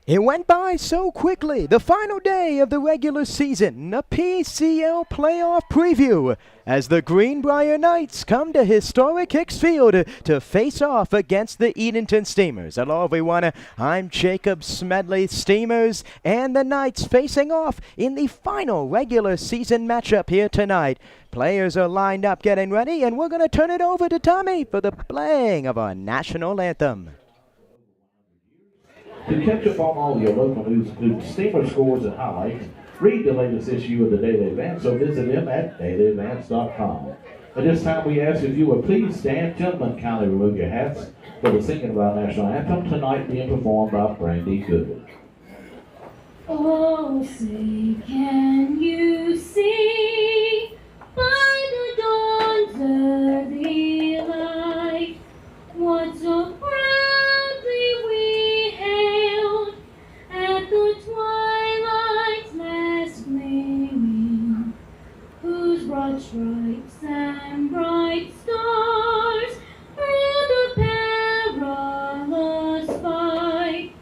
It went by so quickly, the final day of the regular season, a PCL playoff preview, as the Greenbrier Knights come to historic Hicks Field to face off against the Edenton Steamers. Hello everyone, I'm Jacob Smedley. Steamers and the Knights facing off in the final regular season matchup here tonight. Players are lined up getting ready, and we're going to turn it over to Tommy for the playing of our national anthem. To catch up on all your local news, including steamer scores and highlights, read the latest issue of the Daily Advance, so visit them at dailyadvance.com. At this time, we ask if you would please stand. Gentlemen, kindly remove your hats for the singing of our national anthem, tonight being performed by Brandy Goodwin. Oh, say, can you see by the dawn's early light what so proudly we hailed at the twilight's last gleaming, whose broad stripes and bright stars through the perilous fight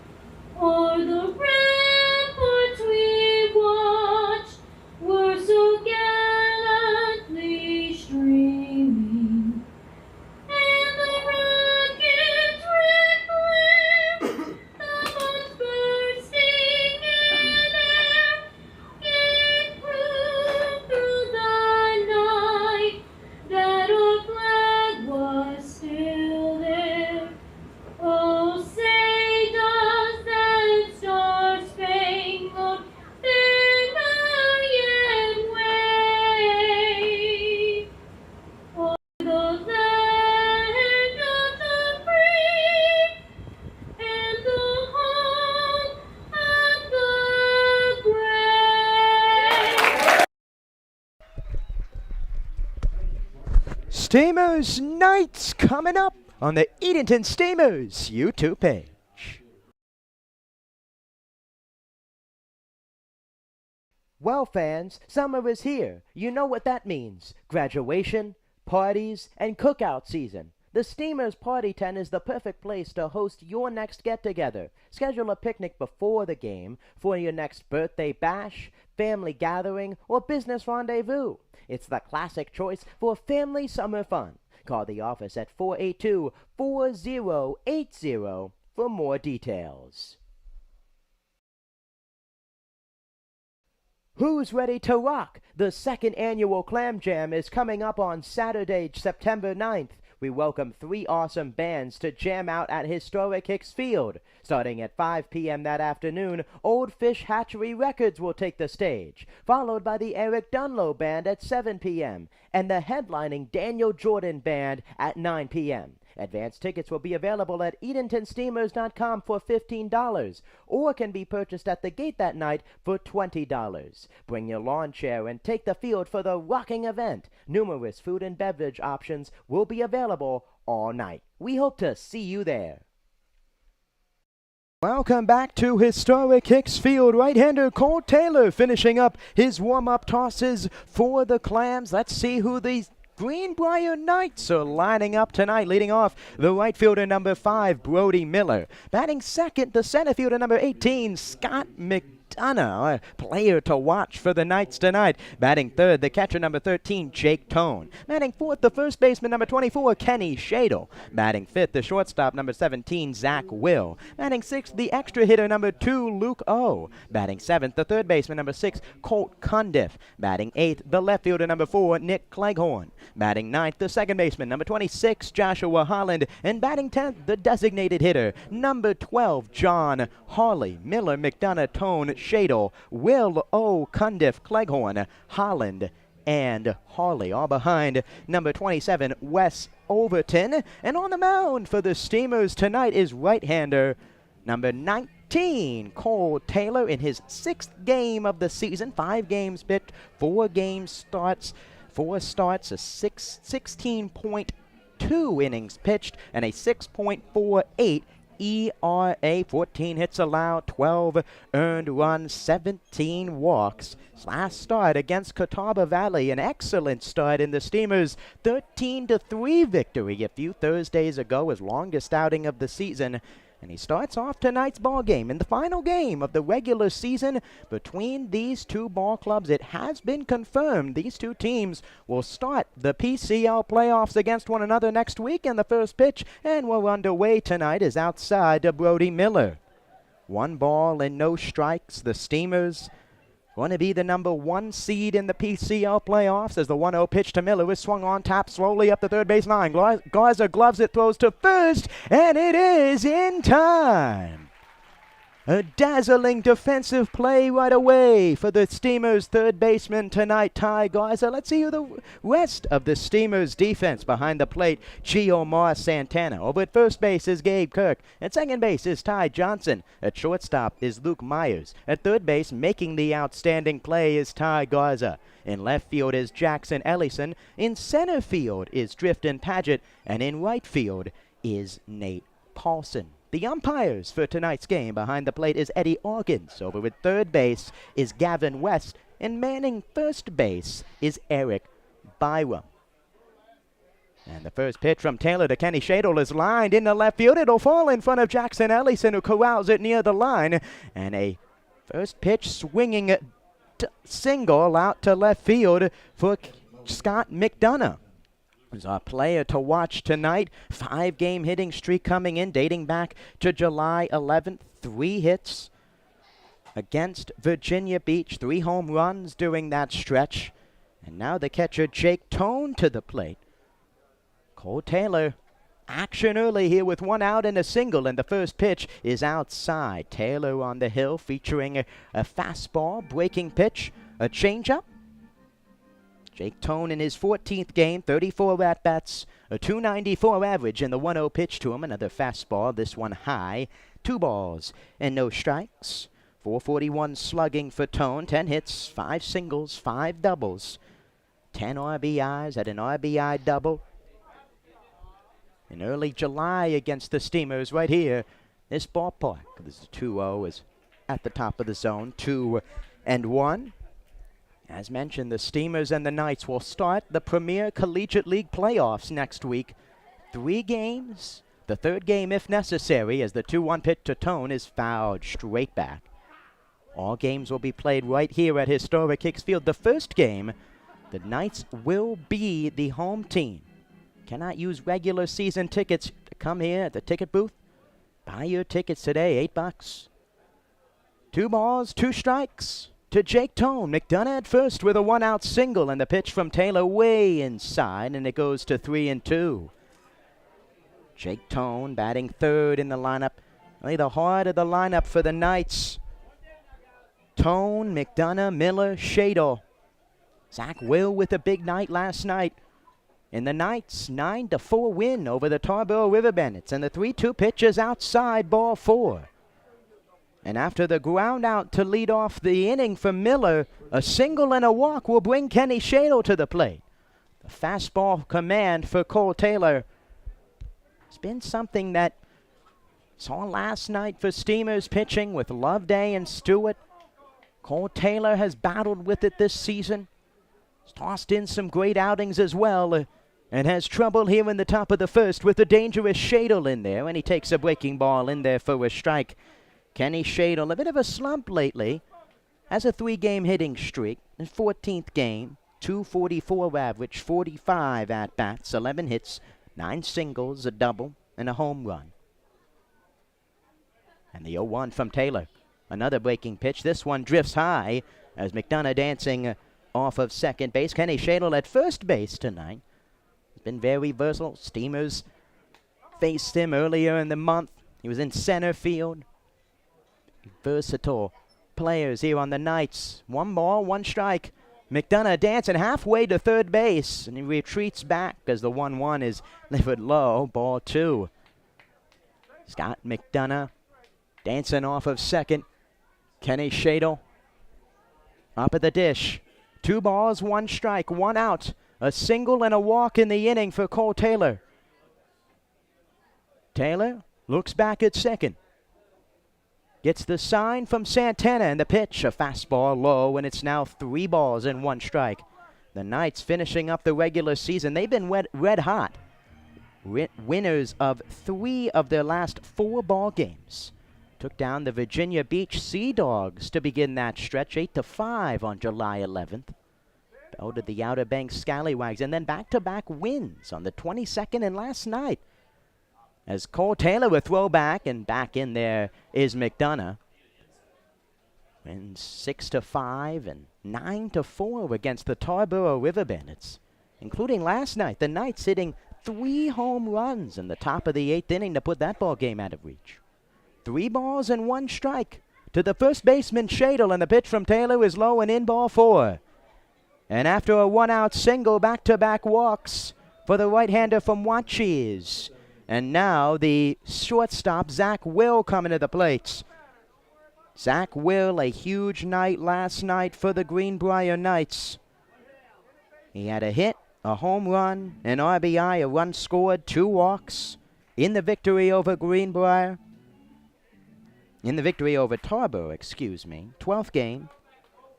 o'er the ramparts we watched were so gallantly streaming, and the rocket's red glare, the bombs bursting in air, gave proof through the night that our flag was still there. Oh, say does that star-spangled banner yet wave o'er the land of the free and the home of the brave? Steamers Knights coming up on the Edenton Steamers YouTube page. Well, fans, summer is here. You know what that means. Graduation, parties, and cookout season. The Steamers Party Tent is the perfect place to host your next get-together. Schedule a picnic before the game for your next birthday bash, family gathering, or business rendezvous. It's the classic choice for family summer fun. Call the office at 482-4080 for more details. Who's ready to rock? The second annual Clam Jam is coming up on Saturday, September 9th. We welcome 3 awesome bands to jam out at historic Hicks Field. Starting at 5 p.m. that afternoon, Old Fish Hatchery Records will take the stage, followed by the Eric Dunlow Band at 7 p.m. and the headlining Daniel Jordan Band at 9 p.m. Advance tickets will be available at EdentonSteamers.com for $15 or can be purchased at the gate that night for $20. Bring your lawn chair and take the field for the rocking event. Numerous food and beverage options will be available all night. We hope to see you there. Welcome back to historic Hicks Field. Right-hander Cole Taylor finishing up his warm-up tosses for the Clams. Let's see who these Greenbrier Knights are lining up tonight. Leading off, the right fielder number 5, Brody Miller. Batting second, the center fielder number 18, Scott McDonough, a player to watch for the Knights tonight. Batting third, the catcher number 13, Jake Tone. Batting fourth, the first baseman number 24, Kenny Shadle. Batting fifth, the shortstop number 17, Zach Will. Batting sixth, the extra hitter number 2, Luke O. Batting seventh, the third baseman number 6, Colt Cundiff. Batting eighth, the left fielder number 4, Nick Cleghorn. Batting ninth, the second baseman number 26, Joshua Holland. And batting 10th, the designated hitter number 12, John Harley. Miller, McDonough, Tone, Shadle, Will O, Cundiff, Cleghorn, Holland, and Harley, all behind number 27, Wes Overton. And on the mound for the Steamers tonight is right-hander number 19, Cole Taylor, in his 6th game of the season. 5 games pitched, 4 starts, a 16.2 innings pitched, and a 6.48 ERA, 14 hits allowed, 12 earned runs, 17 walks. His last start against Catawba Valley, an excellent start in the Steamers' 13-3 victory a few Thursdays ago, his longest outing of the season. And he starts off tonight's ball game in the final game of the regular season between these two ball clubs. It has been confirmed these two teams will start the PCL playoffs against one another next week, and the first pitch, and we're underway tonight, is outside to Brody Miller. 1 ball and no strikes. The Steamers going to be the number 1 seed in the PCL playoffs as the 1-0 pitch to Miller is swung on, tapped slowly up the third base line. Garza gloves it, throws to first, and it is in time. A dazzling defensive play right away for the Steamers' third baseman tonight, Ty Garza. Let's see who the rest of the Steamers' defense behind the plate. Giomar Santana. Over at first base is Gabe Kirk. At second base is Ty Johnson. At shortstop is Luke Myers. At third base, making the outstanding play, is Ty Garza. In left field is Jackson Ellison. In center field is Drifton Paget. And in right field is Nate Paulson. The umpires for tonight's game behind the plate is Eddie Organs. Over at third base is Gavin West. And manning first base is Eric Byram. And the first pitch from Taylor to Kenny Shadle is lined into left field. It'll fall in front of Jackson Ellison, who corrals it near the line. And a first pitch swinging single out to left field for Scott McDonough. Is our player to watch tonight. 5-game hitting streak coming in, dating back to July 11th. 3 hits against Virginia Beach. 3 home runs during that stretch. And now the catcher, Jake Tone, to the plate. Cole Taylor, action early here with 1 out and a single, and the first pitch is outside. Taylor on the hill, featuring a fastball, breaking pitch, a changeup. Jake Tone in his 14th game, 34 at-bats, a .294 average, and the 1-0 pitch to him, another fastball, this one high. 2 balls and no strikes. .441 slugging for Tone, 10 hits, 5 singles, 5 doubles, 10 RBIs at an RBI double. In early July against the Steamers right here, this ballpark. This 2-0 is at the top of the zone, 2-1. As mentioned, the Steamers and the Knights will start the Premier Collegiate League playoffs next week. 3 games, the third game if necessary, as the 2-1 pitch to Tone is fouled straight back. All games will be played right here at historic Hicks Field. The first game, the Knights will be the home team. Cannot use regular season tickets to come here at the ticket booth. Buy your tickets today, $8. 2 balls, 2 strikes to Jake Tone. McDonough at first with a 1-out single, and the pitch from Taylor way inside, and it goes to 3-2. Jake Tone batting third in the lineup. Really the heart of the lineup for the Knights. Tone, McDonough, Miller, Shadle. Zach Will with a big night last night. In the Knights, 9-4 win over the Tarboro River Bandits, and the 3-2 pitch is outside, ball 4. And after the ground out to lead off the inning for Miller, a single and a walk will bring Kenny Shadle to the plate. The fastball command for Cole Taylor. It's been something that saw last night for Steamers pitching with Loveday and Stewart. Cole Taylor has battled with it this season. He's tossed in some great outings as well, and has trouble here in the top of the first with the dangerous Shadle in there, and he takes a breaking ball in there for a strike. Kenny Shadle, a bit of a slump lately, has a 3-game hitting streak. His 14th game, .244 average, 45 at-bats, 11 hits, 9 singles, a double, and a home run. And the 0-1 from Taylor. Another breaking pitch. This one drifts high as McDonough dancing off of second base. Kenny Shadle at first base tonight. He's been very versatile. Steamers faced him earlier in the month. He was in center field. Versatile players here on the Knights. 1 ball, 1 strike. McDonough dancing halfway to third base, and he retreats back as the 1-1 is delivered low. Ball 2. Scott McDonough dancing off of second. Kenny Shadle up at the dish. 2 balls, 1 strike, 1 out. A single and a walk in the inning for Cole Taylor. Taylor looks back at second. Gets the sign from Santana, and the pitch, a fastball low, and it's now 3 balls and 1 strike. The Knights finishing up the regular season. They've been red hot. winners of 3 of their last 4 ball games. Took down the Virginia Beach Sea Dogs to begin that stretch, 8-5 on July 11th. Belted the Outer Banks Scallywags, and then back-to-back wins on the 22nd and last night. As Cole Taylor will throw back, and back in there is McDonough. Wins 6-5 and 9-4 against the Tarboro River Bandits, including last night. The Knights hitting 3 home runs in the top of the 8th inning to put that ball game out of reach. 3 balls and 1 strike to the first baseman Shadle, and the pitch from Taylor is low and in, ball 4. And after a 1-out single, back-to-back walks for the right-hander from Watches. And now the shortstop, Zach Will, coming to the plate. Zach Will, a huge night last night for the Greenbrier Knights. He had a hit, a home run, an RBI, a run scored, 2 walks in the victory over Greenbrier. In the victory over Tarboro, 12th game.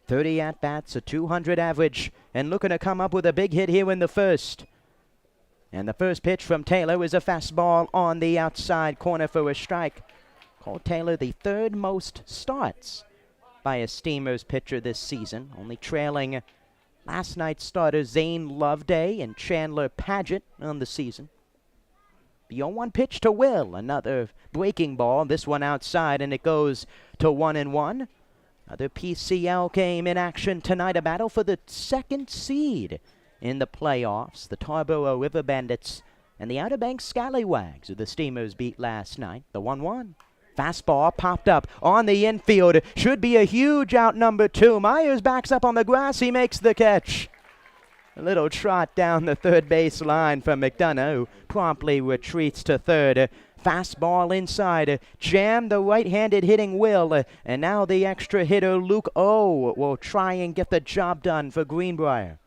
30 at-bats, a 200 average, and looking to come up with a big hit here in the first. And the first pitch from Taylor is a fastball on the outside corner for a strike. Cole Taylor, the 3rd most starts by a Steamers pitcher this season, only trailing last night's starters Zane Loveday and Chandler Paget on the season. The 0-1 pitch to Will, another breaking ball, this one outside, and it goes to 1-1. Another PCL game in action tonight, a battle for the 2nd seed in the playoffs. The Tarboro River Bandits and the Outer Banks Scallywags, who the Steamers beat last night. The 1-1. Fastball popped up on the infield. Should be a huge out, number 2. Myers backs up on the grass. He makes the catch. A little trot down the third base line from McDonough, who promptly retreats to third. Fastball inside, jammed the right-handed hitting Will, and now the extra hitter Luke O will try and get the job done for Greenbrier.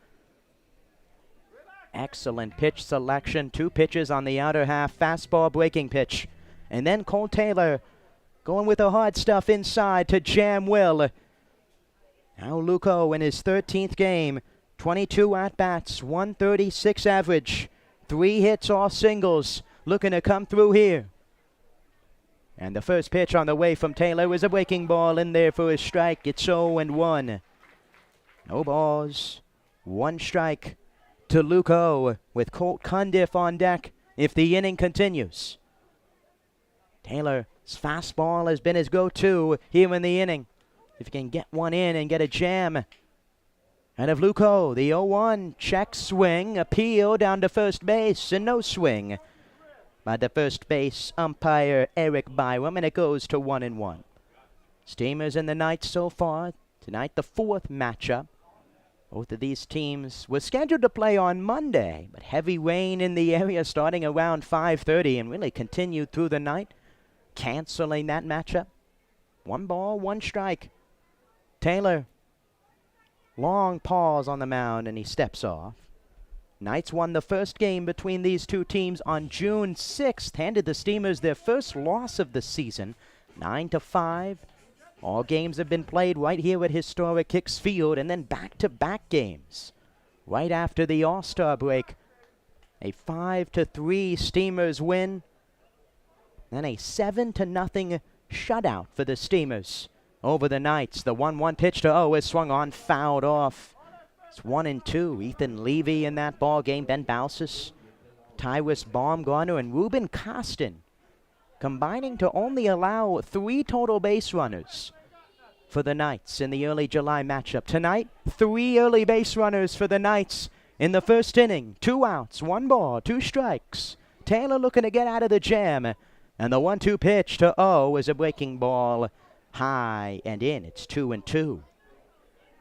Excellent pitch selection, 2 pitches on the outer half, fastball breaking pitch. And then Cole Taylor going with the hard stuff inside to jam Will. Now Luke O in his 13th game, 22 at-bats, 136 average, 3 hits, all singles. Looking to come through here. And the first pitch on the way from Taylor is a breaking ball in there for a strike. It's 0-1. No balls, 1 strike to Luke O with Colt Cundiff on deck if the inning continues. Taylor's fastball has been his go-to here in the inning. If he can get one in and get a jam. And of Luke O, the 0-1 check swing, appeal down to first base, and no swing by the first base umpire Eric Byram, and it goes to 1-1. Steamers in the night so far. Tonight, the 4th matchup. Both of these teams were scheduled to play on Monday, but heavy rain in the area starting around 5:30 and really continued through the night, canceling that matchup. 1 ball, 1 strike. Taylor, long pause on the mound, and he steps off. Knights won the first game between these 2 teams on June 6th, handed the Steamers their first loss of the season, 9-5. All games have been played right here at historic Hicks Field, and then back-to-back games right after the All-Star break. A 5-3 Steamers win, then a 7-0 shutout for the Steamers over the Knights. The 1-1 pitch to O is swung on, fouled off. It's 1-2. Ethan Levy in that ball game. Ben Bausis, Tyrus Baumgartner, and Ruben Costin combining to only allow 3 total base runners for the Knights in the early July matchup. Tonight, 3 early base runners for the Knights in the first inning. 2 outs, 1 ball, 2 strikes. Taylor looking to get out of the jam. And the 1-2 pitch to O is a breaking ball high and in. It's 2-2.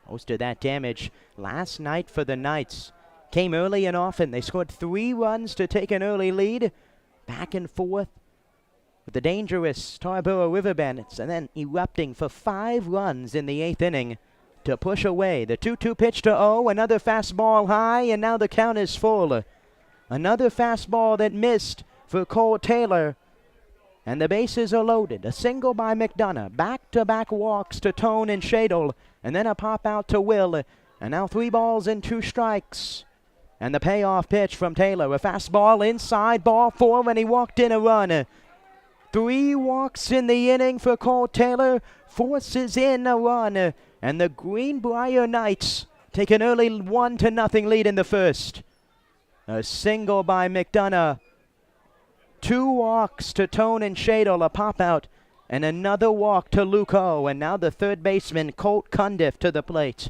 Most of that damage last night for the Knights came early and often. They scored 3 runs to take an early lead, back and forth with the dangerous Tarboro River Bandits, and then erupting for 5 runs in the 8th inning to push away. The 2-2 pitch to O, another fastball high, and now the count is full. Another fastball that missed for Cole Taylor, and the bases are loaded. A single by McDonough, back-to-back walks to Tone and Shadle, and then a pop out to Will, and now 3 balls and 2 strikes. And the payoff pitch from Taylor, a fastball inside, ball 4, and he walked in a run. 3 walks in the inning for Cole Taylor, forces in a run, and the Greenbrier Knights take an early 1-0 lead in the first. A single by McDonough, 2 walks to Tone and Shadle, a pop-out, and another walk to Luco, and now the third baseman, Colt Cundiff, to the plate.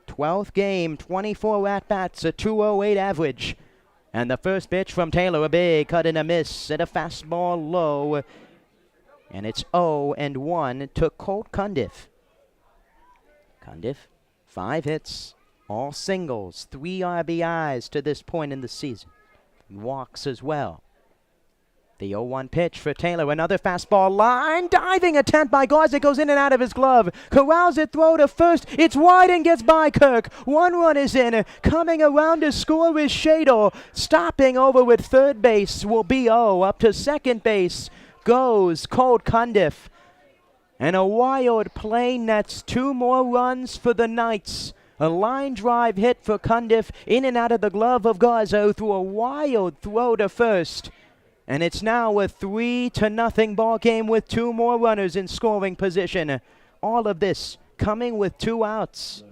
12th game, 24 at-bats, a 2.08 average. And the first pitch from Taylor, a big cut and a miss, and a fastball low. And it's 0-1 to Colt Cundiff. Cundiff, 5 hits, all singles, 3 RBIs to this point in the season. Walks as well. The 0-1 pitch for Taylor, another fastball line, diving attempt by Garza, goes in and out of his glove. Corrals it, throw to first, it's wide and gets by Kirk. 1 run is in, coming around to score is Shadle. Stopping over with third base will be up to second base goes Colt Cundiff. And a wild play nets 2 more runs for the Knights. A line drive hit for Cundiff, in and out of the glove of Garza through a wild throw to first. And it's now a 3-0 ball game with 2 more runners in scoring position. All of this coming with 2 outs.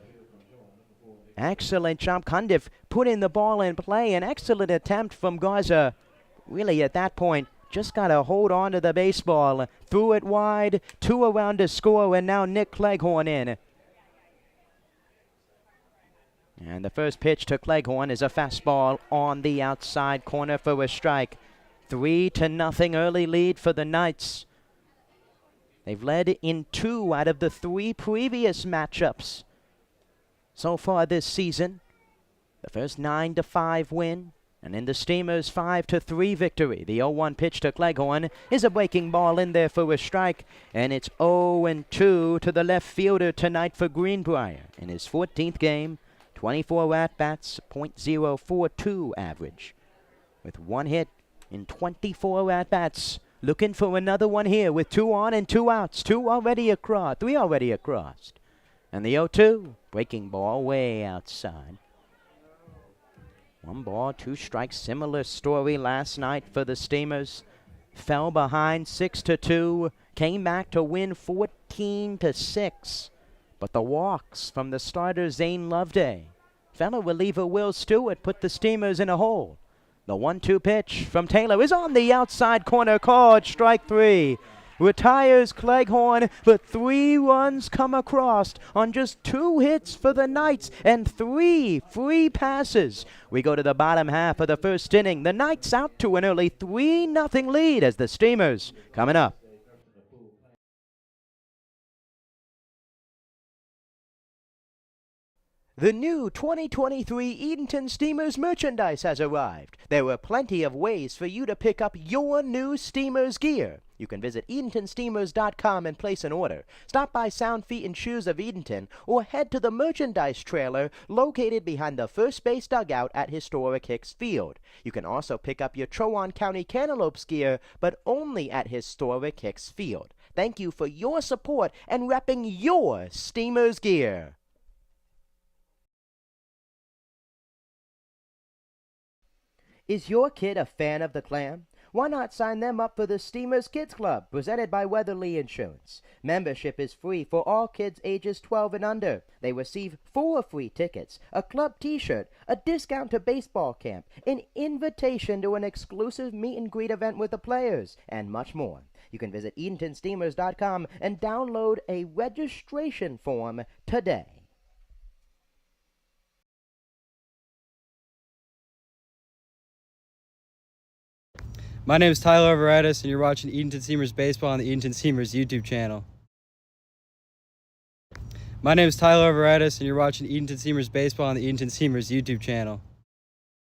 Excellent job. Cundiff putting the ball in play. An excellent attempt from Garza. Really at that point, just got to hold on to the baseball. Threw it wide, 2 around to score, and now Nick Cleghorn in. And the first pitch to Cleghorn is a fastball on the outside corner for a strike. 3-0 early lead for the Knights. They've led in 2 out of the 3 previous matchups so far this season. The first 9-5 win, and in the Steamers' 5-3 victory. The 0-1 pitch to Cleghorn is a breaking ball in there for a strike, and it's 0-2 to the left fielder tonight for Greenbrier. In his 14th game, 24 at-bats, .042 average, with 1 hit in 24 at-bats. Looking for another one here with 2 on and 2 outs. 3 already across. And the 0-2, breaking ball way outside. 1 ball, 2 strikes. Similar story last night for the Steamers. Fell behind 6-2. Came back to win 14-6. But the walks from the starter Zane Loveday. Fellow reliever Will Stewart put the Steamers in a hole. The 1-2 pitch from Taylor is on the outside corner, called strike 3. Retires Cleghorn, but 3 runs come across on just 2 hits for the Knights and 3 free passes. We go to the bottom half of the first inning. The Knights out to an early 3-0 lead as the Steamers coming up. The new 2023 Edenton Steamers merchandise has arrived. There are plenty of ways for you to pick up your new Steamers gear. You can visit EdentonSteamers.com and place an order. Stop by Sound Feet and Shoes of Edenton or head to the merchandise trailer located behind the first base dugout at historic Hicks Field. You can also pick up your Chowan County Cantaloupes gear, but only at historic Hicks Field. Thank you for your support and repping your Steamers gear. Is your kid a fan of the Clam? Why not sign them up for the Steamers Kids Club, presented by Weatherly Insurance? Membership is free for all kids ages 12 and under. They receive 4 free tickets, a club t-shirt, a discount to baseball camp, an invitation to an exclusive meet and greet event with the players, and much more. You can visit EdentonSteamers.com and download a registration form today. My name is Tyler Alvarez, and you're watching Edenton Steamers Baseball on the Edenton Steamers YouTube channel. My name is Tyler Alvarez, and you're watching Edenton Steamers Baseball on the Edenton Steamers YouTube channel.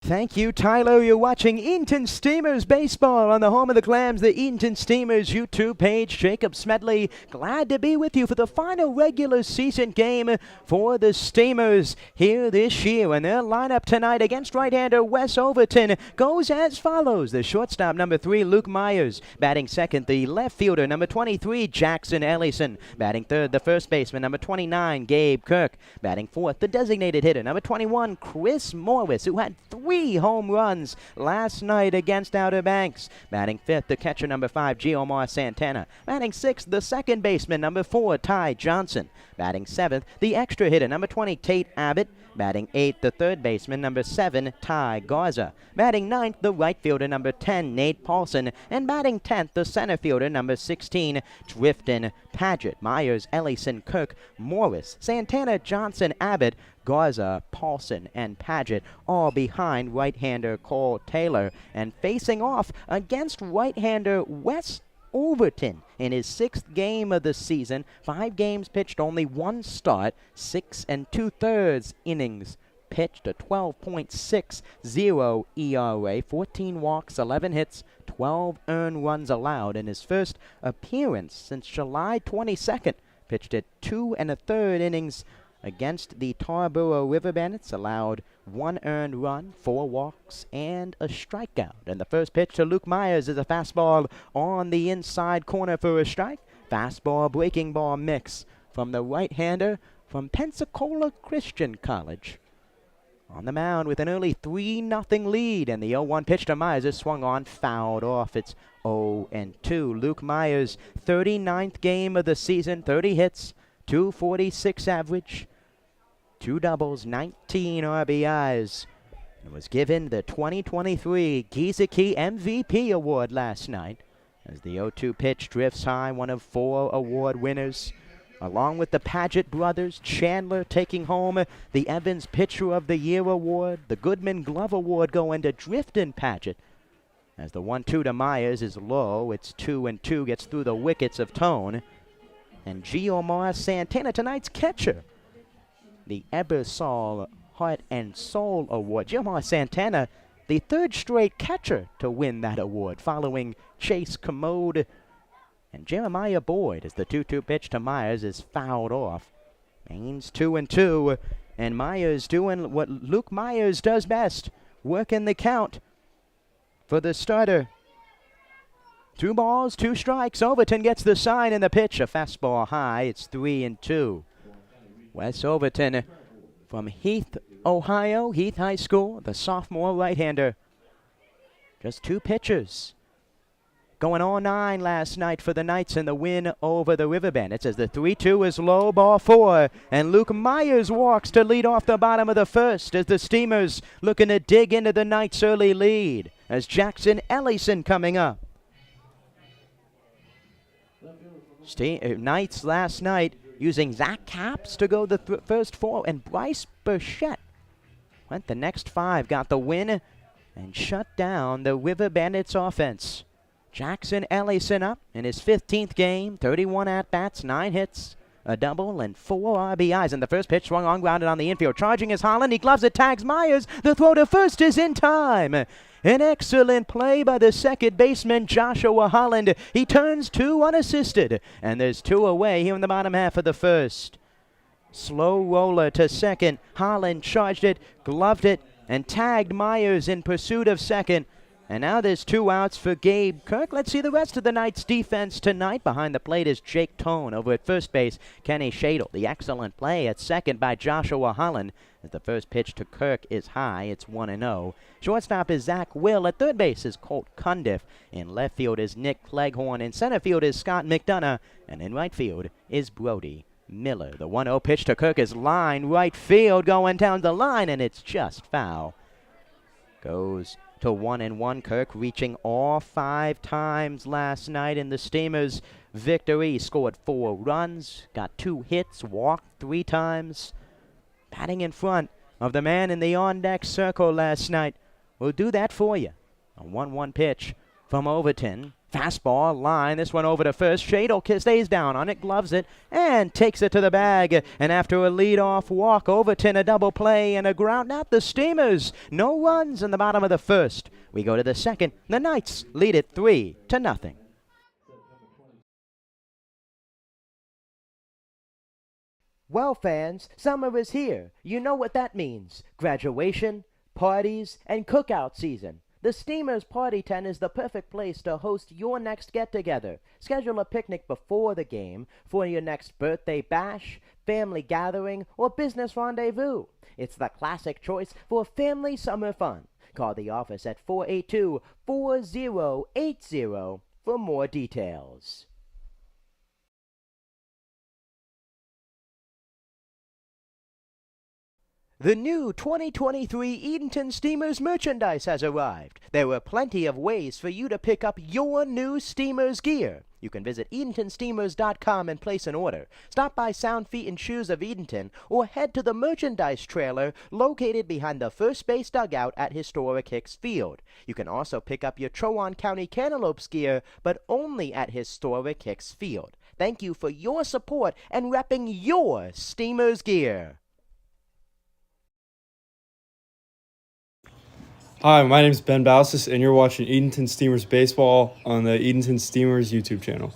Thank you, Tyler. You're watching Edenton Steamers Baseball on the home of the Clams, the Edenton Steamers YouTube page. Jacob Smedley, glad to be with you for the final regular season game for the Steamers here this year. And their lineup tonight against right-hander Wes Overton goes as follows. The shortstop, number 3, Luke Myers. Batting second, the left fielder, number 23, Jackson Ellison. Batting third, the first baseman, number 29, Gabe Kirk. Batting fourth, the designated hitter, number 21, Chris Morris, who had 3 home runs last night against Outer Banks. Batting fifth, the catcher, number 5, Giomar Santana. Batting sixth, the second baseman, number 4, Ty Johnson. Batting seventh, the extra hitter, number 20, Tate Abbott. Batting eighth, the third baseman, number 7, Ty Garza. Batting ninth, the right fielder, number 10, Nate Paulson. And batting 10th, the center fielder, number 16, Drifton Paget. Myers, Ellison, Kirk, Morris, Santana, Johnson, Abbott, Garza, Paulson, and Paget, all behind right-hander Cole Taylor, and facing off against right-hander Wes Overton in his 6th game of the season. 5 games pitched, only 1 start, 6 2/3 innings pitched, a 12.60 ERA, 14 walks, 11 hits, 12 earned runs allowed in his first appearance since July 22nd. Pitched at 2 1/3 innings against the Tarboro River Bandits, allowed 1 earned run, 4 walks, and a strikeout. And the first pitch to Luke Myers is a fastball on the inside corner for a strike. Fastball breaking ball mix from the right-hander from Pensacola Christian College. On the mound with an early 3-0 lead, and the 0-1 pitch to Myers is swung on, fouled off. It's 0-2. Luke Myers, 39th game of the season, 30 hits, 246 average, 2 doubles, 19 RBIs. And was given the 2023 Gizeki MVP award last night as the 0-2 pitch drifts high, one of 4 award winners. Along with the Paget brothers, Chandler taking home the Evans Pitcher of the Year award, the Goodman Glove award going to Drifton Paget. As the 1-2 to Myers is low, it's 2-2, gets through the wickets of Tone. And Giomar Santana, tonight's catcher, the Ebersol Heart and Soul Award. Giomar Santana, the 3rd straight catcher to win that award, following Chase Commode and Jeremiah Boyd, as the 2-2 pitch to Myers is fouled off. Means 2-2, and Myers doing what Luke Myers does best, working the count for the starter. 2 balls, 2 strikes. Overton gets the sign and the pitch. A fastball high. It's 3-2. Wes Overton from Heath, Ohio, Heath High School, the sophomore right-hander. Just 2 pitchers. Going all 9 last night for the Knights in the win over the River Bandits, as the 3-2 is low, ball 4. And Luke Myers walks to lead off the bottom of the first as the Steamers looking to dig into the Knights' early lead. As Jackson Ellison coming up. Knights last night using Zach Capps to go the first 4, and Bryce Burchett went the next 5, got the win, and shut down the River Bandits offense. Jackson Ellison up in his 15th game, 31 at-bats, 9 hits, a double, and 4 RBIs. And the first pitch swung on, grounded on the infield. Charging is Holland. He gloves it, tags Myers. The throw to first is in time. An excellent play by the second baseman, Joshua Holland. He turns 2 unassisted, and there's 2 away here in the bottom half of the first. Slow roller to second. Holland charged it, gloved it, and tagged Myers in pursuit of second. And now there's 2 outs for Gabe Kirk. Let's see the rest of the Knights' defense tonight. Behind the plate is Jake Tone. Over at first base, Kenny Shadle. The excellent play at second by Joshua Holland. As the first pitch to Kirk is high, it's 1-0. Shortstop is Zach Will. At third base is Colt Cundiff. In left field is Nick Cleghorn. In center field is Scott McDonough. And in right field is Brody Miller. The 1-0 pitch to Kirk is line right field, going down the line, and it's just foul. Goes to 1-1. Kirk reaching all 5 times last night in the Steamers' victory. He scored 4 runs, got 2 hits, walked 3 times. Batting in front of the man in the on-deck circle last night will do that for you. A 1-1 pitch from Overton. Fastball line, this one over to first. Shadle stays down on it, gloves it, and takes it to the bag. And after a lead-off walk, Overton a double play and a ground out. The Steamers, no runs in the bottom of the first. We go to the second. The Knights lead it 3-0. Well, fans, summer is here. You know what that means. Graduation, parties, and cookout season. The Steamers Party Tent is the perfect place to host your next get-together. Schedule a picnic before the game for your next birthday bash, family gathering, or business rendezvous. It's the classic choice for family summer fun. Call the office at 482-4080 for more details. The new 2023 Edenton Steamers merchandise has arrived. There are plenty of ways for you to pick up your new Steamers gear. You can visit EdentonSteamers.com and place an order. Stop by Sound Feet and Shoes of Edenton or head to the merchandise trailer located behind the first base dugout at historic Hicks Field. You can also pick up your Trowon County Cantaloupes gear, but only at historic Hicks Field. Thank you for your support and repping your Steamers gear. Hi, my name is Ben Balsis, and you're watching Edenton Steamers Baseball on the Edenton Steamers YouTube channel.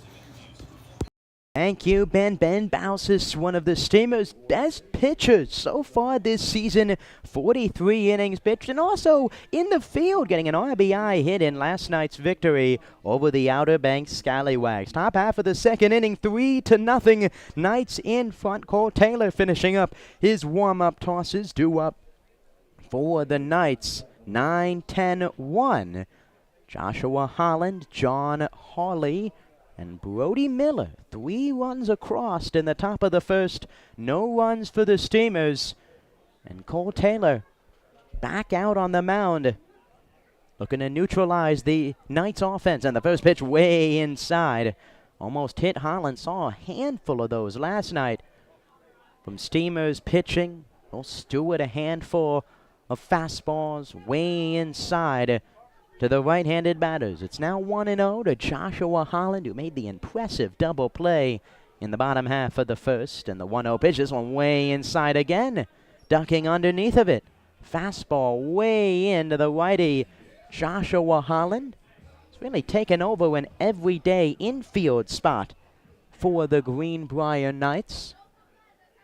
Thank you, Ben. Ben Balsis, one of the Steamers' best pitchers so far this season. 43 innings pitched, and also in the field, getting an RBI hit in last night's victory over the Outer Banks Scallywags. Top half of the second inning, 3-0. Knights in front. Cole Taylor finishing up his warm-up tosses, due up for the Knights. 9-10-1. Joshua Holland, John Hawley, and Brody Miller. 3 runs across in the top of the first. No runs for the Steamers. And Cole Taylor back out on the mound, looking to neutralize the Knights offense. And the first pitch way inside. Almost hit Holland. Saw a handful of those last night from Steamers pitching. Will Stewart a handful of fastballs way inside to the right-handed batters. It's now 1-0 to Joshua Holland, who made the impressive double play in the bottom half of the first. And the 1-0 pitch, this one way inside again, ducking underneath of it. Fastball way into the righty. Joshua Holland has really taken over an everyday infield spot for the Greenbrier Knights.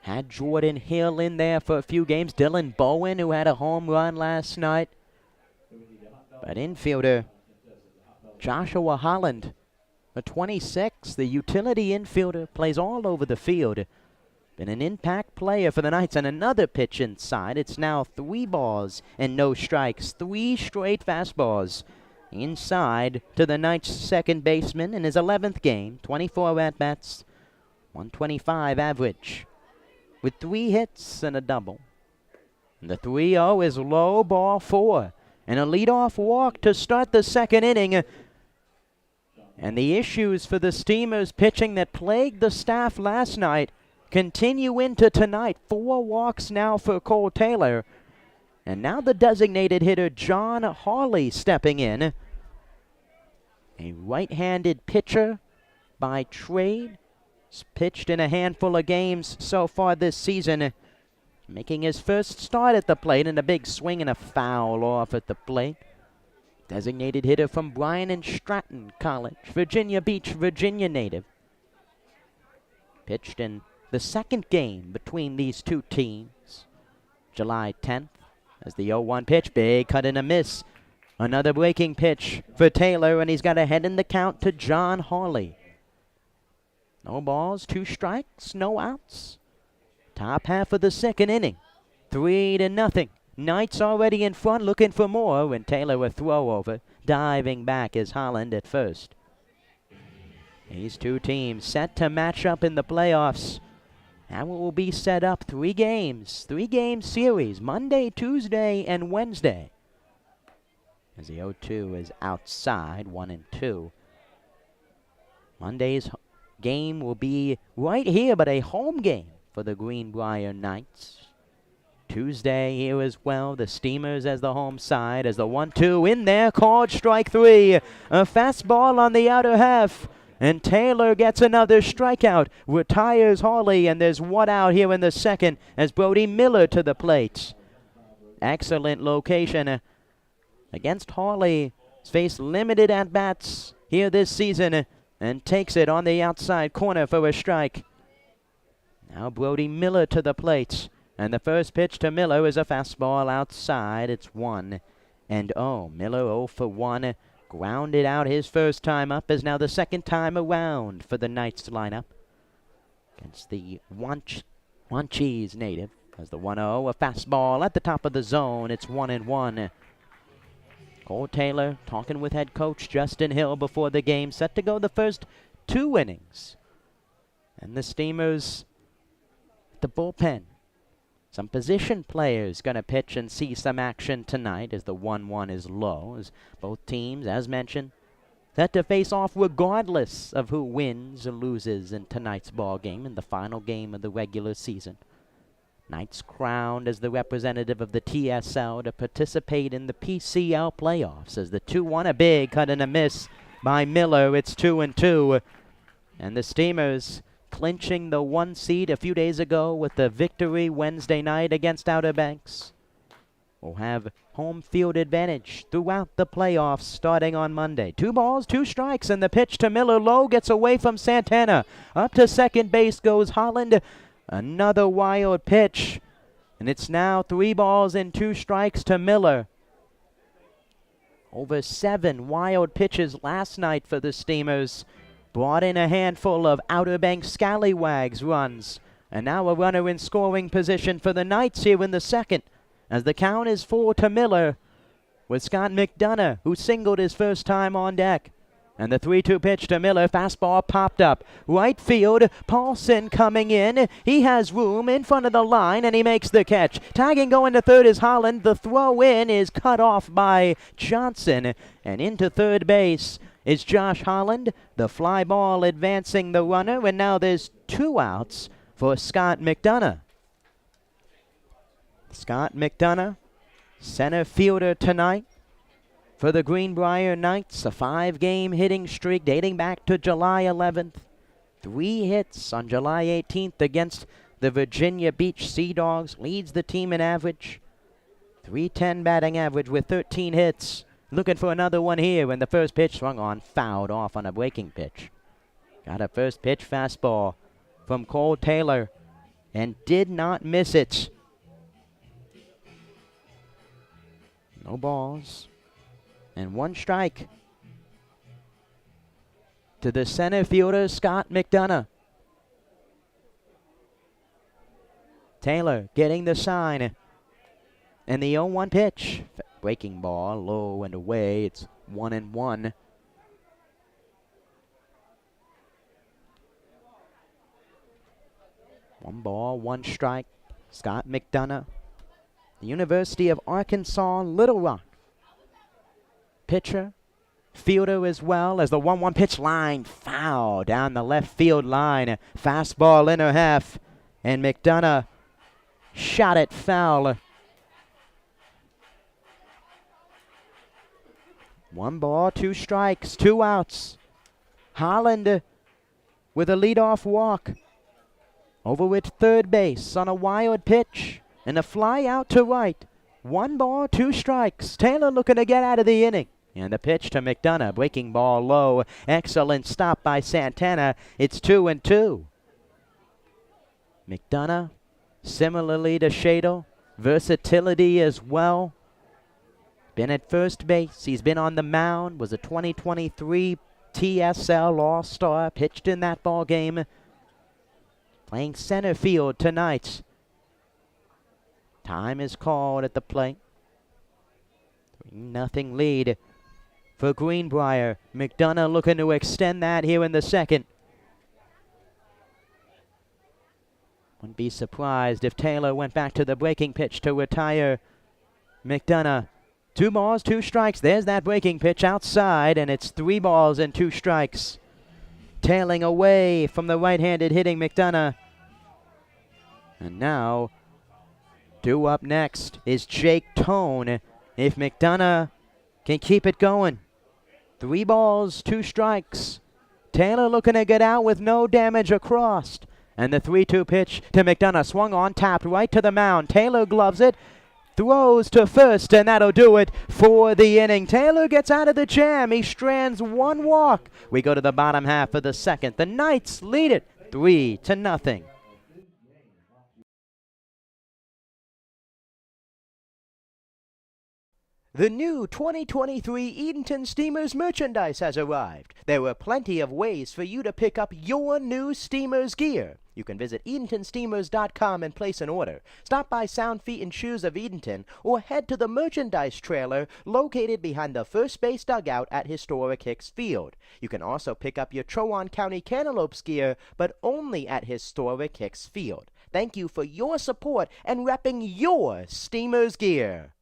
Had Jordan Hill in there for a few games. Dylan Bowen, who had a home run last night. But infielder Joshua Holland, a 26, the utility infielder, plays all over the field. Been an impact player for the Knights. And another pitch inside. It's now 3 balls and no strikes. 3 straight fastballs inside to the Knights' second baseman in his 11th game. 24 at-bats, 125 average, with 3 hits and a double. And the 3-0 is low, ball 4. And a leadoff walk to start the second inning. And the issues for the Steamers pitching that plagued the staff last night continue into tonight. 4 walks now for Cole Taylor. And now the designated hitter John Hawley stepping in. A right-handed pitcher by trade. He's pitched in a handful of games so far this season, making his first start at the plate, and a big swing and a foul off at the plate. Designated hitter from Bryan and Stratton College, Virginia Beach, Virginia native. Pitched in the second game between these two teams, July 10th, as the 0-1 pitch, big cut and a miss. Another breaking pitch for Taylor, and he's got a head in the count to John Hawley. No balls, 2 strikes, no outs. Top half of the second inning, 3-0. Knights already in front, looking for more when Taylor a throw over. Diving back is Holland at first. These two teams set to match up in the playoffs. Now it will be set up 3 games, 3-game series, Monday, Tuesday, and Wednesday. As the 0-2 is outside, 1-2. Monday's game will be right here, but a home game for the Greenbrier Knights. Tuesday here as well. The Steamers as the home side, as the 1-2 in there, called strike 3. A fastball on the outer half. And Taylor gets another strikeout, retires Hawley, and there's one out here in the second as Brody Miller to the plate. Excellent location against Hawley. He's faced limited at-bats here this season and takes it on the outside corner for a strike. Now Brody Miller to the plate, and the first pitch to Miller is a fastball outside. It's 1-0. Miller 0 for 1. Grounded out his first time up, is now the second time around for the Knights lineup against the Wanchese native. As the 1-0, a fastball at the top of the zone. It's 1-1. Cole Taylor talking with head coach Justin Hill before the game, set to go the first 2 innings. And the Steamers, the bullpen. Some position players going to pitch and see some action tonight as the 1-1 is low. As both teams, as mentioned, set to face off regardless of who wins or loses in tonight's ball game in the final game of the regular season. Knights crowned as the representative of the TSL to participate in the PCL playoffs as the 2-1, a big cut and a miss by Miller. It's 2-2. And the Steamers clinching the 1 seed a few days ago with the victory Wednesday night against Outer Banks, will have home field advantage throughout the playoffs starting on Monday. 2 balls, 2 strikes, and the pitch to Miller low gets away from Santana. Up to second base goes Holland. Another wild pitch, and it's now 3 balls and 2 strikes to Miller. Over 7 wild pitches last night for the Steamers. Brought in a handful of Outer Banks scallywags runs. And now a runner in scoring position for the Knights here in the second, as the count is 4 to Miller, with Scott McDonough, who singled his first time on deck. And the 3-2 pitch to Miller, fastball popped up. Right field, Paulson coming in. He has room in front of the line, and he makes the catch. Tagging going to third is Holland. The throw in is cut off by Johnson. And into third base is Josh Holland. The fly ball advancing the runner, and now there's 2 outs for Scott McDonough. Scott McDonough, center fielder tonight for the Greenbrier Knights, a 5-game hitting streak dating back to July 11th. 3 hits on July 18th against the Virginia Beach Sea Dogs. Leads the team in average. .310 batting average with 13 hits. Looking for another one here when the first pitch swung on, fouled off on a breaking pitch. Got a first pitch fastball from Cole Taylor and did not miss it. No balls. And 1 strike to the center fielder, Scott McDonough. Taylor getting the sign. And the 0-1 pitch. Breaking ball, low and away. It's 1-1. 1 ball, 1 strike. Scott McDonough, the University of Arkansas, Little Rock. Pitcher, fielder as well, as the 1-1 pitch line foul down the left field line. Fastball inner half, and McDonough shot it foul. 1 ball, 2 strikes, 2 outs. Holland with a leadoff walk over at third base on a wild pitch and a fly out to right. 1 ball, 2 strikes. Taylor looking to get out of the inning. And the pitch to McDonough, breaking ball low. Excellent stop by Santana. It's 2-2. McDonough, similarly to Shadle, versatility as well. Been at first base. He's been on the mound. Was a 2023 TSL All-Star. Pitched in that ball game. Playing center field tonight. Time is called at the plate. 3-0 lead for Greenbrier. McDonough looking to extend that here in the second. Wouldn't be surprised if Taylor went back to the breaking pitch to retire McDonough. 2 balls, 2 strikes. There's that breaking pitch outside, and it's 3 balls and 2 strikes. Tailing away from the right-handed hitting McDonough. And now Due up next is Jake Tone. If McDonough can keep it going. 3 balls, 2 strikes. Taylor looking to get out with no damage across. And the 3-2 pitch to McDonough swung on, tapped right to the mound. Taylor gloves it, throws to first, and that'll do it for the inning. Taylor gets out of the jam. He strands 1 walk. We go to the bottom half of the second. The Knights lead it 3-0. The new 2023 Edenton Steamers merchandise has arrived. There are plenty of ways for you to pick up your new Steamers gear. You can visit EdentonSteamers.com and place an order. Stop by Sound Feet and Shoes of Edenton or head to the merchandise trailer located behind the first base dugout at historic Hicks Field. You can also pick up your Trowan County Cantaloupes gear, but only at historic Hicks Field. Thank you for your support and repping your Steamers gear.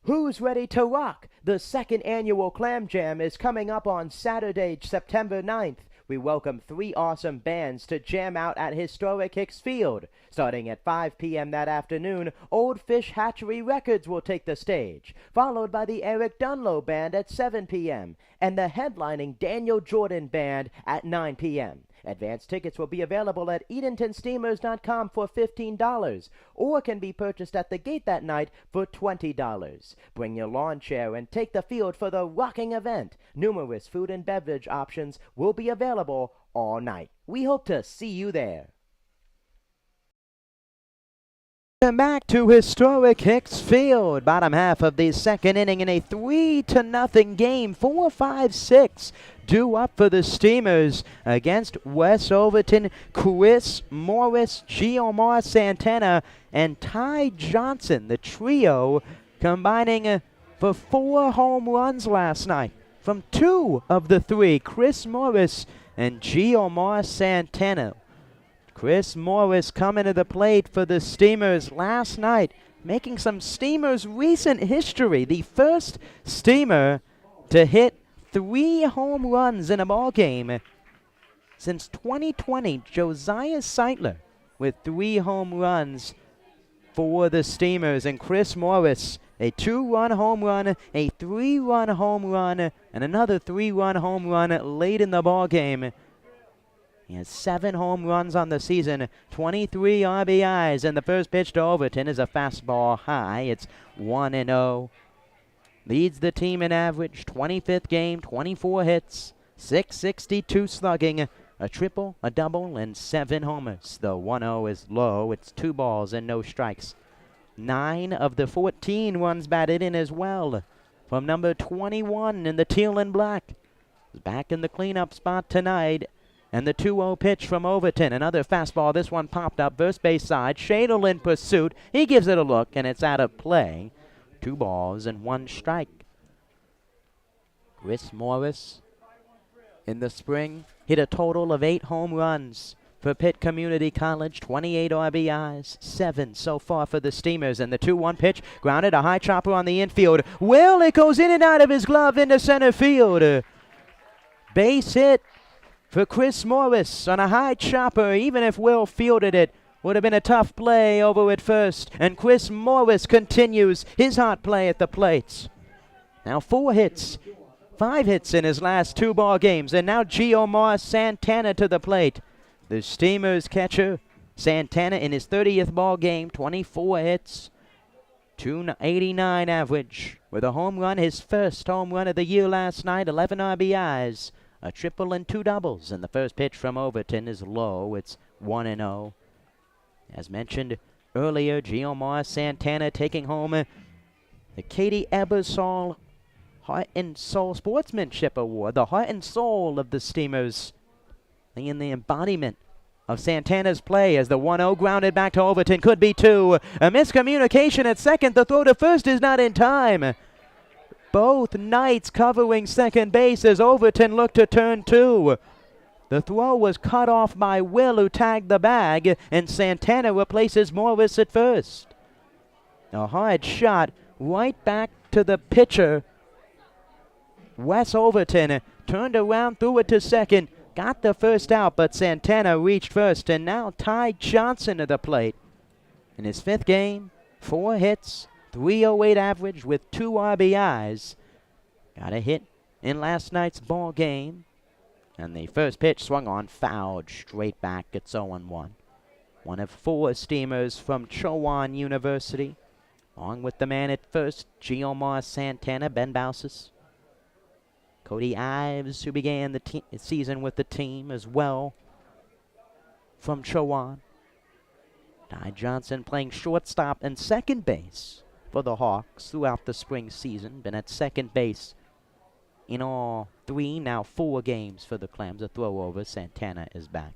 Who's ready to rock? The second annual Clam Jam is coming up on Saturday, September 9th. We welcome 3 awesome bands to jam out at historic Hicks Field. Starting at 5 p.m. that afternoon, Old Fish Hatchery Records will take the stage, followed by the Eric Dunlow Band at 7 p.m. and the headlining Daniel Jordan Band at 9 p.m. Advance tickets will be available at EdentonSteamers.com for $15 or can be purchased at the gate that night for $20. Bring your lawn chair and take the field for the rocking event. Numerous food and beverage options will be available all night. We hope to see you there. Back to historic Hicks Field. Bottom half of the second inning in a 3-0 game. 4-5-6 due up for the Steamers against West Overton. Chris Morris, Giomar Santana, and Ty Johnson. The trio combining for 4 home runs last night from 2 of the 3. Chris Morris and Giomar Santana. Chris Morris coming to the plate for the Steamers last night, making some Steamers recent history. The first Steamer to hit 3 home runs in a ball game since 2020. Josiah Seitler with 3 home runs for the Steamers. And Chris Morris, a 2-run home run, a 3-run home run, and another 3-run home run late in the ball game. He has 7 home runs on the season, 23 RBIs, and the first pitch to Overton is a fastball high. It's 1-0. Leads the team in average, 25th game, 24 hits, 662 slugging, a triple, a double, and 7 homers. The 1-0 is low. It's 2 balls and no strikes. 9 of the 14 runs batted in as well from number 21 in the teal and black. He's back in the cleanup spot tonight. And the 2-0 pitch from Overton. Another fastball. This one popped up. First base side. Shadle in pursuit. He gives it a look, and it's out of play. 2 balls and 1 strike. Chris Morris, in the spring, hit a total of 8 home runs for Pitt Community College. 28 RBIs. 7 so far for the Steamers. And the 2-1 pitch. Grounded. A high chopper on the infield. Well, it goes in and out of his glove into center field. Base hit for Chris Morris on a high chopper. Even if Will fielded it, would have been a tough play over at first. And Chris Morris continues his hot play at the plate. Now 4 hits, 5 hits in his last 2 ball games. And now Giomar Santana to the plate. The Steamers catcher, Santana, in his 30th ball game, 24 hits, 289 average. With a home run, his first home run of the year last night, 11 RBIs. A triple and 2 doubles, and the first pitch from Overton is low. It's 1-0. As mentioned earlier, Giomar Santana taking home the Katie Ebersol Heart and Soul Sportsmanship Award, the heart and soul of the Steamers, in the embodiment of Santana's play as the 1-0 grounded back to Overton. Could be 2. A miscommunication at second. The throw to first is not in time. Both Knights covering second base as Overton looked to turn 2. The throw was cut off by Will, who tagged the bag, and Santana replaces Morris at first. A hard shot right back to the pitcher Wes Overton turned around, threw it to second, got the first out, but Santana reached first, and now Ty Johnson to the plate. In his 5th game, 4 hits, 308 average with 2 RBIs. Got a hit in last night's ball game. And the first pitch swung on, fouled straight back. It's 0-1. One of 4 steamers from Chowan University. Along with the man at first, Giomar Santana, Ben Bausis. Cody Ives, who began the season with the team as well, from Chowan. Ty Johnson playing shortstop and second base for the Hawks throughout the spring season. Been at second base in all 3, now 4 games for the Clams. A throw over. Santana is back.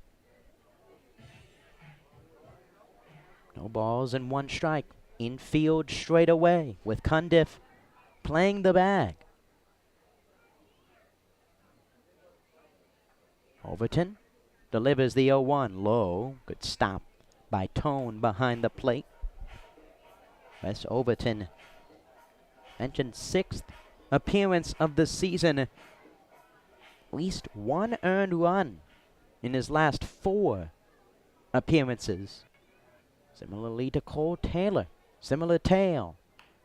No balls and 1 strike. Infield straight away with Cundiff playing the bag. Overton delivers the 0-1 low. Good stop by Tone behind the plate. Wes Overton mentioned 6th appearance of the season. At least 1 earned run in his last 4 appearances. Similarly to Cole Taylor. Similar tale.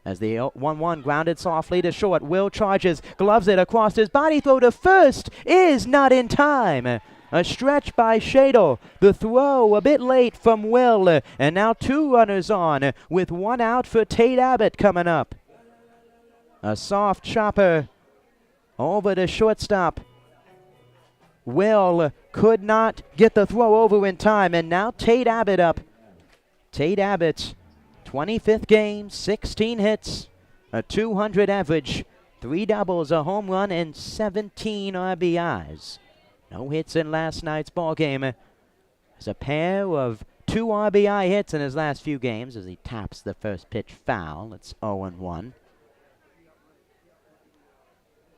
As the 1-1 grounded softly to short. Will charges, gloves it across his body. Throw to first is not in time. A stretch by Shadle. The throw a bit late from Will. And now 2 runners on with 1 out for Tate Abbott coming up. A soft chopper over to shortstop. Will could not get the throw over in time. And now Tate Abbott up. Tate Abbott, 25th game, 16 hits, a 200 average, 3 doubles, a home run, and 17 RBIs. No hits in last night's ball game. There's a pair of 2 RBI hits in his last few games as he taps the first pitch foul. It's 0-1.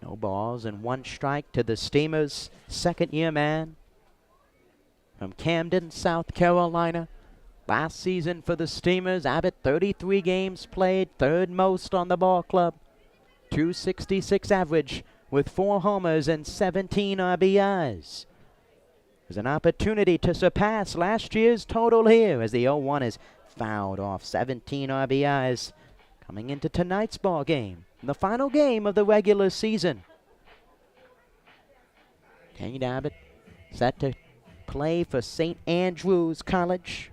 No balls and 1 strike to the Steamers' second-year man from Camden, South Carolina. Last season for the Steamers, Abbott 33 games played, 3rd most on the ball club. 266 average with 4 homers and 17 RBIs. There's an opportunity to surpass last year's total here as the 0-1 is fouled off. 17 RBIs coming into tonight's ball game, the final game of the regular season. Tate Abbott set to play for St. Andrews College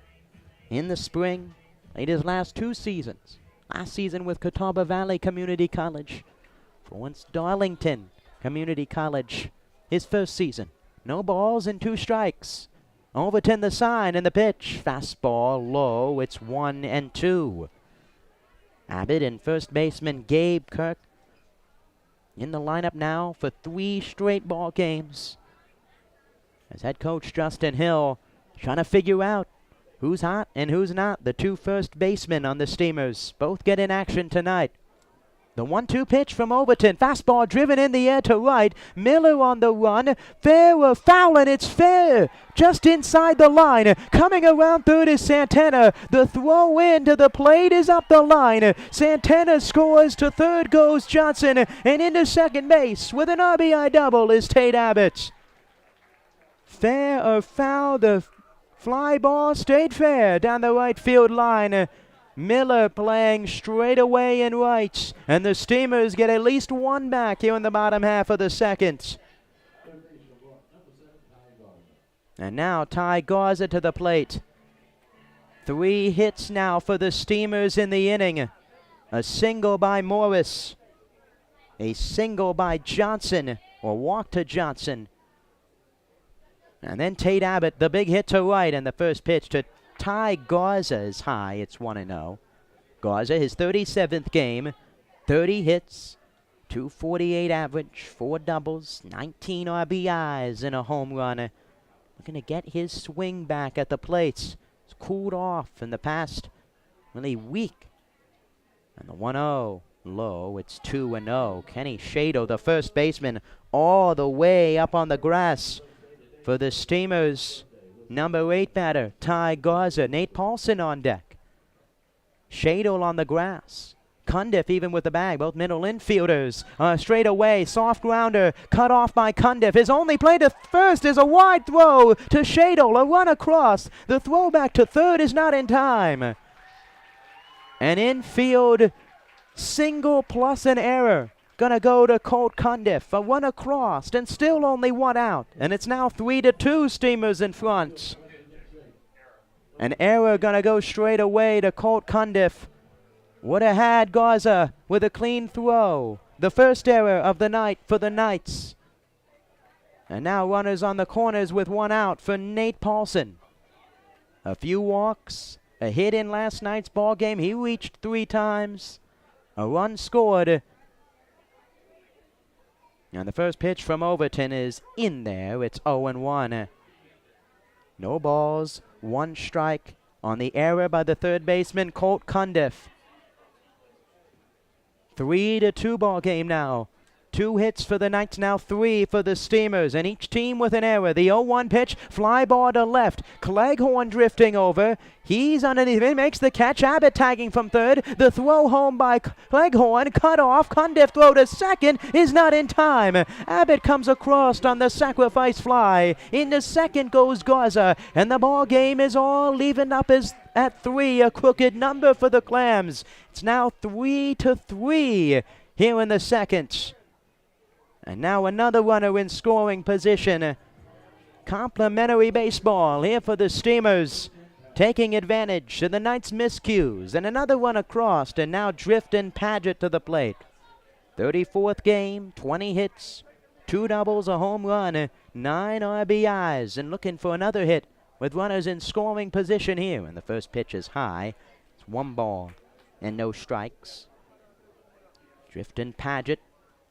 in the spring. Played his last 2 seasons. Last season with Catawba Valley Community College. For once Darlington Community College, his first season. No balls and 2 strikes. Overton the sign and the pitch. Fastball low. It's 1-2. Abbott and first baseman Gabe Kirk in the lineup now for 3 straight ball games. As head coach Justin Hill trying to figure out who's hot and who's not. The 2 first basemen on the Steamers both get in action tonight. The 1-2 pitch from Overton. Fastball driven in the air to right. Miller on the run. Fair or foul, and it's fair. Just inside the line. Coming around third is Santana. The throw in to the plate is up the line. Santana scores. To third goes Johnson. And into second base with an RBI double is Tate Abbott. Fair or foul, the fly ball stayed fair down the right field line. Miller playing straight away in right. And the Steamers get at least 1 back here in the bottom half of the second. And now Ty Garza to the plate. 3 hits now for the Steamers in the inning. A single by Morris. A single by Johnson, or walk to Johnson. And then Tate Abbott, the big hit to right, and the first pitch to Ty Garza is high. It's 1-0. Garza, his 37th game, 30 hits, 248 average, 4 doubles, 19 RBIs, and a home run. Looking to get his swing back at the plates. It's cooled off in the past really week. And the 1-0 low, it's 2-0. Kenny Shado, the first baseman, all the way up on the grass for the Steamers. Number 8 batter, Ty Garza. Nate Paulson on deck. Shadle on the grass. Cundiff even with the bag. Both middle infielders straight away. Soft grounder cut off by Cundiff. His only play to first is a wide throw to Shadle. A run across. The throw back to third is not in time. An infield single plus an error. Gonna go to Colt Cundiff. A run across and still only one out. And it's now 3-2 Steamers in front. An error gonna go straight away to Colt Cundiff. Would have had Garza with a clean throw. The first error of the night for the Knights. And now runners on the corners with one out for Nate Paulson. A few walks, a hit in last night's ball game. He reached 3 times. A run scored. And the first pitch from Overton is in there. It's 0-1. No balls, 1 strike on the error by the third baseman, Colt Cundiff. 3-2 ball game now. 2 hits for the Knights, now 3 for the Steamers, and each team with an error. The 0-1 pitch, fly ball to left. Cleghorn drifting over. He's underneath it, makes the catch. Abbott tagging from third. The throw home by Cleghorn, cut off. Cundiff throw to second is not in time. Abbott comes across on the sacrifice fly. Into second goes Garza, and the ball game is all evened up at 3, a crooked number for the Clams. It's now 3-3 here in the second. And now another runner in scoring position. Complimentary baseball here for the Steamers. Taking advantage of the Knights' miscues. And another one across, and now Drift and Paget to the plate. 34th game, 20 hits, 2 doubles, a home run, 9 RBIs. And looking for another hit with runners in scoring position here. And the first pitch is high. It's 1 ball and no strikes. Drift and Paget,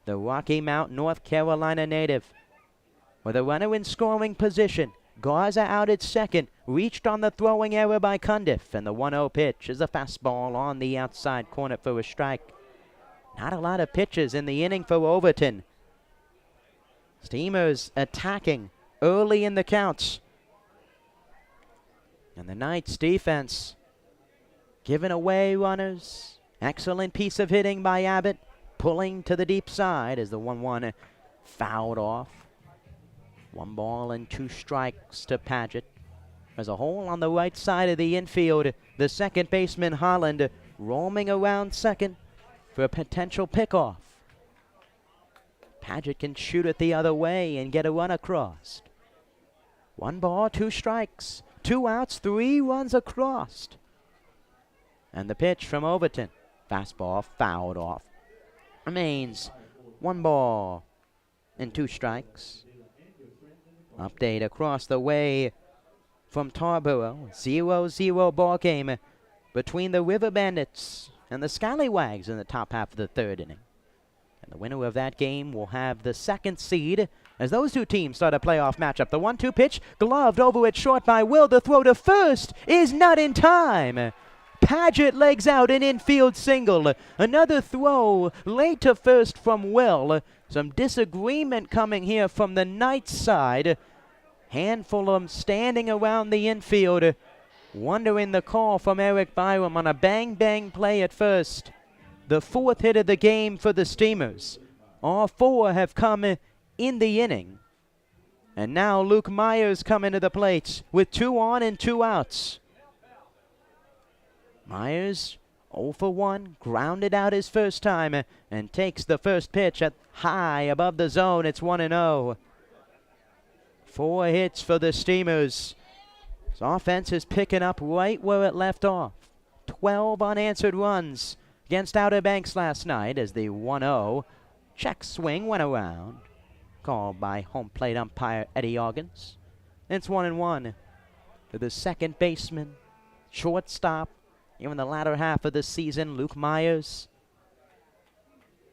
the Rocky Mount, North Carolina native. With a runner in scoring position. Garza out at second. Reached on the throwing error by Cundiff. And the 1-0 pitch is a fastball on the outside corner for a strike. Not a lot of pitches in the inning for Overton. Steamers attacking early in the counts. And the Knights defense giving away runners. Excellent piece of hitting by Abbott. Pulling to the deep side as the 1-1 fouled off. 1 ball and 2 strikes to Paget. There's a hole on the right side of the infield. The second baseman, Holland, roaming around second for a potential pickoff. Paget can shoot it the other way and get a run across. 1 ball, 2 strikes. 2 outs, 3 runs across. And the pitch from Overton. Fastball fouled off. Remains 1 ball and 2 strikes. Update across the way from Tarboro. 0-0 ball game between the River Bandits and the Scallywags in the top half of the 3rd inning. And the winner of that game will have the 2nd seed as those 2 teams start a playoff matchup. The 1-2 pitch gloved over it short by Will. The throw to first is not in time. Paget legs out an infield single. Another throw late to first from Will. Some disagreement coming here from the Knights side. Handful of them standing around the infield, wondering the call from Eric Byram on a bang-bang play at first. The 4th hit of the game for the Steamers. All 4 have come in the inning. And now Luke Myers coming to the plate with 2 on and 2 outs. Myers 0 for 1, grounded out his first time and takes the first pitch at high above the zone. It's 1-0. 4 hits for the Steamers. His offense is picking up right where it left off. 12 unanswered runs against Outer Banks last night as the 1-0 check swing went around. Called by home plate umpire Eddie Oggins. It's 1-1 to the second baseman, shortstop, here in the latter half of the season, Luke Myers.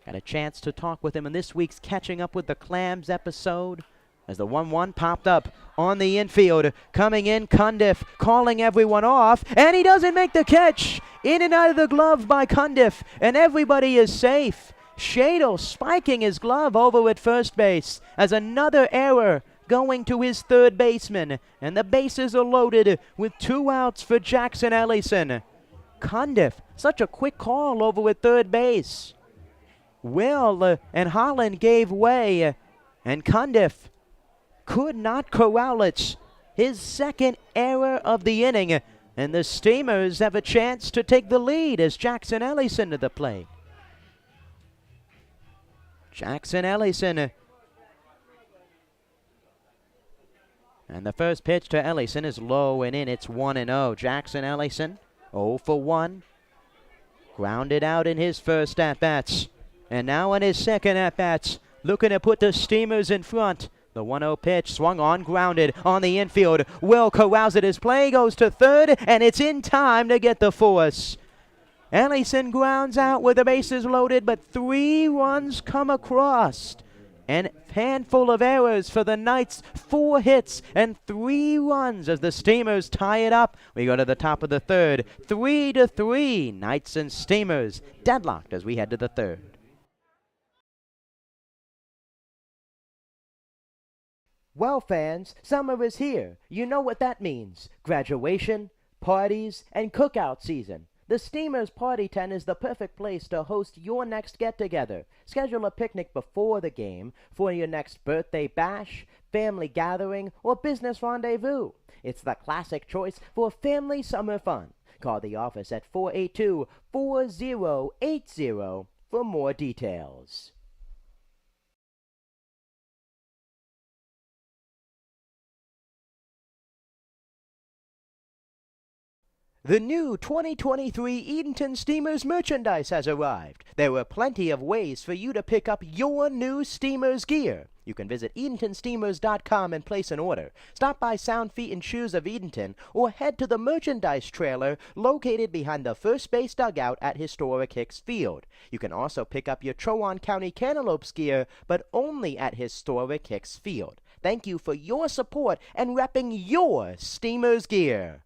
Got a chance to talk with him in this week's Catching Up with the Clams episode as the 1-1 popped up on the infield. Coming in, Cundiff calling everyone off, and he doesn't make the catch. In and out of the glove by Cundiff, and everybody is safe. Shadle spiking his glove over at first base as another error going to his third baseman, and the bases are loaded with 2 outs for Jackson Ellison. Cundiff, such a quick call over at third base. Will and Holland gave way, and Cundiff could not corral it. His second error of the inning, and the Steamers have a chance to take the lead as Jackson Ellison to the plate. Jackson Ellison. And the first pitch to Ellison is low and in. It's 1-0. Jackson Ellison, 0 for 1. Grounded out in his first at-bats. And now in his second at-bats, looking to put the Steamers in front. The 1-0 pitch swung on, grounded on the infield. Will corrals it. His play goes to third, and it's in time to get the force. Ellison grounds out with the bases loaded, but 3 runs come across. And handful of errors for the Knights. 4 hits and 3 runs as the Steamers tie it up. We go to the top of the third. 3-3. Knights and Steamers deadlocked as we head to the third. Well, fans, summer is here. You know what that means. Graduation, parties, and cookout season. The Steamers Party Tent is the perfect place to host your next get-together. Schedule a picnic before the game for your next birthday bash, family gathering, or business rendezvous. It's the classic choice for family summer fun. Call the office at 482-4080 for more details. The new 2023 Edenton Steamers merchandise has arrived. There are plenty of ways for you to pick up your new Steamers gear. You can visit EdentonSteamers.com and place an order. Stop by Sound Feet and Shoes of Edenton or head to the merchandise trailer located behind the first base dugout at historic Hicks Field. You can also pick up your Chowan County Cantaloupes gear, but only at historic Hicks Field. Thank you for your support and repping your Steamers gear.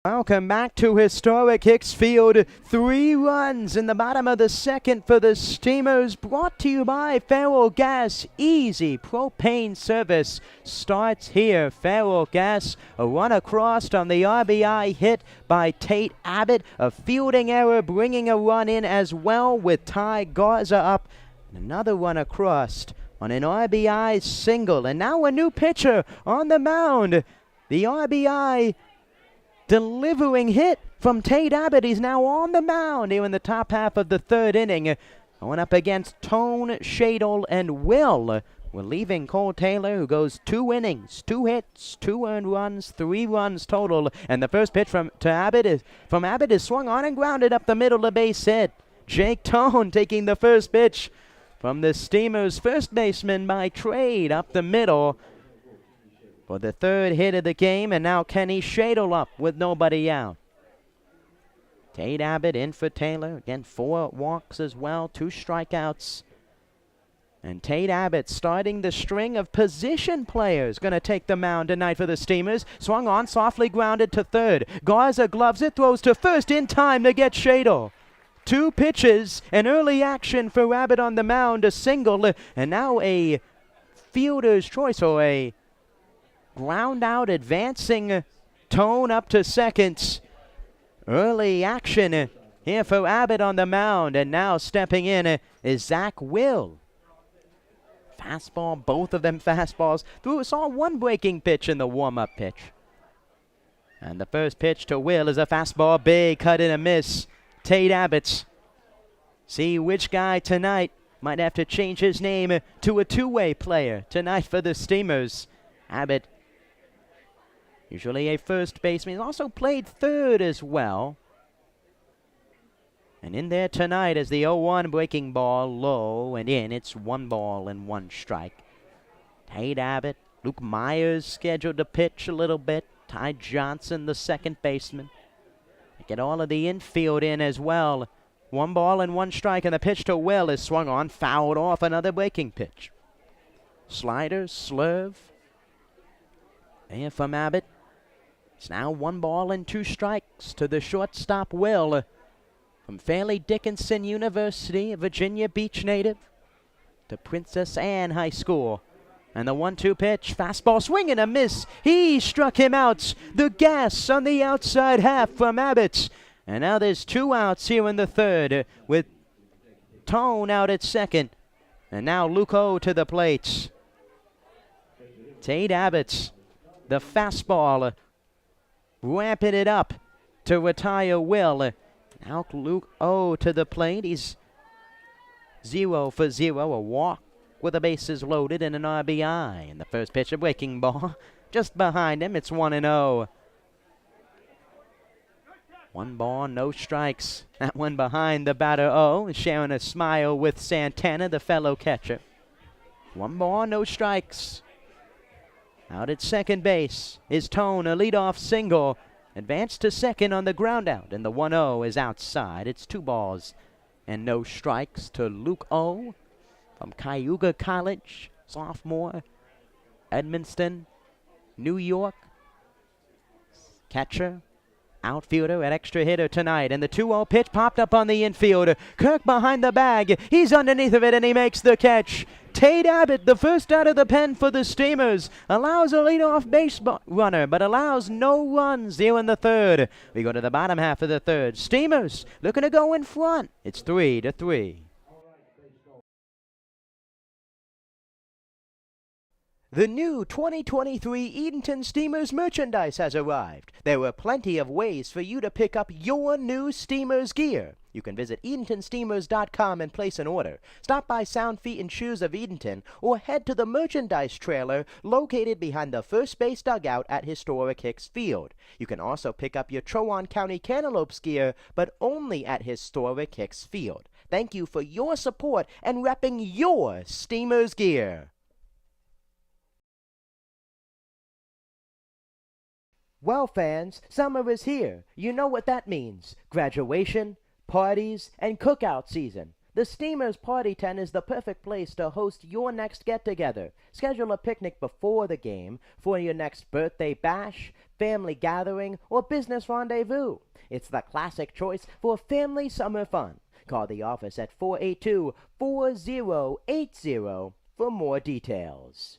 Welcome back to historic Hicks Field. 3 runs in the bottom of the second for the Steamers, brought to you by Feral Gas. Easy propane service starts here. Feral Gas, a run across on the RBI hit by Tate Abbott. A fielding error bringing a run in as well with Ty Garza up. And another run across on an RBI single. And now a new pitcher on the mound. The RBI delivering hit from Tate Abbott. He's now on the mound here in the top half of the third inning. Going up against Tone, Shadle, and Will. We're leaving Cole Taylor, who goes 2 innings, 2 hits, 2 earned runs, 3 runs total. And the first pitch from Abbott is swung on and grounded up the middle of base hit. Jake Tone taking the first pitch from the Steamers' first baseman by trade up the middle for the third hit of the game, and now Kenny Shadle up with nobody out. Tate Abbott in for Taylor. Again, 4 walks as well, 2 strikeouts. And Tate Abbott starting the string of position players. Going to take the mound tonight for the Steamers. Swung on, softly grounded to third. Garza gloves it, throws to first in time to get Shadle. 2 pitches, an early action for Abbott on the mound, a single, and now a fielder's choice, or a ground out, advancing Tone up to second. Early action here for Abbott on the mound, and now stepping in is Zach Will. Fastball, both of them fastballs. Saw 1 breaking pitch in the warm-up pitch. And the first pitch to Will is a fastball, big cut and a miss. Tate Abbott. See which guy tonight might have to change his name to a 2-way player tonight for the Steamers. Abbott, usually a first baseman. He's also played third as well. And in there tonight is the 0-1 breaking ball, low and in. It's 1 ball and 1 strike. Tate Abbott, Luke Myers scheduled to pitch a little bit. Ty Johnson, the second baseman. Get all of the infield in as well. 1 ball and 1 strike, and the pitch to Will is swung on, fouled off. Another breaking pitch. Slider, slurve. And from Abbott, it's now 1 ball and 2 strikes to the shortstop Will. From Fairleigh Dickinson University, a Virginia Beach native, to Princess Anne High School. And the 1-2 pitch, fastball swing and a miss. He struck him out. The gas on the outside half from Abbott. And now there's 2 outs here in the third with Tone out at second. And now Luke O to the plate. Tate Abbott, the fastball, ramping it up to retire Will. Now Luke O to the plate. He's 0 for 0, a walk with the bases loaded and an RBI. And the first pitch, a breaking ball. Just behind him, it's 1-0. 1 ball, no strikes. That one behind the batter O, sharing a smile with Santana, the fellow catcher. 1 ball, no strikes. Out at second base is Tone, a leadoff single. Advanced to second on the ground out, and the 1-0 is outside. It's 2 balls and no strikes to Luke O from Cayuga College, sophomore, Edmonston, New York. Catcher, outfielder, and extra hitter tonight. And the 2-0 pitch popped up on the infield. Kirk behind the bag. He's underneath of it, and he makes the catch. Tate Abbott, the first out of the pen for the Steamers, allows a leadoff base runner, but allows no runs here in the third. We go to the bottom half of the third. Steamers looking to go in front. It's 3-3. The new 2023 Edenton Steamers merchandise has arrived. There are plenty of ways for you to pick up your new Steamers gear. You can visit EdentonSteamers.com and place an order. Stop by Sound Feet and Shoes of Edenton or head to the merchandise trailer located behind the first base dugout at historic Hicks Field. You can also pick up your Trowan County Cantaloupes gear, but only at historic Hicks Field. Thank you for your support and repping your Steamers gear. Well, fans, summer is here. You know what that means. Graduation, parties, and cookout season. The Steamers Party Tent is the perfect place to host your next get-together. Schedule a picnic before the game for your next birthday bash, family gathering, or business rendezvous. It's the classic choice for family summer fun. Call the office at 482-4080 for more details.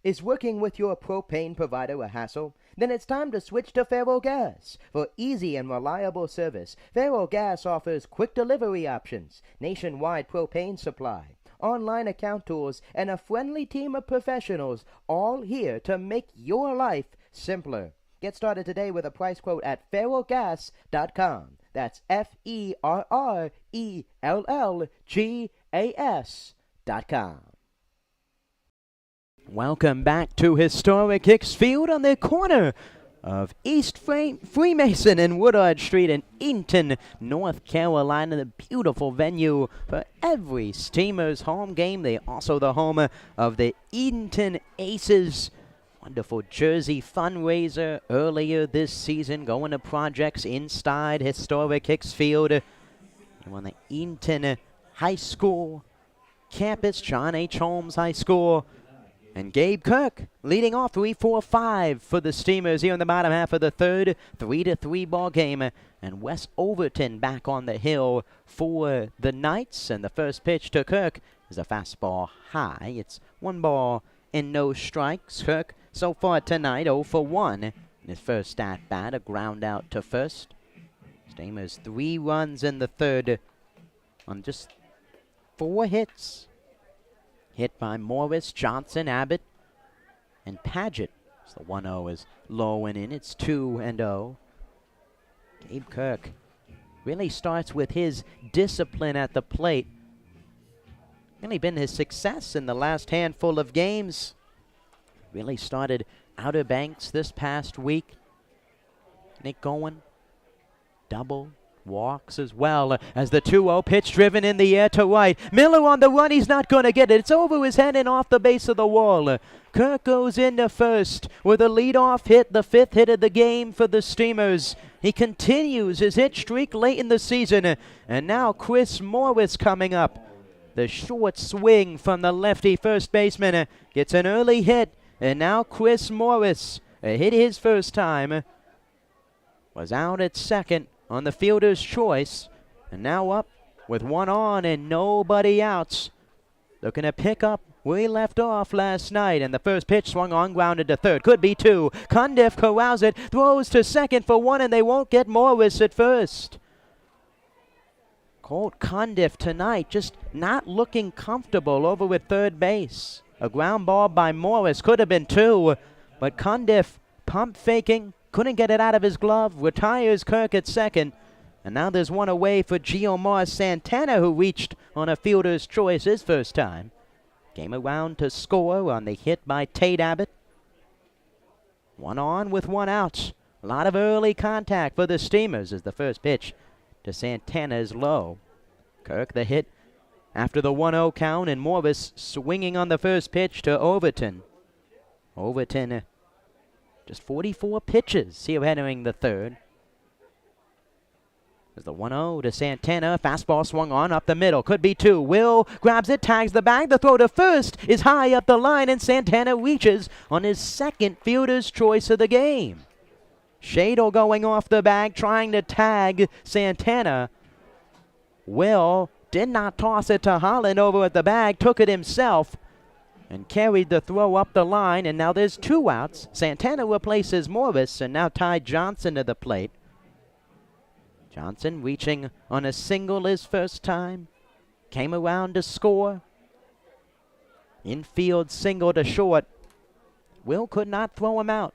Is working with your propane provider a hassle? Then it's time to switch to Faro Gas. For easy and reliable service, Faro Gas offers quick delivery options, nationwide propane supply, online account tools, and a friendly team of professionals, all here to make your life simpler. Get started today with a price quote at FaroGas.com. That's FERRELLGAS.com. Welcome back to historic Hicks Field on the corner of East Freemason and Woodard Street in Edenton, North Carolina. The beautiful venue for every Steamers home game. They're also the home of the Edenton Aces. Wonderful Jersey fundraiser earlier this season, going to projects inside historic Hicks Field. And on the Edenton High School campus, John H. Holmes High School. And Gabe Kirk leading off 3-4-5 for the Steamers here in the bottom half of the third. 3-3 ball game. And Wes Overton back on the hill for the Knights. And the first pitch to Kirk is a fastball high. It's 1 ball and no strikes. Kirk so far tonight 0 for 1. In his first at bat, a ground out to first. Steamers 3 runs in the third on just 4 hits. Hit by Morris, Johnson, Abbott, and Paget. So the 1-0 is low and in. It's 2-0. Gabe Kirk really starts with his discipline at the plate. Really been his success in the last handful of games. Really started Outer Banks this past week. Nick going. Double. Walks as well as the 2-0 pitch driven in the air to right. Miller on the run. He's not going to get it. It's over his head and off the base of the wall. Kirk goes into first with a leadoff hit, the 5th hit of the game for the Steamers. He continues his hit streak late in the season. And now Chris Morris coming up. The short swing from the lefty first baseman gets an early hit. And now Chris Morris hit his first time. Was out at second on the fielder's choice, and now up with 1 on and nobody outs. looking to pick up where he left off last night, and the first pitch swung on, grounded to third. Could be two. Cundiff corrals it, throws to second for one, and they won't get Morris at first. Colt Cundiff tonight just not looking comfortable over at third base. A ground ball by Morris could have been two, but Cundiff pump faking, couldn't get it out of his glove, retires Kirk at second. And now there's one away for Giomar Santana, who reached on a fielder's choice his first time. Came around to score on the hit by Tate Abbott. One on with one out. A lot of early contact for the Steamers as the first pitch to Santana is low. Kirk the hit after the 1-0 count, and Morris swinging on the first pitch to Overton. Overton just 44 pitches here entering the third. There's the 1-0 to Santana. Fastball swung on up the middle. Could be two. Will grabs it, tags the bag. The throw to first is high up the line, and Santana reaches on his second fielder's choice of the game. Shadle going off the bag, trying to tag Santana. Will did not toss it to Holland over at the bag, took it himself, and carried the throw up the line, and now there's two outs. Santana replaces Morris, and now Ty Johnson to the plate. Johnson reaching on a single his first time. Came around to score. Infield single to short. Will could not throw him out.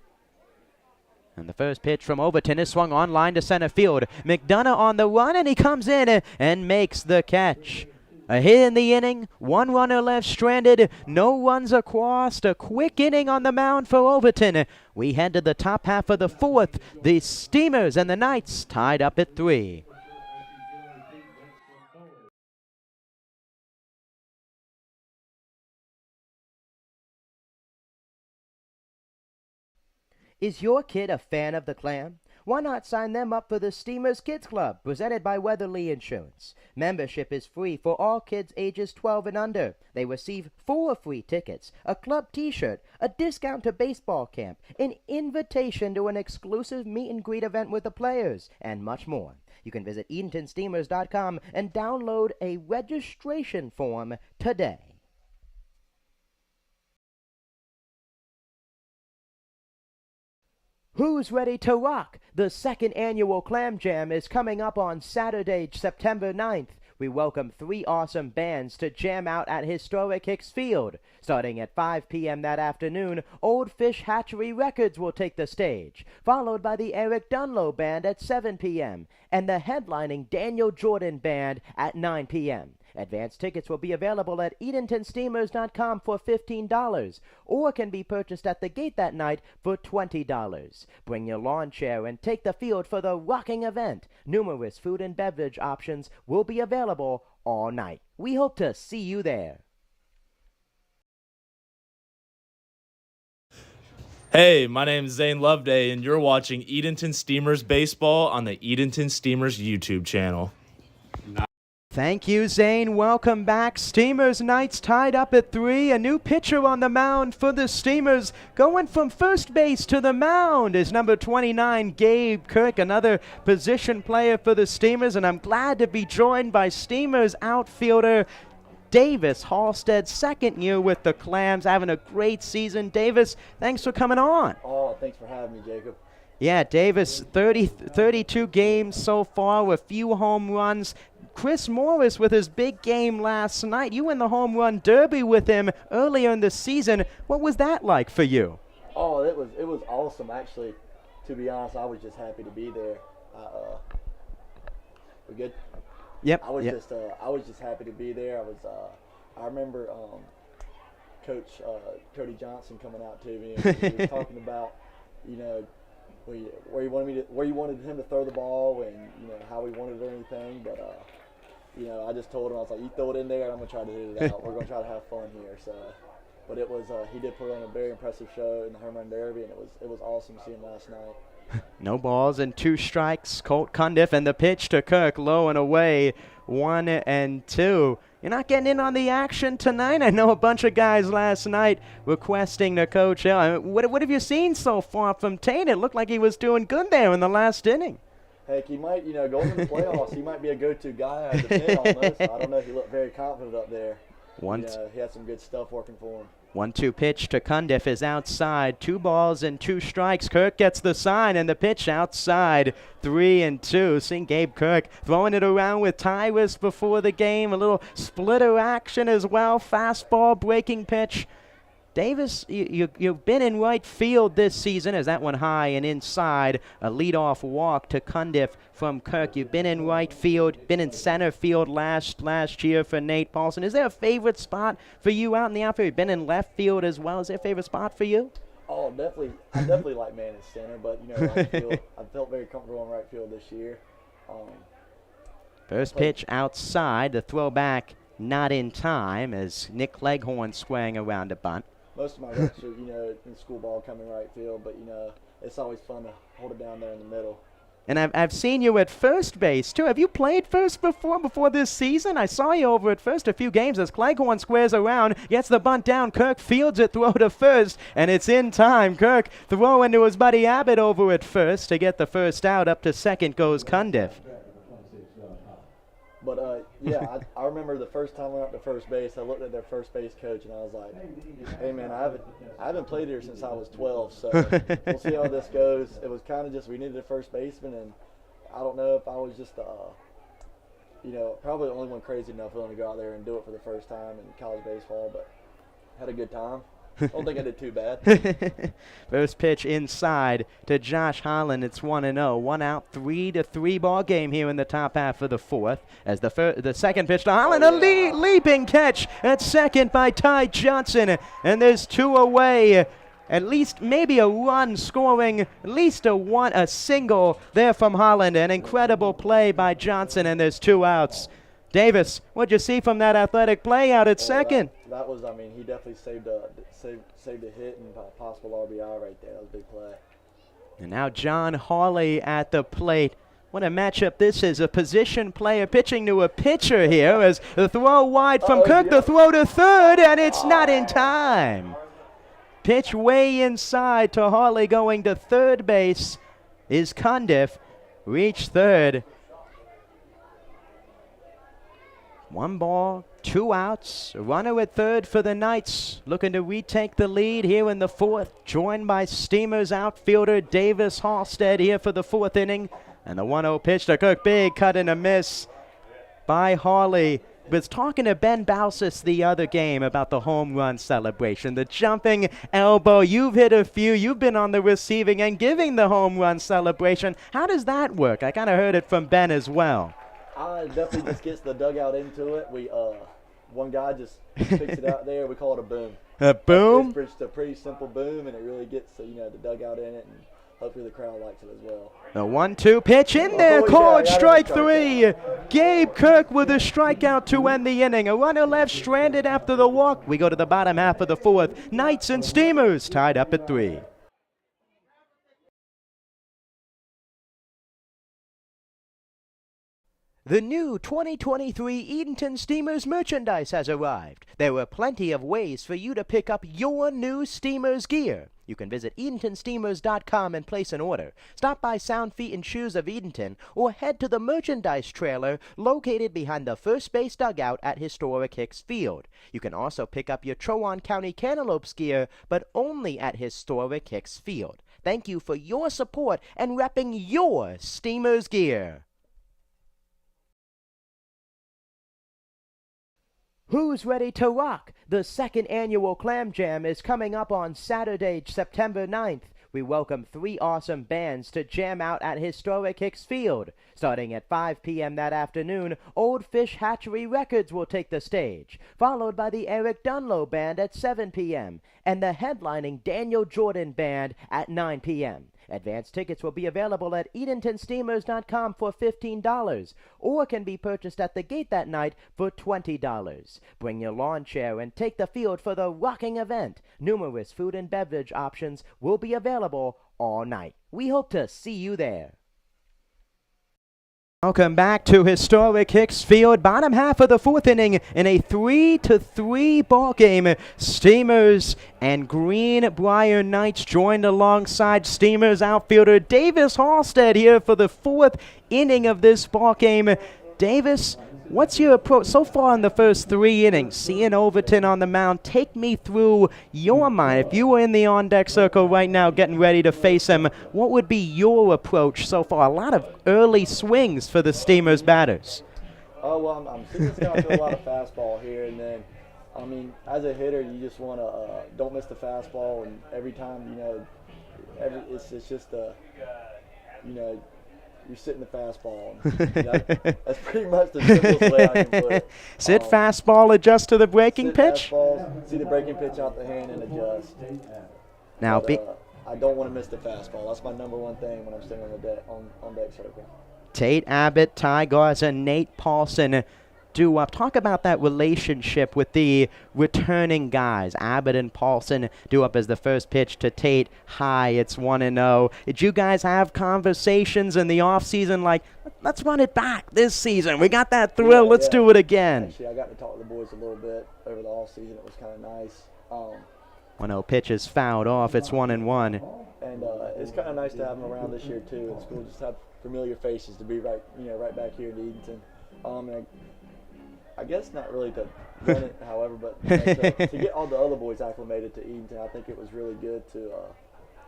And the first pitch from Overton is swung on line to center field. McDonough on the run, and he comes in and makes the catch. A hit in the inning, one runner left stranded, no runs across, a quick inning on the mound for Overton. We head to the top half of the fourth. The Steamers and the Knights tied up at 3. Is your kid a fan of the Clam? Why not sign them up for the Steamers Kids Club, presented by Weatherly Insurance? Membership is free for all kids ages 12 and under. They receive 4 free tickets, a club t-shirt, a discount to baseball camp, an invitation to an exclusive meet and greet event with the players, and much more. You can visit EdentonSteamers.com and download a registration form today. Who's ready to rock? The second annual Clam Jam is coming up on Saturday, September 9th. We welcome 3 awesome bands to jam out at historic Hicks Field. Starting at 5 p.m. that afternoon, Old Fish Hatchery Records will take the stage, followed by the Eric Dunlow Band at 7 p.m. and the headlining Daniel Jordan Band at 9 p.m. Advance tickets will be available at EdentonSteamers.com for $15 or can be purchased at the gate that night for $20. Bring your lawn chair and take the field for the rocking event. Numerous food and beverage options will be available all night. We hope to see you there. Hey, my name is Zane Loveday, and you're watching Edenton Steamers Baseball on the Edenton Steamers YouTube channel. Thank you, Zane. Welcome back. Steamers Knights tied up at 3. A new pitcher on the mound for the Steamers. Going from first base to the mound is number 29, Gabe Kirk, another position player for the Steamers. And I'm glad to be joined by Steamers outfielder Davis Halstead, second year with the Clams, having a great season. Davis, thanks for coming on. Oh, thanks for having me, Jacob. Yeah, Davis, 32 games so far with few home runs. Chris Morris with his big game last night. You win the home run derby with him earlier in the season. What was that like for you? Oh, it was awesome. Actually, to be honest, I was just happy to be there. We good? Yep. I was just happy to be there. I remember Coach Cody Johnson coming out to me and he was talking about, where you wanted him to throw the ball and how we wanted it or anything, but I just told him, I was like, you throw it in there and I'm gonna try to hit it out. We're gonna try to have fun here. So, but it was he did put on a very impressive show in the home run derby, and it was awesome seeing him last night. No balls and 2 strikes. Colt Cundiff, and the pitch to Kirk, low and away, 1-2. You're not getting in on the action tonight. I know a bunch of guys last night requesting to Coach Hill. What have you seen so far from Tate? It looked like he was doing good there in the last inning. Heck, he might, going into the playoffs, he might be a go-to guy at the pin almost. I don't know if he looked very confident up there. He had some good stuff working for him. 1-2 pitch to Cundiff is outside. 2 balls and 2 strikes. Kirk gets the sign and the pitch outside. 3-2. Seeing Gabe Kirk throwing it around with Tyrus before the game. A little splitter action as well. Fastball, breaking pitch. Davis, you've been in right field this season as that one high and inside. A leadoff walk to Cundiff from Kirk. You've been in right field, been in center field last year for Nate Paulson. Is there a favorite spot for you out in the outfield? You've been in left field as well. Is there a favorite spot for you? Oh, definitely. I definitely like man at center, but right field, I felt very comfortable in right field this year. First pitch outside. The throwback not in time as Nick Leghorn swaying around a bunt. Most of my reps are, in school ball coming right field, but, it's always fun to hold it down there in the middle. And I've seen you at first base, too. Have you played first before this season? I saw you over at first a few games as Cleghorn squares around, gets the bunt down. Kirk fields it, throw to first, and it's in time. Kirk throwing to his buddy Abbott over at first to get the first out. Up to second goes Cundiff. But, I remember the first time I went up to first base, I looked at their first base coach, and I was like, hey, man, I haven't played here since I was 12, so we'll see how this goes. It was kind of just we needed a first baseman, and I don't know if I was just, probably the only one crazy enough willing to go out there and do it for the first time in college baseball, but had a good time. I don't think I did too bad. First pitch inside to Josh Holland. It's 1-0. 1 out, 3-3 ball game here in the top half of the fourth. As the second pitch to Holland, a leaping catch at second by Ty Johnson. And there's 2 away. At least maybe a run scoring, at least a single there from Holland. An incredible play by Johnson, and there's 2 outs. Davis, what'd you see from that athletic play out at second? That was, he definitely saved a hit and a possible RBI right there. That was a big play. And now John Hawley at the plate. What a matchup this is. A position player pitching to a pitcher here as the throw wide from Kirk, the throw to third, and it's not in time. Pitch way inside to Hawley going to third base is Cundiff. Reach third. 1 ball, 2 outs. A runner at third for the Knights, looking to retake the lead here in the fourth, joined by Steamers outfielder Davis Halstead here for the 4th inning. And the 1-0 pitch to Kirk. Big cut and a miss by Hawley. Was talking to Ben Bausis the other game about the home run celebration, the jumping elbow. You've hit a few. You've been on the receiving end giving the home run celebration. How does that work? I kind of heard it from Ben as well. Definitely just gets the dugout into it. One guy just picks it out there. We call it a boom. A boom? It's just a pretty simple boom, and it really gets the dugout in it, and hopefully the crowd likes it as well. The 1-2 pitch in there, called strike 3. Gabe Kirk with a strikeout to end the inning. A runner left stranded after the walk. We go to the bottom half of the fourth. Knights and Steamers tied up at 3. The new 2023 Edenton Steamers merchandise has arrived. There are plenty of ways for you to pick up your new Steamers gear. You can visit EdentonSteamers.com and place an order. Stop by Sound Feet and Shoes of Edenton or head to the merchandise trailer located behind the first base dugout at historic Hicks Field. You can also pick up your Chowan County Cantaloupes gear, but only at historic Hicks Field. Thank you for your support and repping your Steamers gear. Who's ready to rock? The 2nd annual Clam Jam is coming up on Saturday, September 9th. We welcome 3 awesome bands to jam out at historic Hicks Field. Starting at 5 p.m. that afternoon, Old Fish Hatchery Records will take the stage, followed by the Eric Dunlow Band at 7 p.m. and the headlining Daniel Jordan Band at 9 p.m. Advance tickets will be available at EdentonSteamers.com for $15 or can be purchased at the gate that night for $20. Bring your lawn chair and take the field for the rocking event. Numerous food and beverage options will be available all night. We hope to see you there. Welcome back to historic Hicks Field, bottom half of the 4th inning in a 3-3 ball game. Steamers and Greenbrier Knights joined alongside Steamers outfielder Davis Halstead here for the 4th inning of this ball game. Davis, What's your approach so far in the first 3 innings? Seeing Overton on the mound, take me through your mind. If you were in the on-deck circle right now getting ready to face him, what would be your approach so far? A lot of early swings for the Steamers batters. Oh, well, I'm seeing this guy throw a lot of fastball here, and then, I mean, as a hitter, you just want to don't miss the fastball, and every time, you know, it's just you know, you're sitting the fastball. That's pretty much the simplest way I can put it. Sit fastball, adjust to the breaking sit pitch. Fastballs, see the breaking pitch out the hand and adjust. Now, I don't want to miss the fastball. That's my number one thing when I'm sitting on the deck circle. Tate Abbott, Ty Garza, Nate Paulson due up. Talk about that relationship with the returning guys. Abbott and Paulson due up as the first pitch to Tate. High, it's 1-0. Did you guys have conversations in the offseason like, let's run it back this season? We got that thrill. Let's do it again. Actually, I got to talk to the boys a little bit over the offseason. It was kind of nice. 1-0 pitch is fouled off. It's 1-1. And it's kind of nice to have them around this year too. It's cool just to have familiar faces to be right back here in Edenton. And I guess not really to run it, however, but to get all the other boys acclimated to Edenton, I think it was really good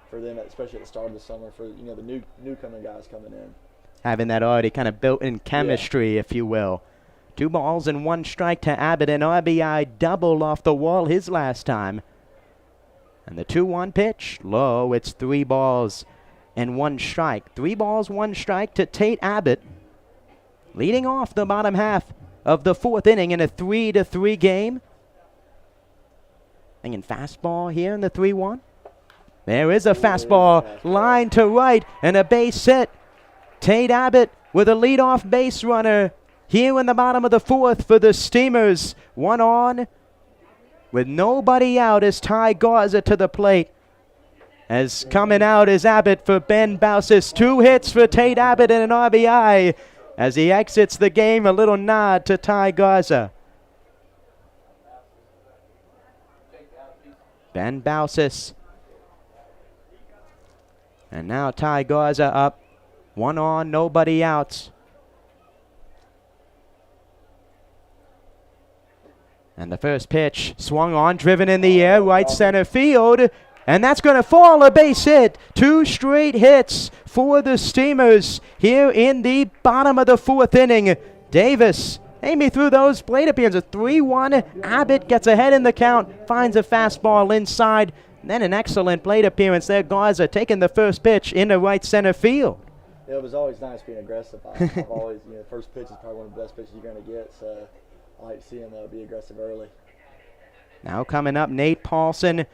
for them, especially at the start of the summer, for the newcomer guys coming in. Having that already kind of built-in chemistry, if you will. 2 balls and 1 strike to Abbott, an RBI double off the wall his last time. And the 2-1 pitch, low. It's 3 balls and 1 strike. 3 balls, 1 strike to Tate Abbott, leading off the bottom half of the 4th inning in a 3-3 game. Thinking fastball here in the 3-1. There is a fastball, line to right, and a base hit. Tate Abbott with a leadoff base runner here in the bottom of the 4th for the Steamers. 1 on, with nobody out as Ty Garza to the plate. As coming out is Abbott for Ben Bausis. 2 hits for Tate Abbott and an RBI. As he exits the game, a little nod to Ty Garza. Ben Bausis. And now Ty Garza up. 1 on, nobody out. And the first pitch swung on, driven in the air, right center field. And that's going to fall, a base hit. 2 straight hits for the Steamers here in the bottom of the 4th inning. Davis, Amy through those plate appearances. 3-1. Abbott gets ahead in the count, finds a fastball inside. And then an excellent plate appearance there. Garza taking the first pitch into right center field. Yeah, it was always nice being aggressive. I've always, first pitch is probably one of the best pitches you're going to get. So I like to see him be aggressive early. Now coming up, Nate Paulson.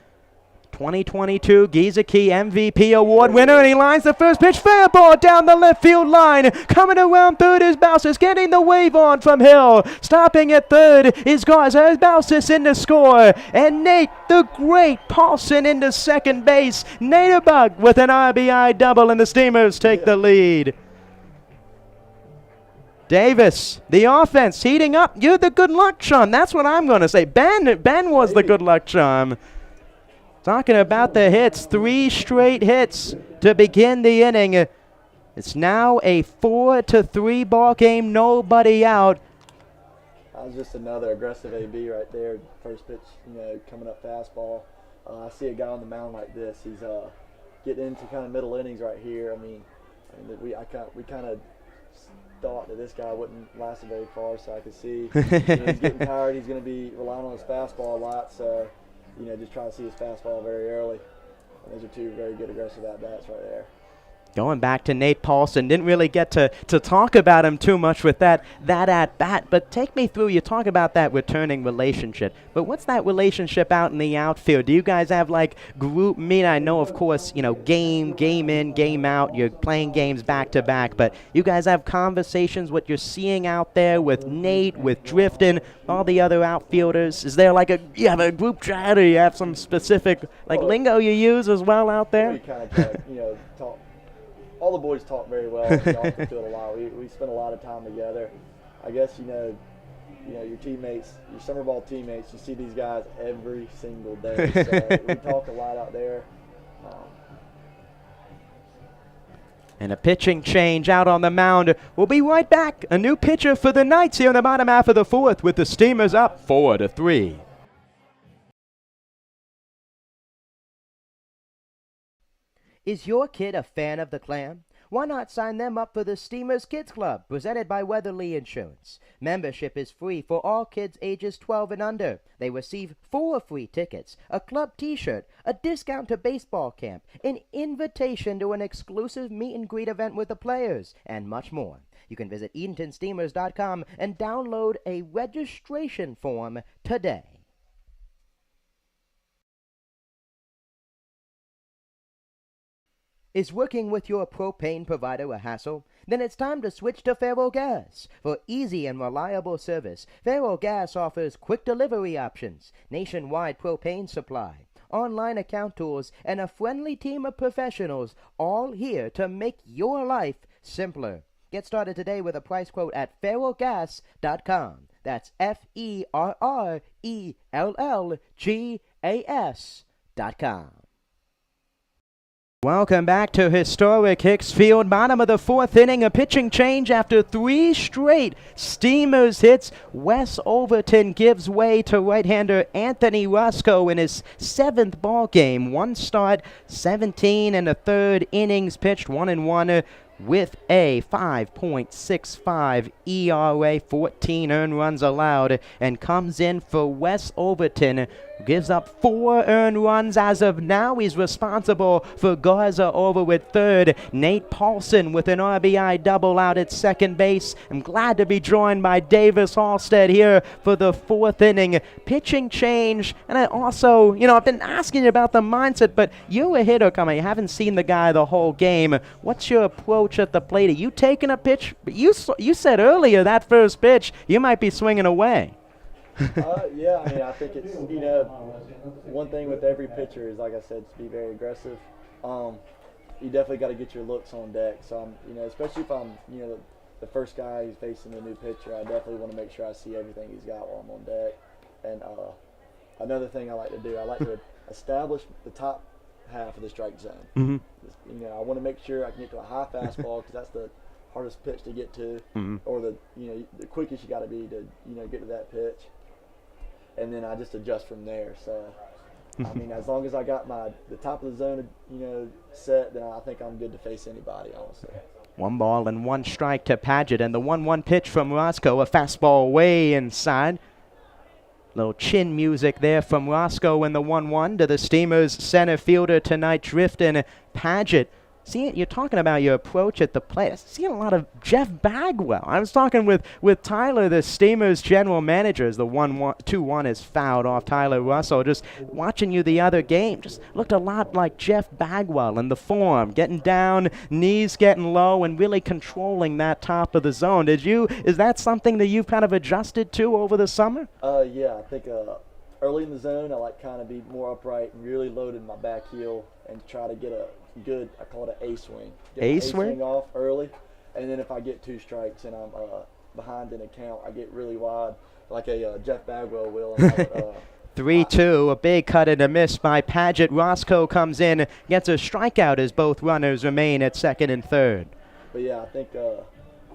2022 Giesecke MVP award winner, and he lines the first pitch, fair ball down the left field line. Coming around third is Bausis, getting the wave on from Hill. Stopping at third is Garza. Bausis in to score, and Nate the great Paulson into second base. Naderbug with an RBI double, and the Steamers take the lead. Davis, the offense heating up. You're the good luck charm. That's what I'm going to say. Ben was the good luck charm. Talking about the hits, 3 straight hits to begin the inning. It's now a 4-3 ball game, nobody out. That was just another aggressive AB right there. First pitch, coming up fastball. I see a guy on the mound like this. He's getting into kind of middle innings right here. We kind of thought that this guy wouldn't last very far, so I could see he's getting tired. He's going to be relying on his fastball a lot, so. Just try to see his fastball very early. And those are 2 very good aggressive at-bats right there. Going back to Nate Paulson, didn't really get to talk about him too much with that at-bat, but take me through, you talk about that returning relationship, but what's that relationship out in the outfield? Do you guys have like group meet? I know, of course, game in, game out, you're playing games back-to-back, but you guys have conversations, what you're seeing out there with Nate, with Drifton, all the other outfielders? Is there like you have a group chat, or you have some specific lingo you use as well out there? We kind of talk. All the boys talk very well. We all field a lot. We spend a lot of time together. I guess your teammates, your summer ball teammates. You see these guys every single day. So we talk a lot out there. And a pitching change out on the mound. We'll be right back. A new pitcher for the Knights here in the bottom half of the fourth with the Steamers up 4-3. Is your kid a fan of the Clam? Why not sign them up for the Steamers Kids Club, presented by Weatherly Insurance? Membership is free for all kids ages 12 and under. They receive 4 free tickets, a club t-shirt, a discount to baseball camp, an invitation to an exclusive meet and greet event with the players, and much more. You can visit EdentonSteamers.com and download a registration form today. Is working with your propane provider a hassle? Then it's time to switch to Faro Gas. For easy and reliable service, Faro Gas offers quick delivery options, nationwide propane supply, online account tools, and a friendly team of professionals, all here to make your life simpler. Get started today with a price quote at FaroGas.com. That's FERRELLGAS.com. Welcome back to historic Hicks Field. Bottom of the fourth inning, a pitching change after 3 straight Steamers hits. Wes Overton gives way to right-hander Anthony Roscoe in his 7th ball game. 1 start, 17 and a third innings pitched, 1-1 with a 5.65 ERA, 14 earned runs allowed, and comes in for Wes Overton. Gives up 4 earned runs as of now. He's responsible for Garza over at third. Nate Paulson with an RBI double out at second base. I'm glad to be joined by Davis Halstead here for the 4th inning. Pitching change, and I also, I've been asking you about the mindset, but you're a hitter coming. You haven't seen the guy the whole game. What's your approach at the plate? Are you taking a pitch? You said earlier that first pitch, you might be swinging away. Yeah, I think it's, one thing with every pitcher is, like I said, to be very aggressive. You definitely got to get your looks on deck. So, especially if I'm, the first guy who's facing the new pitcher, I definitely want to make sure I see everything he's got while I'm on deck. And another thing I like to do, I like to establish the top half of the strike zone. Mm-hmm. I want to make sure I can get to a high fastball because that's the hardest pitch to get to, mm-hmm. or the quickest you got to be to get to that pitch. And then I just adjust from there. So, as long as I got the top of the zone, set, then I think I'm good to face anybody, honestly. 1 ball and 1 strike to Paget, and the 1-1 pitch from Roscoe, a fastball way inside. Little chin music there from Roscoe in the 1-1 to the Steamers center fielder tonight, Drifton Paget. See, you're talking about your approach at the plate. I see a lot of Jeff Bagwell. I was talking with Tyler, the Steamers general manager, as the 2-1 is fouled off Tyler Russell. Just watching you the other game, just looked a lot like Jeff Bagwell in the form, getting down, knees getting low, and really controlling that top of the zone. Is that something that you've kind of adjusted to over the summer? Yeah, I think early in the zone, I like kind of be more upright and really loaded my back heel and try to get a good, I call it an A swing. Get A swing off early, and then if I get 2 strikes and I'm behind in a count, I get really wide, like a Jeff Bagwell will. 3-2, a big cut and a miss by Paget. Roscoe comes in, gets a strikeout as both runners remain at second and third. But yeah, I think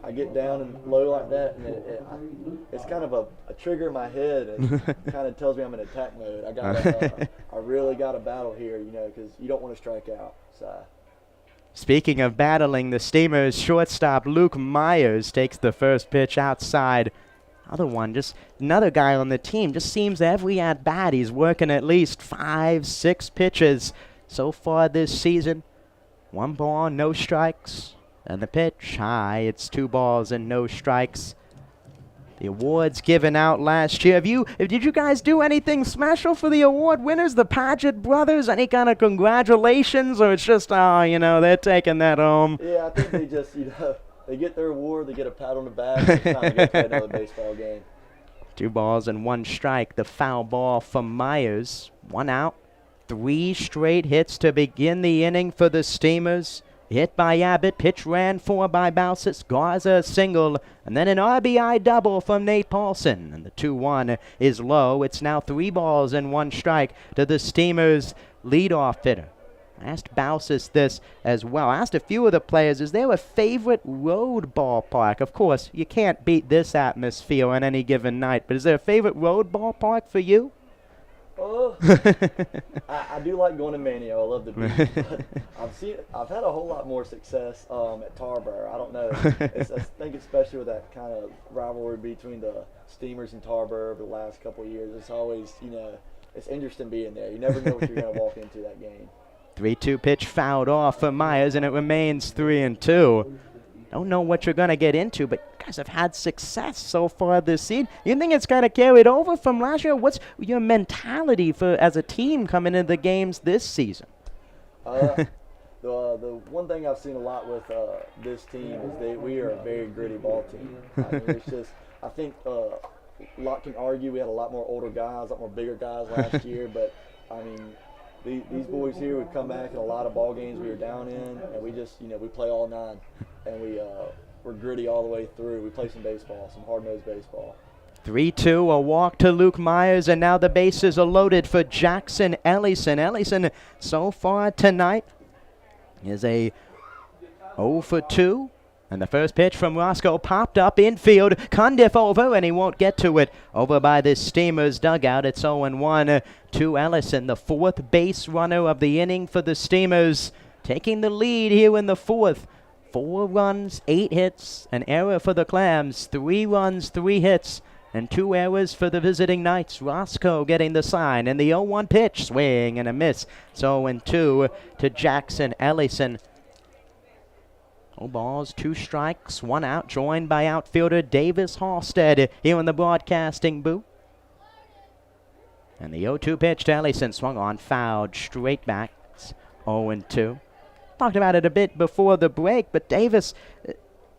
I get down and low like that, and it's kind of a trigger in my head, and kind of tells me I'm in attack mode. I really got to battle here, because you don't want to strike out. So. Speaking of battling, the Steamers shortstop Luke Myers takes the first pitch outside. Just another guy on the team. Just seems every at bat he's working at least 5-6 pitches so far this season. 1 ball, no strikes. And the pitch high. It's 2 balls and no strikes. The awards given out last year. Did you guys do anything special for the award winners, the Paget brothers? Any kind of congratulations, or it's just, they're taking that home? Yeah, I think they just, they get their award, they get a pat on the back, and it's time to go play another baseball game. 2 balls and 1 strike. The foul ball from Myers. 1 out. 3 straight hits to begin the inning for the Steamers. Hit by Abbott, pitch ran 4 by Bausis, Garza single, and then an RBI double from Nate Paulson. And the 2-1 is low. It's now 3 balls and 1 strike to the Steamers' leadoff hitter. I asked Bausis this as well. I asked a few of the players, is there a favorite road ballpark? Of course, you can't beat this atmosphere on any given night, but is there a favorite road ballpark for you? I do like going to Manio. I love the beach. But I've had a whole lot more success at Tarboro. I don't know. I think especially with that kind of rivalry between the Steamers and Tarboro over the last couple of years, it's always, it's interesting being there. You never know what you're going to walk into that game. 3-2 pitch fouled off for Myers, and it remains 3-2. Don't know what you're going to get into, but you guys have had success so far this season. You think it's kind of carried over from last year? What's your mentality for as a team coming into the games this season? The one thing I've seen a lot with this team is that we are a very gritty ball team. I mean, it's just, I think a lot can argue we had a lot more older guys, a lot more bigger guys last year, but I mean, these boys here would come back in a lot of ball games we were down in, and we just, we play all 9, and we're gritty all the way through. We play some baseball, some hard-nosed baseball. 3-2, a walk to Luke Myers, and now the bases are loaded for Jackson Ellison. Ellison, so far tonight, is a 0 for 2. And the first pitch from Roscoe popped up infield. Cundiff over, and he won't get to it. Over by this Steamers dugout. It's 0-1 to Ellison, the 4th base runner of the inning for the Steamers. Taking the lead here in the 4th. 4 runs, 8 hits, an error for the Clams. 3 runs, 3 hits, and 2 errors for the visiting Knights. Roscoe getting the sign, and the 0-1 pitch, swing and a miss. It's 0-2 to Jackson Ellison. 0 balls, 2 strikes, 1 out, joined by outfielder Davis Halstead here in the broadcasting booth. And the 0-2 pitch to Ellison, swung on, fouled, straight back. It's 0-2. Talked about it a bit before the break, but Davis,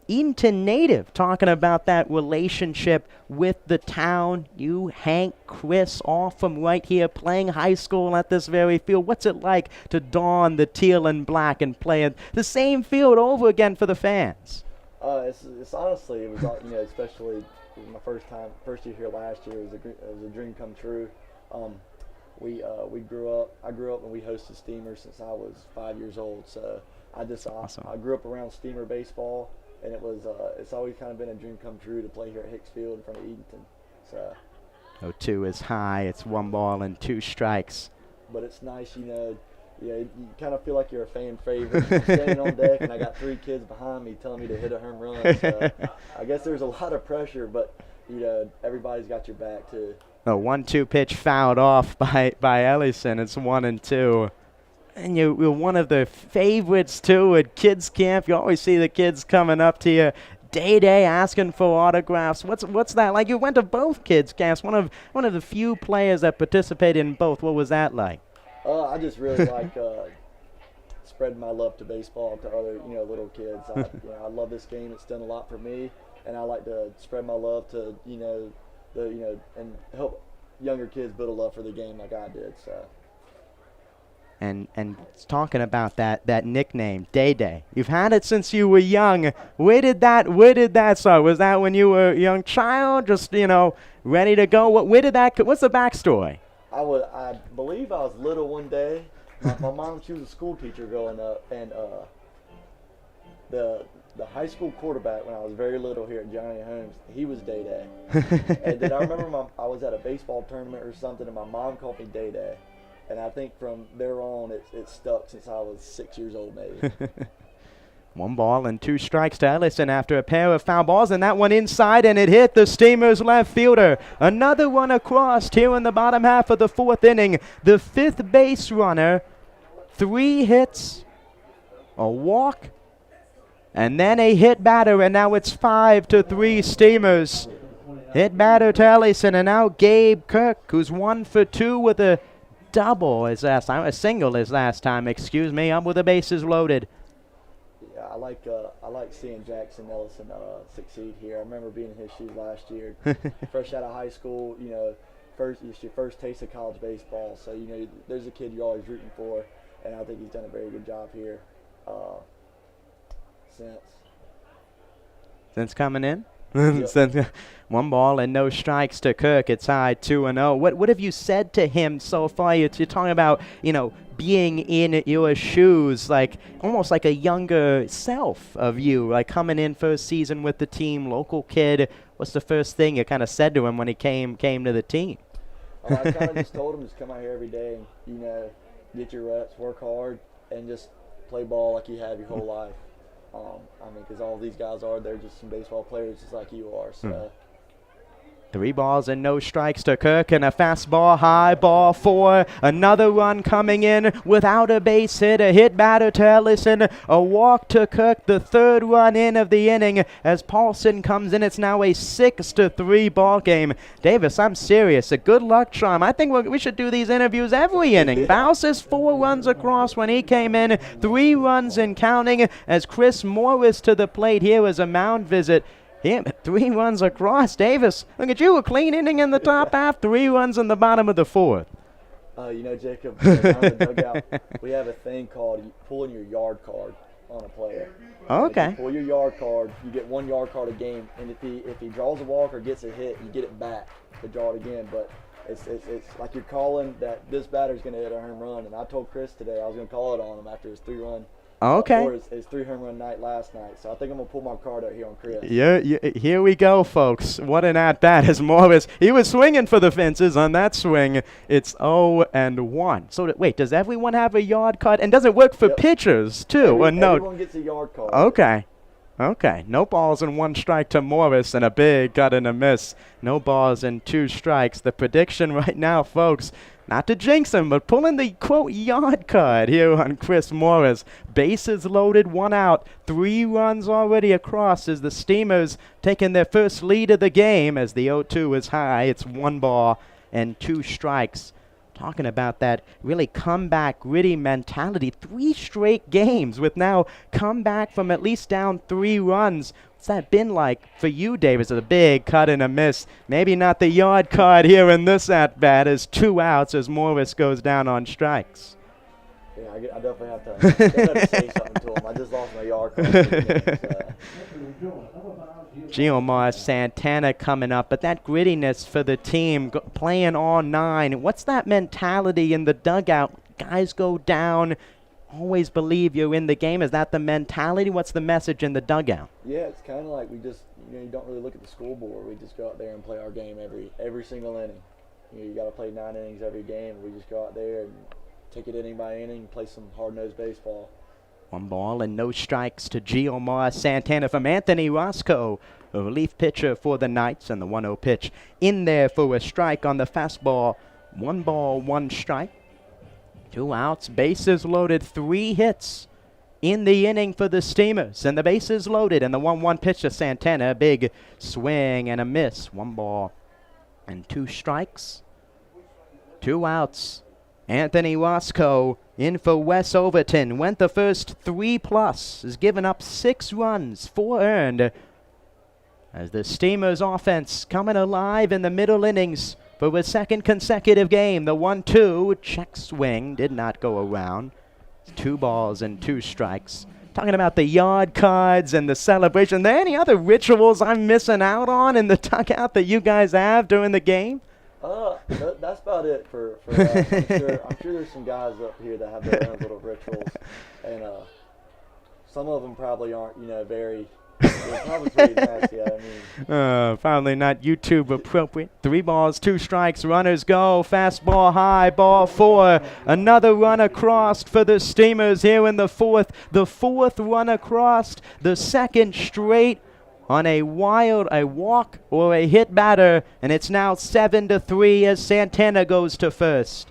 Edenton native, talking about that relationship with the town. You, Hank, Chris, all from right here, playing high school at this very field. What's it like to don the teal and black and play at the same field over again for the fans? It's honestly, it was especially my first year here last year. It was a dream come true. I grew up and we hosted Steamers since I was 5 years old. So awesome. I grew up around Steamer baseball. And it's always kind of been a dream come true to play here at Hicks Field in front of Edenton. So 0-2 is high. It's 1 ball and 2 strikes. But it's nice, you kind of feel like you're a fan favorite. I'm standing on deck, and I got 3 kids behind me telling me to hit a home run. So I guess there's a lot of pressure, but everybody's got your back too. A 1-2 pitch fouled off by Ellison. It's 1-2. And you're one of the favorites, too, at kids camp. You always see the kids coming up to you day asking for autographs. What's that like? You went to both kids camps, one of the few players that participated in both. What was that like? I just really like spreading my love to baseball to other, little kids. I love this game. It's done a lot for me, and I like to spread my love to, and help younger kids build a love for the game like I did. So. And talking about that nickname, Day. You've had it since you were young. Where did that start? Was that when you were a young child, just ready to go? What's the backstory? I believe I was little one day. My mom, she was a school teacher growing up, and the high school quarterback when I was very little here at Johnny Holmes, he was Day. And then I remember I was at a baseball tournament or something, and my mom called me Day. And I think from there on, it stuck since I was 6 years old, maybe. 1 ball and 2 strikes to Ellison after a pair of foul balls, and that one inside, and it hit the Steamers left fielder. Another one across here in the bottom half of the 4th inning. The 5th base runner, 3 hits, a walk, and then a hit batter, and now it's 5-3 Steamers. Hit batter to Ellison, and now Gabe Kirk, who's 1 for 2 with a single his last time, excuse me, up with the bases loaded. Yeah, I like seeing Jackson Ellison succeed here. I remember being in his shoes last year. Fresh out of high school, it's your first taste of college baseball. So, there's a kid you're always rooting for, and I think he's done a very good job here since Since coming in? So, 1-0 to Kirk. It's tied 2-0. What have you said to him so far? You're talking about, being in your shoes, like almost like a younger self of you, like coming in first season with the team, local kid. What's the first thing you kind of said to him when he came to the team? I kind of just told him just come out here every day and, get your reps, work hard, and just play ball like you have your whole life. Because all these guys they're just some baseball players just like you are. So. 3-0 to Kirk, and a fastball, high ball 4. Another run coming in without a base hit. A hit batter to Ellison. A walk to Kirk. The third run in of the inning as Paulson comes in. It's now a 6-3 ball game. Davis, I'm serious. A good luck charm. I think we should do these interviews every inning. Bowser's 4 runs across when he came in. 3 runs and counting as Chris Morris to the plate. Here was a mound visit. Yeah, 3 runs across. Davis, look at you, a clean inning in the top half, 3 runs in the bottom of the 4th. Jacob, down in the dugout, we have a thing called pulling your yard card on a player. Okay. If you pull your yard card, you get 1 yard card a game, and if he draws a walk or gets a hit, you get it back to draw it again. But it's like you're calling that this batter's going to hit a home run, and I told Chris today I was going to call it on him after his 3-run. Okay. Or his 3 home run night last night. So I think I'm going to pull my card out here on Chris. Yeah, here we go, folks. What an at-bat as Morris. He was swinging for the fences on that swing. It's 0-1. So, wait, does everyone have a yard card? And does it work for pitchers, too? Everyone gets a yard card. Okay. No balls and 1 strike to Morris, and a big cut and a miss. No balls and 2 strikes. The prediction right now, folks, not to jinx him, but pulling the, quote, yard card here on Chris Morris. Bases loaded, 1 out. 3 runs already across as the Steamers taking their first lead of the game as the 0-2 is high. It's 1 ball and 2 strikes. Talking about that really comeback, gritty mentality. 3 straight games with now comeback from at least down 3 runs. What's that been like for you, Davis? A big cut and a miss. Maybe not the yard card here in this at-bat as 2 outs as Morris goes down on strikes. Yeah, I definitely have to say something to him. I just lost my yard card. Giomar Santana coming up, but that grittiness for the team, playing all 9. What's that mentality in the dugout? Guys go down, always believe you're in the game. Is that the mentality? What's the message in the dugout? Yeah, it's kind of like we just, you don't really look at the scoreboard. We just go out there and play our game every single inning. You got to play 9 innings every game. We just go out there and take it inning by inning, play some hard-nosed baseball. 1 ball and no strikes to Giomar Santana from Anthony Roscoe, a relief pitcher for the Knights, and the 1-0 pitch in there for a strike on the fastball. 1 ball, 1 strike. 2 outs, bases loaded, 3 hits in the inning for the Steamers, and the bases loaded, and the 1-1 pitch to Santana, big swing and a miss. 1 ball and 2 strikes. 2 outs. Anthony Roscoe in for Wes Overton. Went the first 3+. Has given up 6 runs, 4 earned. As the Steamers offense coming alive in the middle innings for a 2nd consecutive game. The 1-2 check swing did not go around. 2 balls and 2 strikes. Talking about the yard cards and the celebration. Are there any other rituals I'm missing out on in the dugout that you guys have during the game? That's about it for us. I'm sure there's some guys up here that have their own little rituals, and some of them probably aren't, very. They're probably pretty nasty. Probably not YouTube appropriate. 3 balls, 2 strikes. Runners go. Fastball high, ball 4. Another run across for the Steamers here in the 4th. The 4th run across. The 2nd straight on a walk or a hit batter, and it's now 7-3 as Santana goes to first.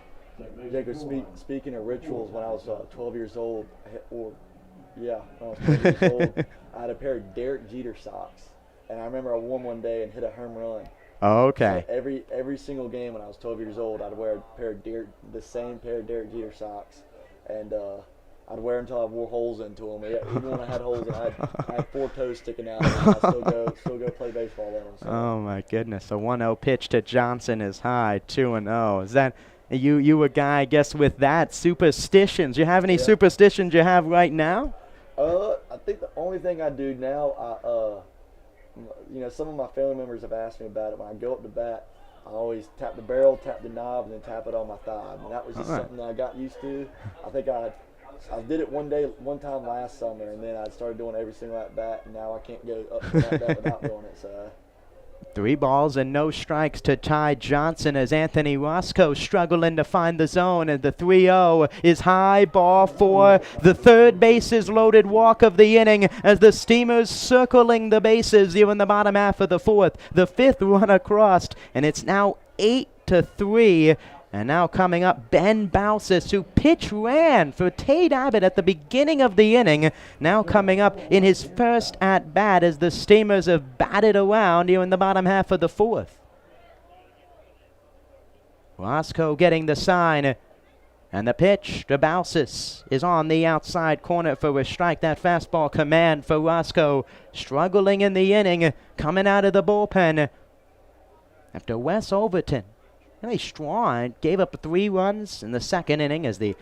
Jacob, speaking of rituals, when I was 12 years old, when I was 12 years old, I had a pair of Derek Jeter socks, and I remember I won one day and hit a home run. Okay. So every single game when I was 12 years old, I'd wear the same pair of Derek Jeter socks, and I'd wear them until I wore holes into them. Even when I had holes, I had 4 toes sticking out, and I'd still go play baseball in them. So. Oh my goodness! A 1-0 pitch to Johnson is high, 2-0. Is that you a guy? I guess with that superstitions. You have any superstitions you have right now? I think the only thing I do now, you know, some of my family members have asked me about it. When I go up to bat, I always tap the barrel, tap the knob, and then tap it on my thigh. And that was just something that I got used to. I think I did it one time last summer, and then I started doing every single at bat, and now I can't go up to that bat without doing it. So. 3 balls and no strikes to Ty Johnson as Anthony Roscoe struggling to find the zone, and the 3-0 is high, ball 4. The third bases loaded walk of the inning as the Steamers circling the bases here in the bottom half of the 4th. The 5th run across, and it's now 8-3. And now coming up, Ben Bausis, who pitch ran for Tate Abbott at the beginning of the inning, now coming up in his first at-bat as the Steamers have batted around here in the bottom half of the 4th. Roscoe getting the sign, and the pitch to Bausis is on the outside corner for a strike. That fastball command for Roscoe, struggling in the inning, coming out of the bullpen after Wes Overton. Really strong. Gave up 3 runs in the second inning as the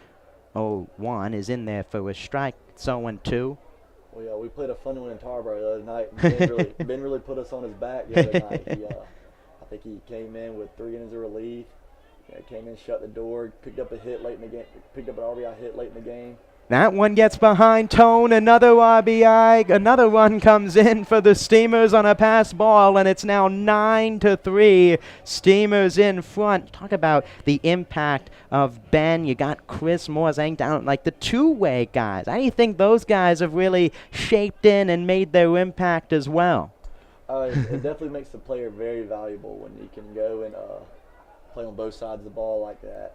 0-1 is in there for a strike. It's 0-2. Well, yeah, we played a fun one in Tarboro the other night. Ben really put us on his back the other night. I think he came in with 3 innings of relief. Came in, shut the door, picked up a hit late in the game. Picked up an RBI hit late in the game. That one gets behind Tone, another RBI, another one comes in for the Steamers on a pass ball, and it's now 9-3. Steamers in front. Talk about the impact of Ben. You got Chris Morzang down, like the two-way guys. How do you think those guys have really shaped in and made their impact as well? It definitely makes the player very valuable when you can go and play on both sides of the ball like that.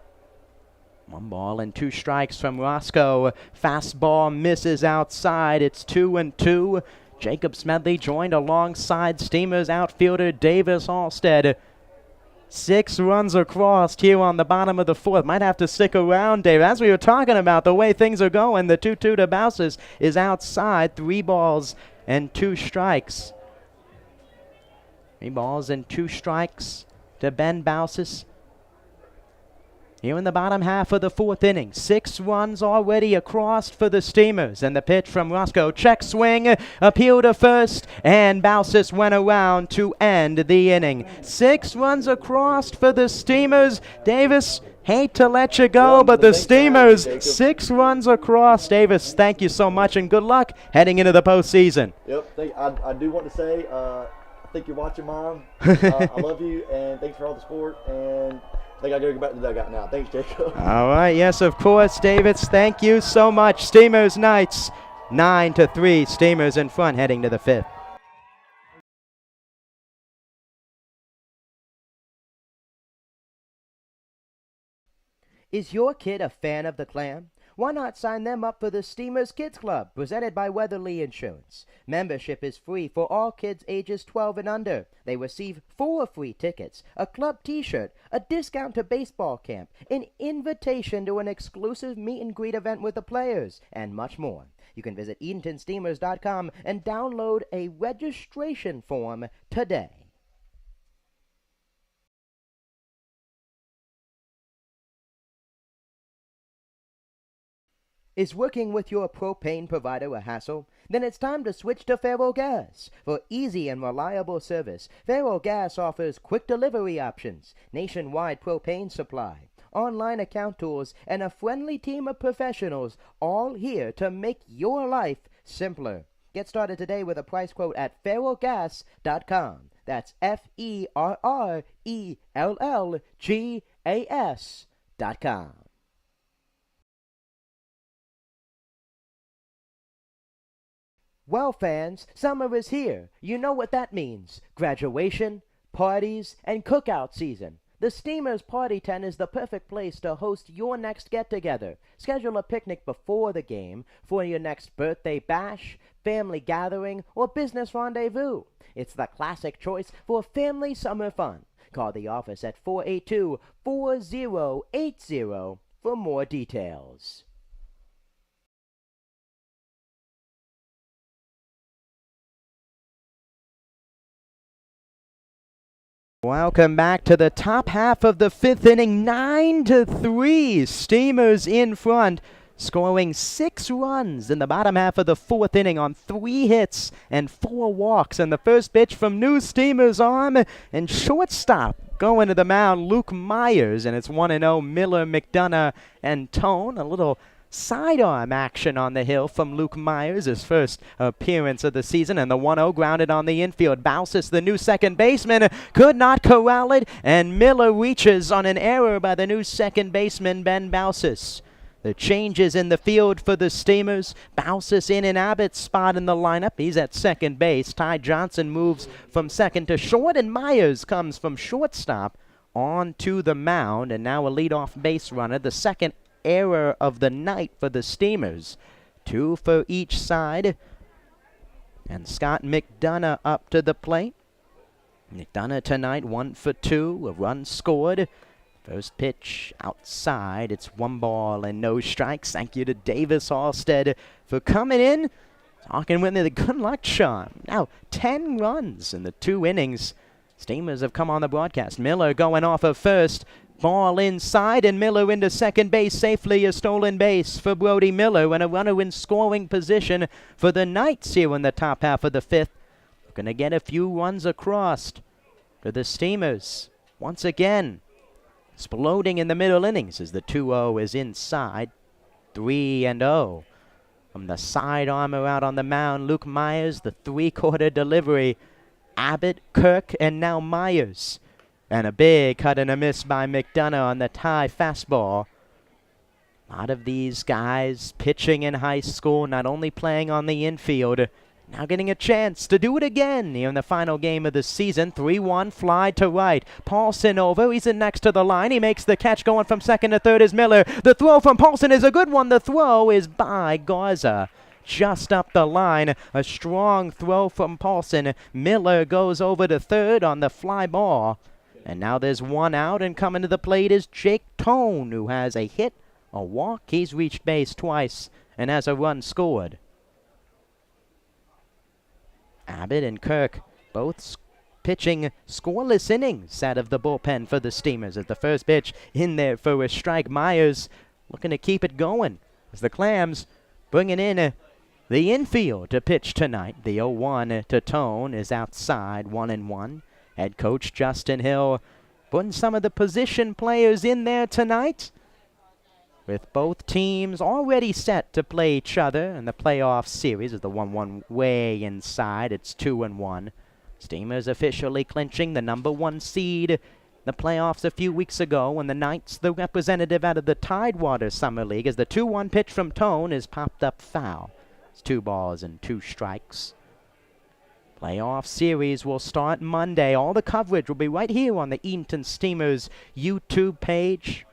1 ball and 2 strikes from Roscoe. Fastball misses outside. It's 2-2. Jacob Smedley joined alongside Steamers outfielder Davis Halstead. 6 runs across here on the bottom of the 4th. Might have to stick around, Dave. As we were talking about, the way things are going, the 2-2 to Bausis is outside. 3 balls and 2 strikes. 3 balls and 2 strikes to Ben Bausis. Here in the bottom half of the 4th inning, 6 runs already across for the Steamers. And the pitch from Roscoe, check swing, appeal to first, and Bausis went around to end the inning. 6 runs across for the Steamers. Davis, hate to let you go, but the Steamers, 6 runs across. Davis, thank you so much, and good luck heading into the postseason. Yep, I do want to say, I think you're watching, Mom. I love you, and thanks for all the support, and I think I gotta go back to the dugout now. Thanks, Jacob. All right, yes, of course, Davis. Thank you so much. Steamers Knights, 9-3. Steamers in front heading to the 5th. Is your kid a fan of the Clam? Why not sign them up for the Steamers Kids Club, presented by Weatherly Insurance? Membership is free for all kids ages 12 and under. They receive 4 free tickets, a club t-shirt, a discount to baseball camp, an invitation to an exclusive meet and greet event with the players, and much more. You can visit EdentonSteamers.com and download a registration form today. Is working with your propane provider a hassle? Then it's time to switch to Faro Gas. For easy and reliable service, Faro Gas offers quick delivery options, nationwide propane supply, online account tools, and a friendly team of professionals, all here to make your life simpler. Get started today with a price quote at ferrogas.com. That's FERRELLGAS.com. Well, fans, summer is here. You know what that means. Graduation, parties, and cookout season. The Steamers Party Tent is the perfect place to host your next get-together. Schedule a picnic before the game for your next birthday bash, family gathering, or business rendezvous. It's the classic choice for family summer fun. Call the office at 482-4080 for more details. Welcome back to the top half of the 5th inning. 9-3. Steamers in front. scoring 6 runs in the bottom half of the 4th inning on 3 hits and 4 walks. And the first pitch from New Steamer's arm, and shortstop going to the mound, Luke Myers, and it's 1-0 Miller, McDonough, and Tone. A little sidearm action on the hill from Luke Myers, his first appearance of the season, and the 1-0 grounded on the infield. Bausis, the new second baseman, could not corral it, and Miller reaches on an error by the new second baseman, Ben Bausis. The changes in the field for the Steamers. Bausis in an Abbott's spot in the lineup. He's at second base. Ty Johnson moves from second to short, and Myers comes from shortstop on to the mound, and now a leadoff base runner, the second error of the night for the Steamers. 2 for each side. And Scott McDonough up to the plate. McDonough tonight 1 for 2, a run scored. First pitch outside. It's 1 ball and no strikes. Thank you to Davis Halstead for coming in, talking with me the good luck charm. Now 10 runs in the 2 innings. Steamers have come on the broadcast. Miller going off of first. Ball inside, and Miller into second base safely. A stolen base for Brody Miller, and a runner in scoring position for the Knights here in the top half of the 5th. Looking to get a few runs across for the Steamers. Once again, exploding in the middle innings as the 2-0 is inside. 3-0. From the side armor out on the mound, Luke Myers, the 3-quarter delivery. Abbott, Kirk, and now Myers. And a big cut and a miss by McDonough on the tie fastball. A lot of these guys pitching in high school, not only playing on the infield, now getting a chance to do it again here in the final game of the season. 3-1, fly to right. Paulson over, he's in next to the line. He makes the catch, going from second to third is Miller. The throw from Paulson is a good one. The throw is by Garza. Just up the line, a strong throw from Paulson. Miller goes over to third on the fly ball. And now there's 1 out, and coming to the plate is Jake Tone, who has a hit, a walk. He's reached base twice and has a run scored. Abbott and Kirk both pitching scoreless innings out of the bullpen for the Steamers. At the first pitch in there for a strike, Myers looking to keep it going as the Clams bringing in the infield to pitch tonight. The 0-1 to Tone is outside, 1-1. Head coach Justin Hill putting some of the position players in there tonight, with both teams already set to play each other in the playoff series. As the 1-1 way inside, it's 2-1. Steamers officially clinching the number 1 seed in the playoffs a few weeks ago, when the Knights, the representative out of the Tidewater Summer League, as the 2-1 pitch from Tone is popped up foul. It's 2 balls and 2 strikes. Playoff series will start Monday. All the coverage will be right here on the Edenton Steamers YouTube page.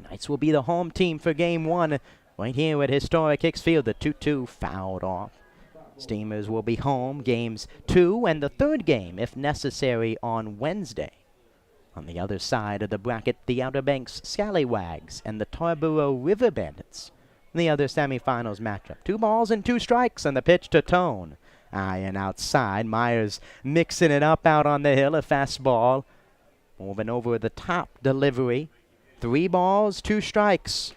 Knights will be the home team for Game 1 right here at historic Hicks Field. The 2-2 fouled off. Steamers will be home Games 2 and the 3rd game, if necessary, on Wednesday. On the other side of the bracket, the Outer Banks Scallywags and the Tarboro River Bandits. In the other semifinals matchup, 2 balls and 2 strikes, and the pitch to Tone. High and outside. Myers mixing it up out on the hill. A fastball. Moving over the top delivery. 3 balls, 2 strikes.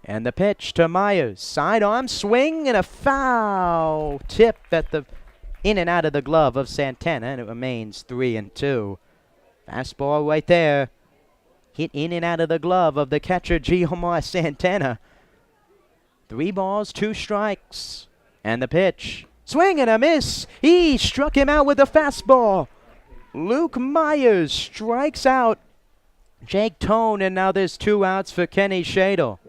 And the pitch to Myers. Sidearm swing and a foul tip at the in and out of the glove of Santana, and it remains 3-2. Fastball right there. Hit in and out of the glove of the catcher, Giomar Santana. 3 balls, 2 strikes. And the pitch. Swing and a miss. He struck him out with a fastball. Luke Myers strikes out Jake Tone, and now there's 2 outs for Kenny Shadle.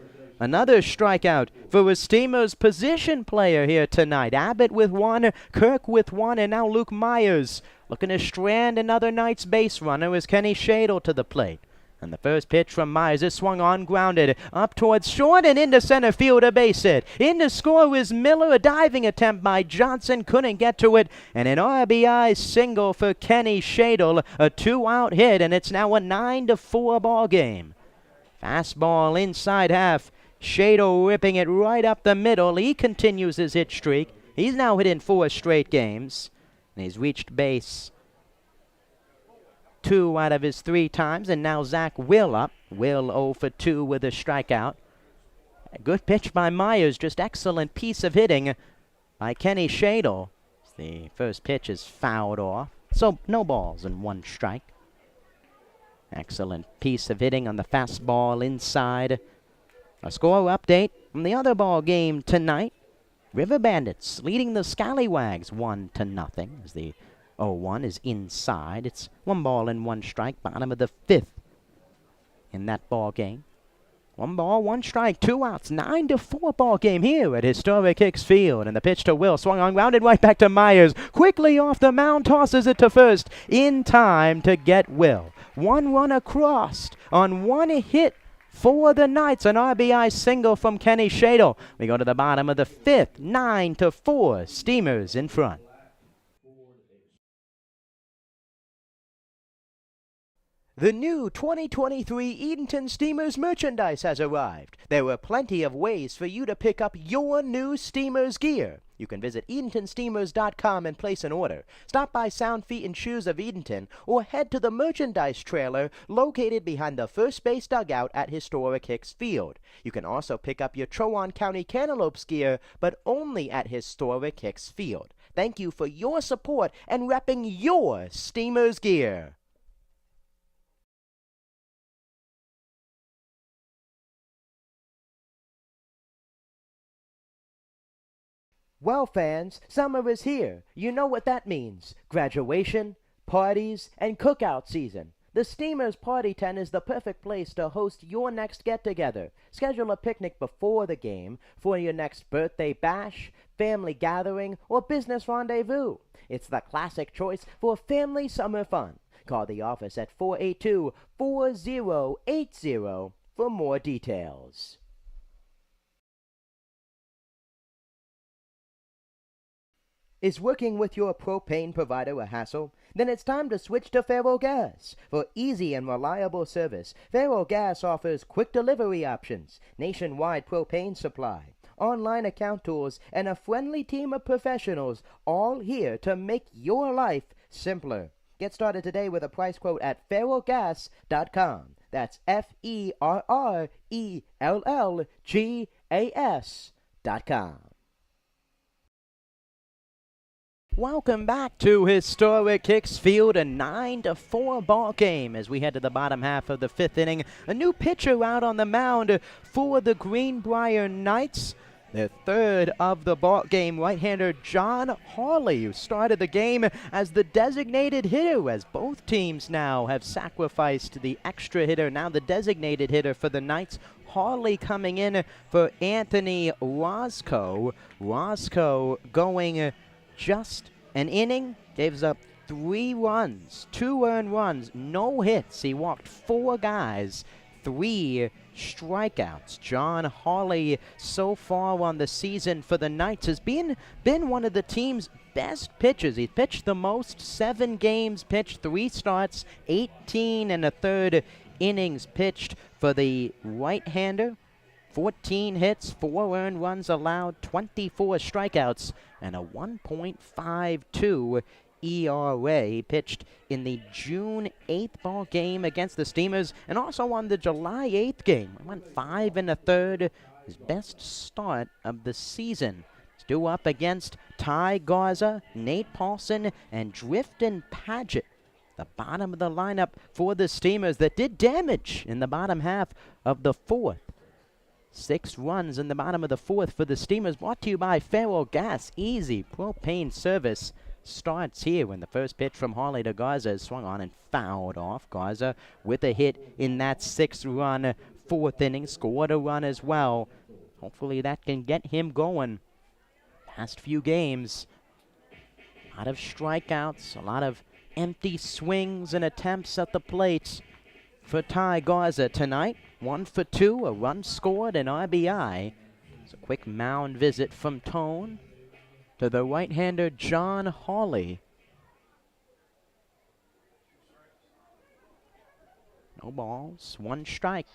Another strikeout for a Steamers position player here tonight. Abbott with 1, Kirk with 1, and now Luke Myers looking to strand another Knights base runner as Kenny Shadle to the plate. And the first pitch from Myers is swung on, grounded up towards short and into center field, a base hit. In to score is Miller. A diving attempt by Johnson, couldn't get to it. And an RBI single for Kenny Shadle, a 2-out hit, and it's now a 9-4 ball game. Fastball inside half. Shadle ripping it right up the middle. He continues his hit streak. He's now hit in 4 straight games, and he's reached base 2 out of his 3 times, and now Zach Will up. Will 0 for 2 with a strikeout. A good pitch by Myers, just excellent piece of hitting by Kenny Shadle. The first pitch is fouled off, so no balls and 1 strike. Excellent piece of hitting on the fastball inside. A score update from the other ball game tonight. River Bandits leading the Scallywags 1-0 as the 0-1 is inside. It's 1 ball and 1 strike, bottom of the 5th in that ball game. 1 ball, 1 strike, 2 outs, 9-4 ball game here at historic Hicks Field. And the pitch to Will, swung on, grounded right back to Myers. Quickly off the mound, tosses it to first, in time to get Will. 1 run across on 1 hit for the Knights, an RBI single from Kenny Shadle. We go to the bottom of the 5th, 9-4, Steamers in front. The new 2023 Edenton Steamers merchandise has arrived. There are plenty of ways for you to pick up your new Steamers gear. You can visit EdentonSteamers.com and place an order. Stop by Sound Feet and Shoes of Edenton or head to the merchandise trailer located behind the first base dugout at historic Hicks Field. You can also pick up your Chowan County Cantaloupes gear, but only at historic Hicks Field. Thank you for your support and repping your Steamers gear. Well, fans, summer is here. You know what that means. Graduation, parties, and cookout season. The Steamers Party Tent is the perfect place to host your next get-together. Schedule a picnic before the game for your next birthday bash, family gathering, or business rendezvous. It's the classic choice for family summer fun. Call the office at 482-4080 for more details. Is working with your propane provider a hassle? Then it's time to switch to Faro Gas. For easy and reliable service, Faro Gas offers quick delivery options, nationwide propane supply, online account tools, and a friendly team of professionals, all here to make your life simpler. Get started today with a price quote at ferrogas.com. That's FERRELLGAS.com. Welcome back to historic Hicks Field, a 9-4 ball game as we head to the bottom half of the 5th inning. A new pitcher out on the mound for the Greenbrier Knights. The third of the ball game, right-hander John Hawley, who started the game as the designated hitter, as both teams now have sacrificed the extra hitter, now the designated hitter for the Knights. Hawley coming in for Anthony Roscoe. Roscoe going just an inning, gives up 3 runs, 2 earned runs, no hits. He walked 4 guys, 3 strikeouts. John Hawley, so far on the season for the Knights, has been one of the team's best pitchers. He's pitched the most, 7 games pitched, 3 starts, 18 1/3 innings pitched for the right-hander. 14 hits, 4 earned runs allowed, 24 strikeouts, and a 1.52 ERA. Pitched in the June 8th ball game against the Steamers, and also on the July 8th game. Went 5 1/3, his best start of the season. He's due up against Ty Garza, Nate Paulson, and Drifton Paget. The bottom of the lineup for the Steamers that did damage in the bottom half of the 4th. 6 runs in the bottom of the 4th for the Steamers, brought to you by Faro Gas. Easy propane service starts here when the first pitch from Hawley to Garza is swung on and fouled off. Garza with a hit in that 6-run 4th inning, scored a run as well. Hopefully that can get him going. Past few games, a lot of strikeouts, a lot of empty swings and attempts at the plate for Ty Garza tonight. 1 for 2, a run scored, an RBI. It's a quick mound visit from Tone to the right-hander John Hawley. No balls, 1 strike.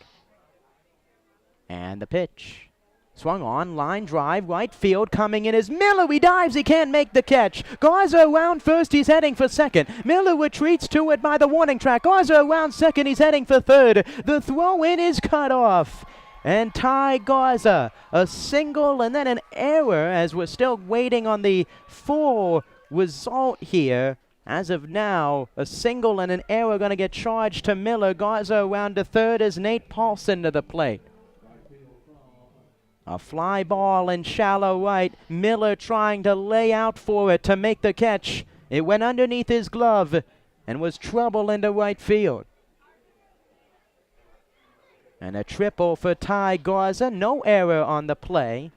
And the pitch. Swung on, line drive, right field, coming in is Miller. He dives, he can't make the catch. Garza around first, he's heading for second. Miller retreats to it by the warning track. Garza around second, he's heading for third. The throw in is cut off. And Ty Garza, a single and then an error as we're still waiting on the full result here. As of now, a single and an error going to get charged to Miller. Garza around to third as Nate Paulson to the plate. A fly ball in shallow right. Miller trying to lay out for it to make the catch. It went underneath his glove and was trouble into right field. And a triple for Ty Garza. No error on the play,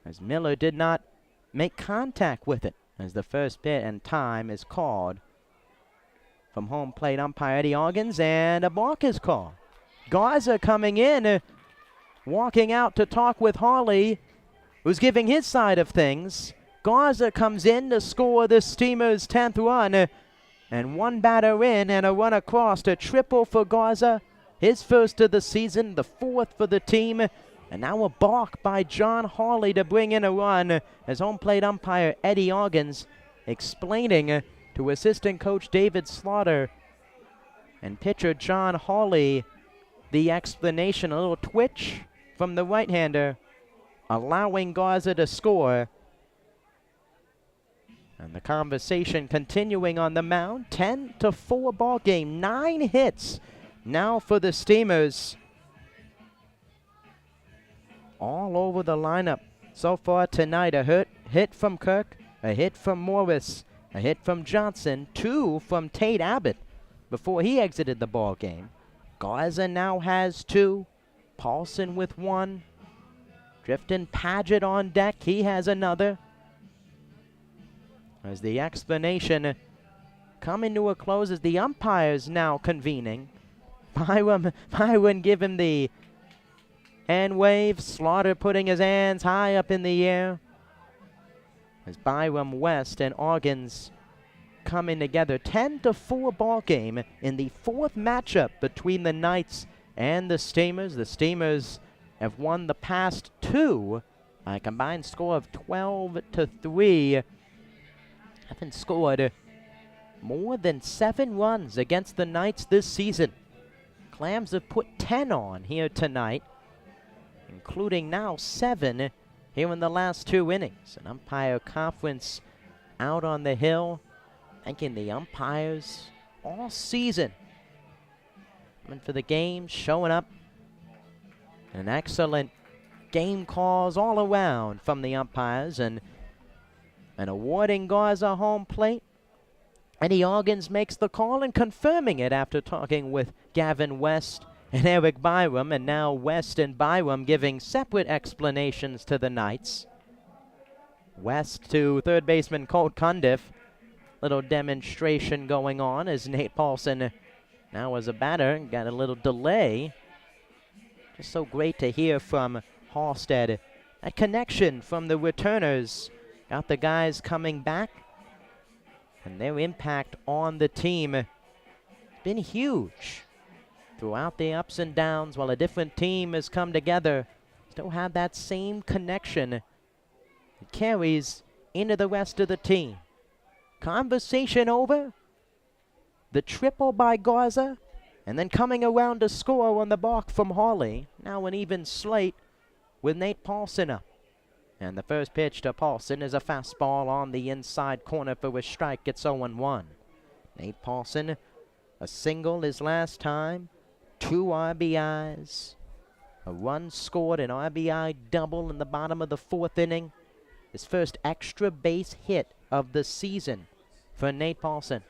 as Miller did not make contact with it, as the first bit and time is called from home plate umpire Eddie Oggins, and a balk is called. Garza coming in, walking out to talk with Hawley, who's giving his side of things. Garza comes in to score the Steamers' 10th run, and one batter in and a run across. A triple for Garza, his first of the season, the fourth for the team. And now a balk by John Hawley to bring in a run, as home plate umpire Eddie Oggins explaining to assistant coach David Slaughter and pitcher John Hawley the explanation. A little twitch from the right-hander, allowing Garza to score. And the conversation continuing on the mound. 10-4 ball game. 9 hits now for the Steamers. All over the lineup so far tonight. A hit from Kirk, a hit from Morris, a hit from Johnson, 2 from Tate Abbott before he exited the ball game. Garza now has 2. Paulson with 1. Drifting Paget on deck. He has another. As the explanation coming to a close, as the umpires now convening. Byron give him the hand wave. Slaughter putting his hands high up in the air. As Byram West and Oggins coming together. 10-4 ball game in the 4th matchup between the Knights and the Steamers. The Steamers have won the past 2 by a combined score of 12-3. Haven't scored more than 7 runs against the Knights this season. Clams have put 10 on here tonight, including now 7 here in the last 2 innings. An umpire conference out on the Hill, thanking the umpires all season. Coming for the game, showing up. An excellent game calls all around from the umpires, and awarding Garza home plate. Eddie Oggins makes the call and confirming it after talking with Gavin West and Eric Byram, and now West and Byram giving separate explanations to the Knights. West to third baseman Colt Cundiff. Little demonstration going on as Nate Paulson now as a batter got a little delay. Just so great to hear from Halstead. That connection from the returners got the guys coming back, and their impact on the team has been huge throughout the ups and downs. While a different team has come together, still have that same connection. It carries into the rest of the team. Conversation over. The triple by Garza, and then coming around to score on the balk from Hawley. Now an even slate with Nate Paulson up. And the first pitch to Paulson is a fastball on the inside corner for a strike. It's 0-1. Nate Paulson, a single his last time. 2 RBIs. A run scored, an RBI double in the bottom of the 4th inning. His first extra base hit of the season for Nate Paulson.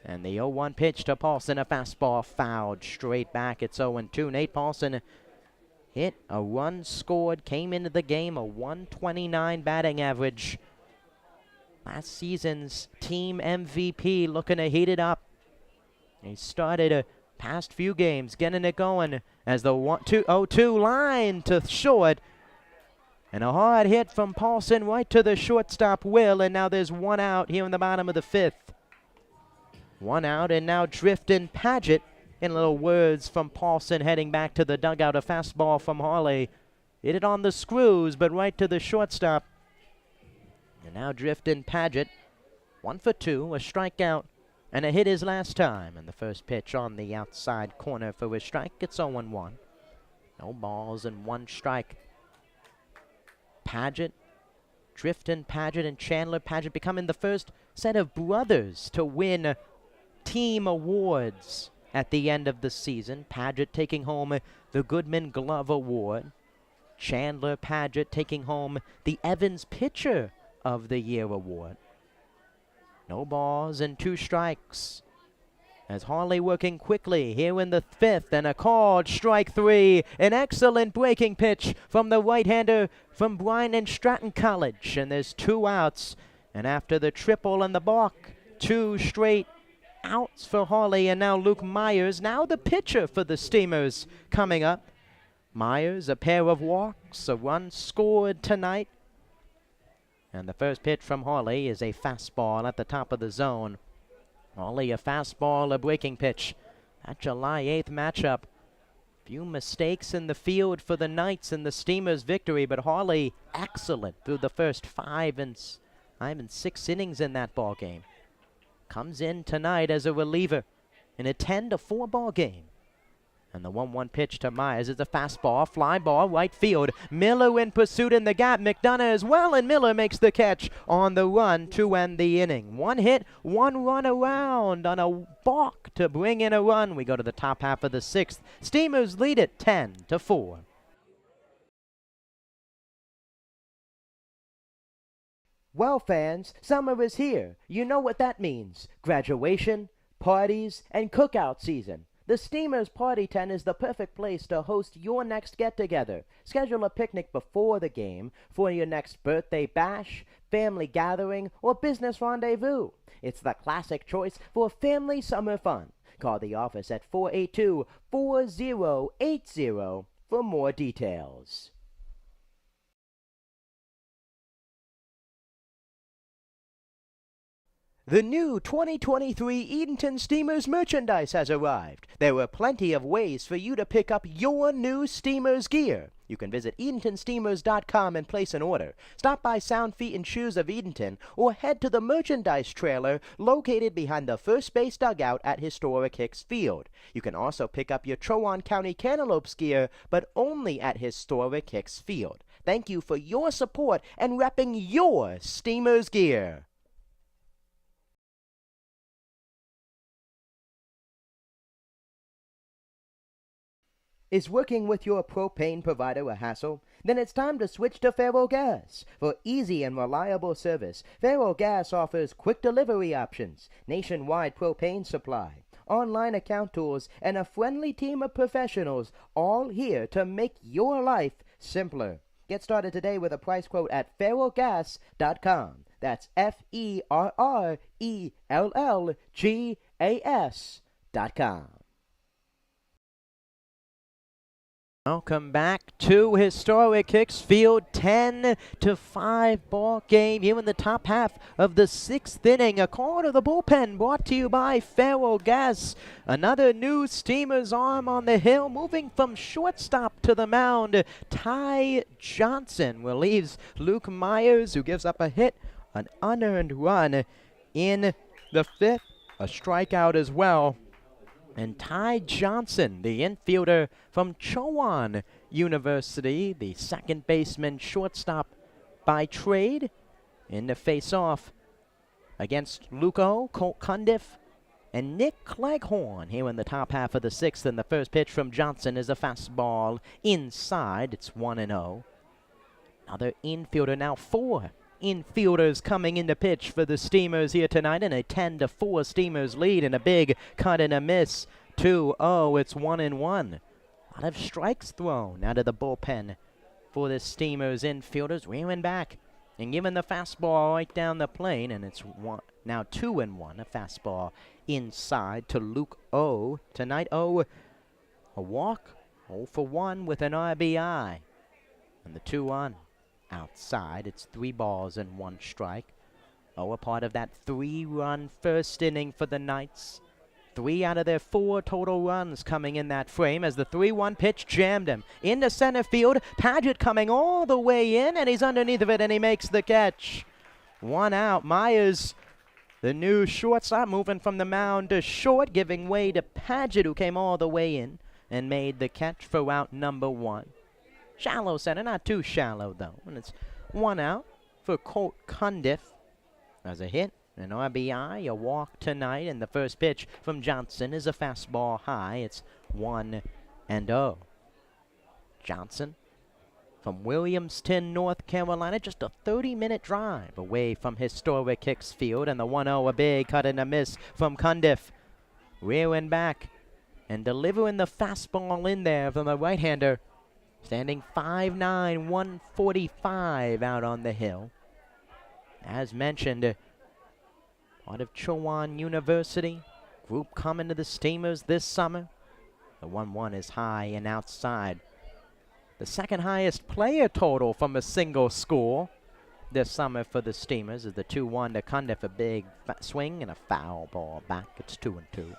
And the 0-1 pitch to Paulson, a fastball fouled straight back. It's 0-2. Nate Paulson hit a run scored, came into the game a 129 batting average. Last season's team MVP, looking to heat it up. He started a past few games getting it going as the 1-2-0-2 line to short. And a hard hit from Paulson right to the shortstop Will, and now there's 1 out here in the bottom of the 5th. 1 out, and now drifting Paget. In little words from Paulson heading back to the dugout. A fastball from Hawley. Hit it on the screws, but right to the shortstop. And now drifting Paget. 1 for 2, a strikeout And it hit his last time. And the first pitch on the outside corner for a strike. It's 0-1. No balls and 1 strike. Paget, Drifton Paget and Chandler Paget becoming the first set of brothers to win team awards at the end of the season. Paget taking home the Goodman Glove Award. Chandler Paget taking home the Evans Pitcher of the Year Award. No balls and 2 strikes. As Harley working quickly here in the 5th, and a called strike 3. An excellent breaking pitch from the right-hander from Bryan and Stratton College. And there's 2 outs. And after the triple and the balk, 2 straight outs for Harley. And now Luke Myers, now the pitcher for the Steamers, coming up. Myers, a pair of walks, a run scored tonight. And the first pitch from Harley is a fastball at the top of the zone. Harley, a fastball, a breaking pitch. That July 8th matchup. Few mistakes in the field for the Knights in the Steamers' victory, but Harley excellent through the first 5 and 6 innings in that ball game. Comes in tonight as a reliever in a 10-4 ball game. And the 1-1 pitch to Myers is a fastball, fly ball, right field. Miller in pursuit in the gap. McDonough as well, and Miller makes the catch on the run to end the inning. 1 hit, 1 run around on a balk to bring in a run. We go to the top half of the 6th. Steamers lead it 10-4. Well, fans, summer is here. You know what that means. Graduation, parties, and cookout season. The Steamers Party Tent is the perfect place to host your next get-together. Schedule a picnic before the game for your next birthday bash, family gathering, or business rendezvous. It's the classic choice for family summer fun. Call the office at 482-4080 for more details. The new 2023 Edenton Steamers merchandise has arrived. There are plenty of ways for you to pick up your new Steamers gear. You can visit EdentonSteamers.com and place an order. Stop by Sound Feet and Shoes of Edenton, or head to the merchandise trailer located behind the first base dugout at historic Hicks Field. You can also pick up your Trowon County Cantaloupes gear, but only at historic Hicks Field. Thank you for your support and repping your Steamers gear. Is working with your propane provider a hassle? Then it's time to switch to Faro Gas. For easy and reliable service, Faro Gas offers quick delivery options, nationwide propane supply, online account tools, and a friendly team of professionals, all here to make your life simpler. Get started today with a price quote at ferrogas.com. That's FERRELLGAS.com. Welcome back to historic Hicks Field, 10-5 ball game here in the top half of the 6th inning. A call to the bullpen brought to you by Faro Gas. Another new Steamers arm on the hill, moving from shortstop to the mound. Ty Johnson relieves Luke Myers, who gives up a hit, an unearned run in the 5th, a strikeout as well. And Ty Johnson, the infielder from Chowan University, the second baseman shortstop by trade, in the face-off against Luco, Colt Cundiff, and Nick Cleghorn here in the top half of the 6th. And the first pitch from Johnson is a fastball inside. It's 1-0. Another infielder, now 4 infielders coming in to pitch for the Steamers here tonight in a 10-4 Steamers lead, and a big cut and a miss. 2-0. It's 1-1. A lot of strikes thrown out of the bullpen for the Steamers infielders, rearing back and giving the fastball right down the plane, and it's now 2-1. A fastball inside to Luke O. Tonight, O, a walk, 0 for 1 with an RBI, and the 2-1. Outside, it's 3 balls and 1 strike. Oh, a part of that 3-run first inning for the Knights. 3 out of their 4 total runs coming in that frame as the 3-1 pitch jammed him into center field. Paget coming all the way in, and he's underneath of it, and he makes the catch. 1 out. Myers The new shortstop moving from the mound to short, giving way to Paget, who came all the way in and made the catch for out number 1. Shallow center, not too shallow though. And it's 1 out for Colt Cundiff. As a hit, an RBI, a walk tonight, and the first pitch from Johnson is a fastball high. It's 1-0. Johnson from Williamston, North Carolina, just a 30-minute drive away from historic Hicks Field, and the 1-0, a big cut and a miss from Cundiff. Rearing back and delivering the fastball in there from the right-hander. Standing 5'9", 145 out on the hill. As mentioned, part of Chowan University. Group coming to the Steamers this summer. The 1-1 is high and outside. The second highest player total from a single school this summer for the Steamers is the 2-1 to Cundiff. A big swing and a foul ball back. It's 2-2.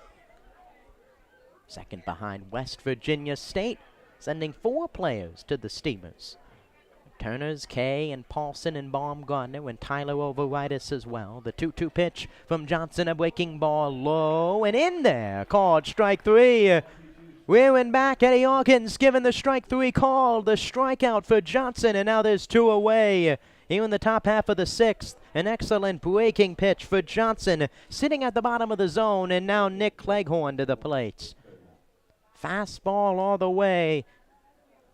Second behind West Virginia State, sending 4 players to the Steamers. Turners, Kay, and Paulson and Baumgartner, and Tyler Overitis as well. The 2-2 pitch from Johnson, a breaking ball low and in there. Called strike 3. Rearing back, Eddie Hawkins giving the strike 3 call. The strikeout for Johnson, and now there's 2 away. Here in the top half of the 6th, an excellent breaking pitch for Johnson, sitting at the bottom of the zone, and now Nick Cleghorn to the plate. Fastball all the way.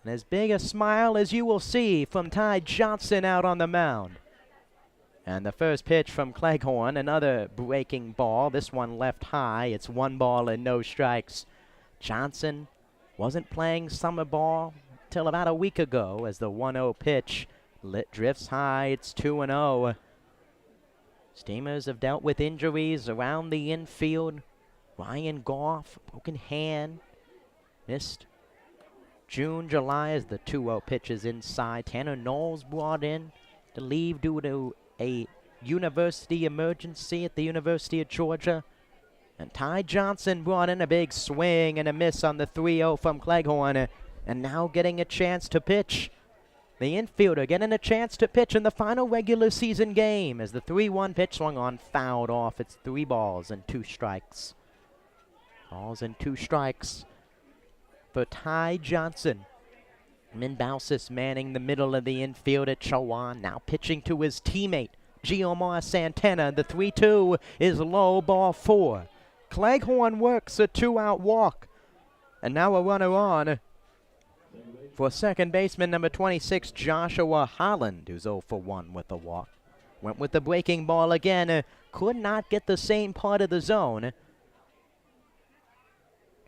And as big a smile as you will see from Ty Johnson out on the mound. And the first pitch from Cleghorn, another breaking ball. This one left high. It's 1 ball and no strikes. Johnson wasn't playing summer ball till about a week ago as the 1-0 pitch drifts high. It's 2-0. Steamers have dealt with injuries around the infield. Ryan Goff, broken hand, missed June, July as the 2-0 pitch is inside. Tanner Knowles brought in to leave due to a university emergency at the University of Georgia. And Ty Johnson brought in a big swing and a miss on the 3-0 from Cleghorn. And now getting a chance to pitch. The infielder getting a chance to pitch in the final regular season game as the 3-1 pitch swung on, fouled off. It's 3 balls and 2 strikes. Balls and 2 strikes for Ty Johnson. Min Bausis manning the middle of the infield at Chowan, now pitching to his teammate, Giomar Santana. The 3-2 is low, ball 4. Cleghorn works a 2-out walk. And now a runner on for second baseman number 26, Joshua Holland, who's 0 for 1 with a walk. Went with the breaking ball again, could not get the same part of the zone.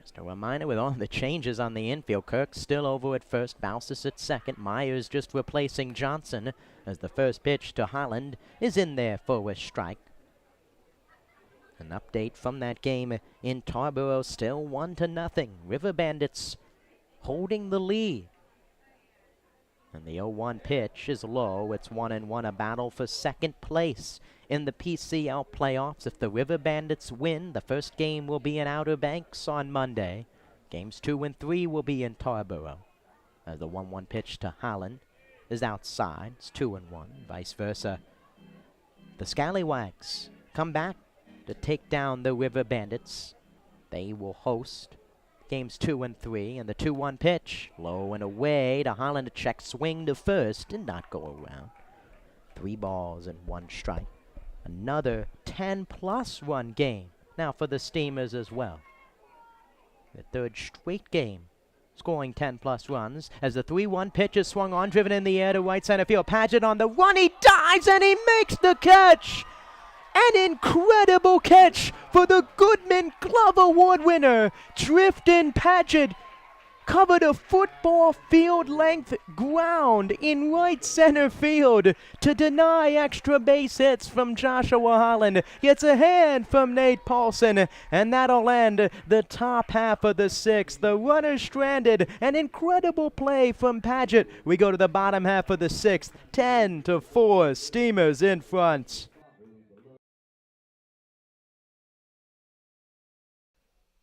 Just a reminder, with all the changes on the infield, Kirk still over at first, Bausis at second, Myers just replacing Johnson as the first pitch to Holland is in there for a strike. An update from that game in Tarboro, still 1-0. River Bandits holding the lead. And the 0-1 pitch is low. It's 1-1, a battle for second place in the PCL playoffs. If the River Bandits win, the first game will be in Outer Banks on Monday. Games 2 and 3 will be in Tarboro. As the 1-1 pitch to Holland is outside. It's 2-1, vice versa. The Scallywags come back to take down the River Bandits. They will host games 2 and 3, and the 2-1 pitch, low and away to Holland. A check swing to first, did not go around. 3 balls and 1 strike. Another 10-plus run game now for the Steamers as well. The third straight game scoring 10-plus runs as the 3-1 pitch is swung on, driven in the air to right center field. Paget on the run, he dives and he makes the catch! An incredible catch for the Goodman Glove Award winner, Driftin Paget. Covered a football field length ground in right center field to deny extra base hits from Joshua Holland. Gets a hand from Nate Paulson, and that'll end the top half of the 6th. The runner stranded. An incredible play from Paget. We go to the bottom half of the 6th. 10-4, Steamers in front.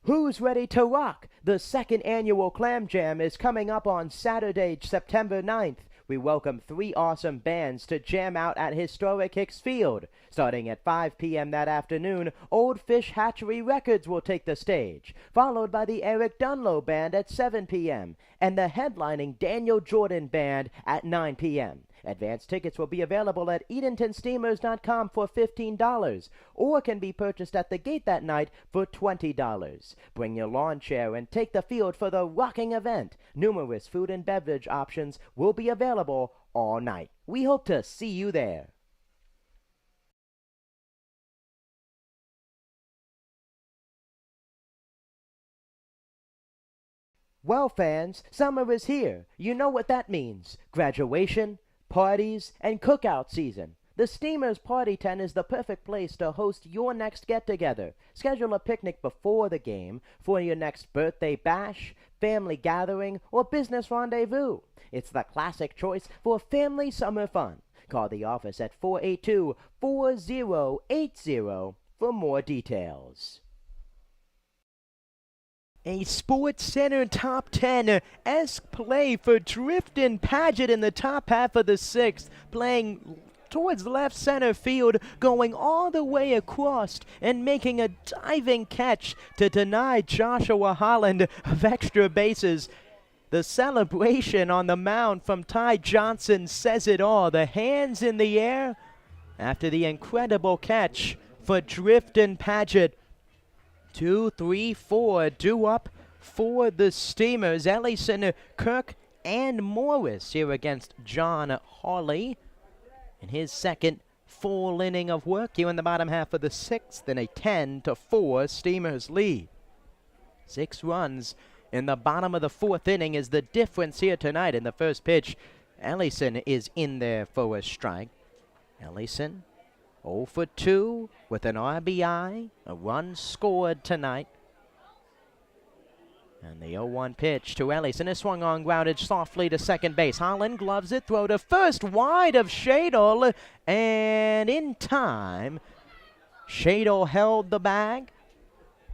Who's ready to rock? The second annual Clam Jam is coming up on Saturday, September 9th. we welcome 3 awesome bands to jam out at historic Hicks Field. Starting at 5 p.m. that afternoon, Old Fish Hatchery Records will take the stage, followed by the Eric Dunlow Band at 7 p.m. and the headlining Daniel Jordan Band at 9 p.m. Advance tickets will be available at EdentonSteamers.com for $15 or can be purchased at the gate that night for $20. Bring your lawn chair and take the field for the rocking event. Numerous food and beverage options will be available all night. We hope to see you there. Well, fans, summer is here. You know what that means. Graduation, parties, and cookout season. The Steamers Party Tent is the perfect place to host your next get-together. Schedule a picnic before the game for your next birthday bash, family gathering, or business rendezvous. It's the classic choice for family summer fun. Call the office at 482-4080 for more details. A Sports Center Top 10-esque play for Drifton Paget in the top half of the 6th, playing towards left center field, going all the way across and making a diving catch to deny Joshua Holland of extra bases. The celebration on the mound from Ty Johnson says it all. The hands in the air after the incredible catch for Drifton Paget. 2, 3, 4 due up for the Steamers. Ellison, Kirk, and Morris here against John Hawley in his second full inning of work here in the bottom half of the 6th in a 10-4 Steamers lead. 6 runs in the bottom of the 4th inning is the difference here tonight. In the first pitch, Ellison is in there for a strike. Ellison 0 for 2 with an RBI, a run scored tonight. And the 0-1 pitch to Ellison is swung on, grounded softly to second base. Holland gloves it, throw to first, wide of Shadle, and in time, Shadle held the bag.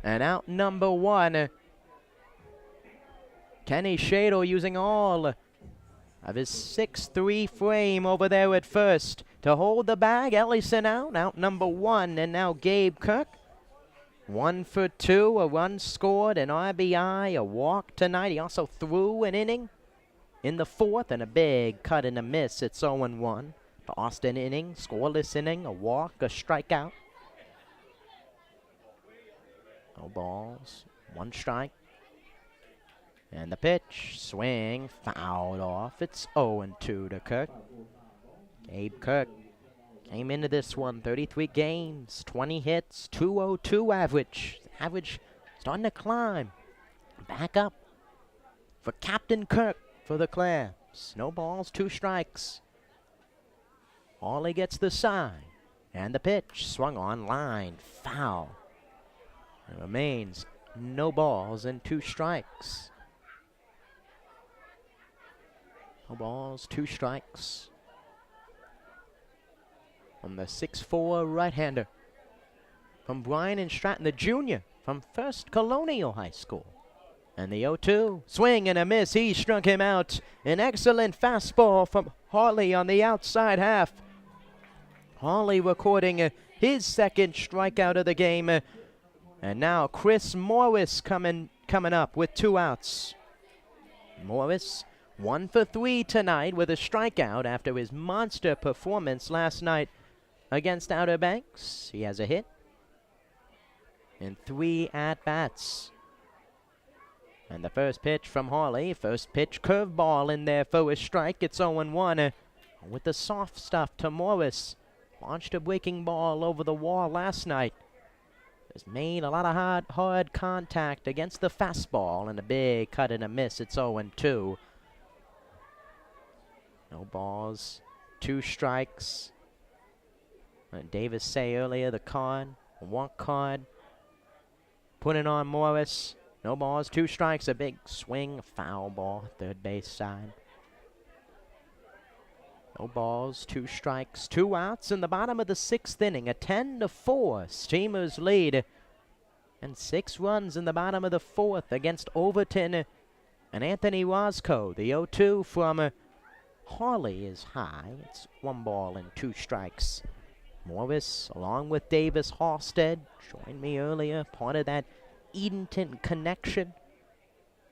And out number 1, Kenny Shadle using all of his 6'3" frame over there at first to hold the bag. Ellison out number 1, and now Gabe Kirk. 1 for 2, a run scored, an RBI, a walk tonight. He also threw an inning in the 4th, and a big cut and a miss. It's 0-1. The Austin inning, scoreless inning, a walk, a strikeout. No balls, 1 strike. And the pitch, swing, fouled off. It's 0-2 to Kirk. Gabe Kirk came into this one, 33 games, 20 hits, 202 average. Average starting to climb. Back up for Captain Kirk for the Clams. No balls, 2 strikes. Hawley gets the sign. And the pitch, swung on, line, foul. It remains no balls and 2 strikes. No balls, 2 strikes. From the 6'4" right-hander. From Brian and Stratton, the junior, from First Colonial High School. And the 0-2, swing and a miss. He struck him out. An excellent fastball from Hawley on the outside half. Hawley recording his second strikeout of the game. And now Chris Morris coming up with 2 outs. Morris 1 for 3 tonight with a strikeout after his monster performance last night against Outer Banks. He has a hit and 3 at-bats. And the first pitch from Hawley, first pitch curveball in there for a strike. It's 0-1 with the soft stuff to Morris. Launched a breaking ball over the wall last night. Has made a lot of hard contact against the fastball and a big cut and a miss. It's 0-2. No balls, 2 strikes. Davis say earlier, the card, a walk card. Putting on Morris. No balls, 2 strikes, a big swing, a foul ball, third base side. No balls, 2 strikes, 2 outs in the bottom of the 6th inning. A 10-4 Steamers lead. And 6 runs in the bottom of the 4th against Overton and Anthony Roscoe. The 0-2 from Hawley is high. It's 1 ball and 2 strikes. Morris, along with Davis Halstead, joined me earlier, part of that Edenton connection.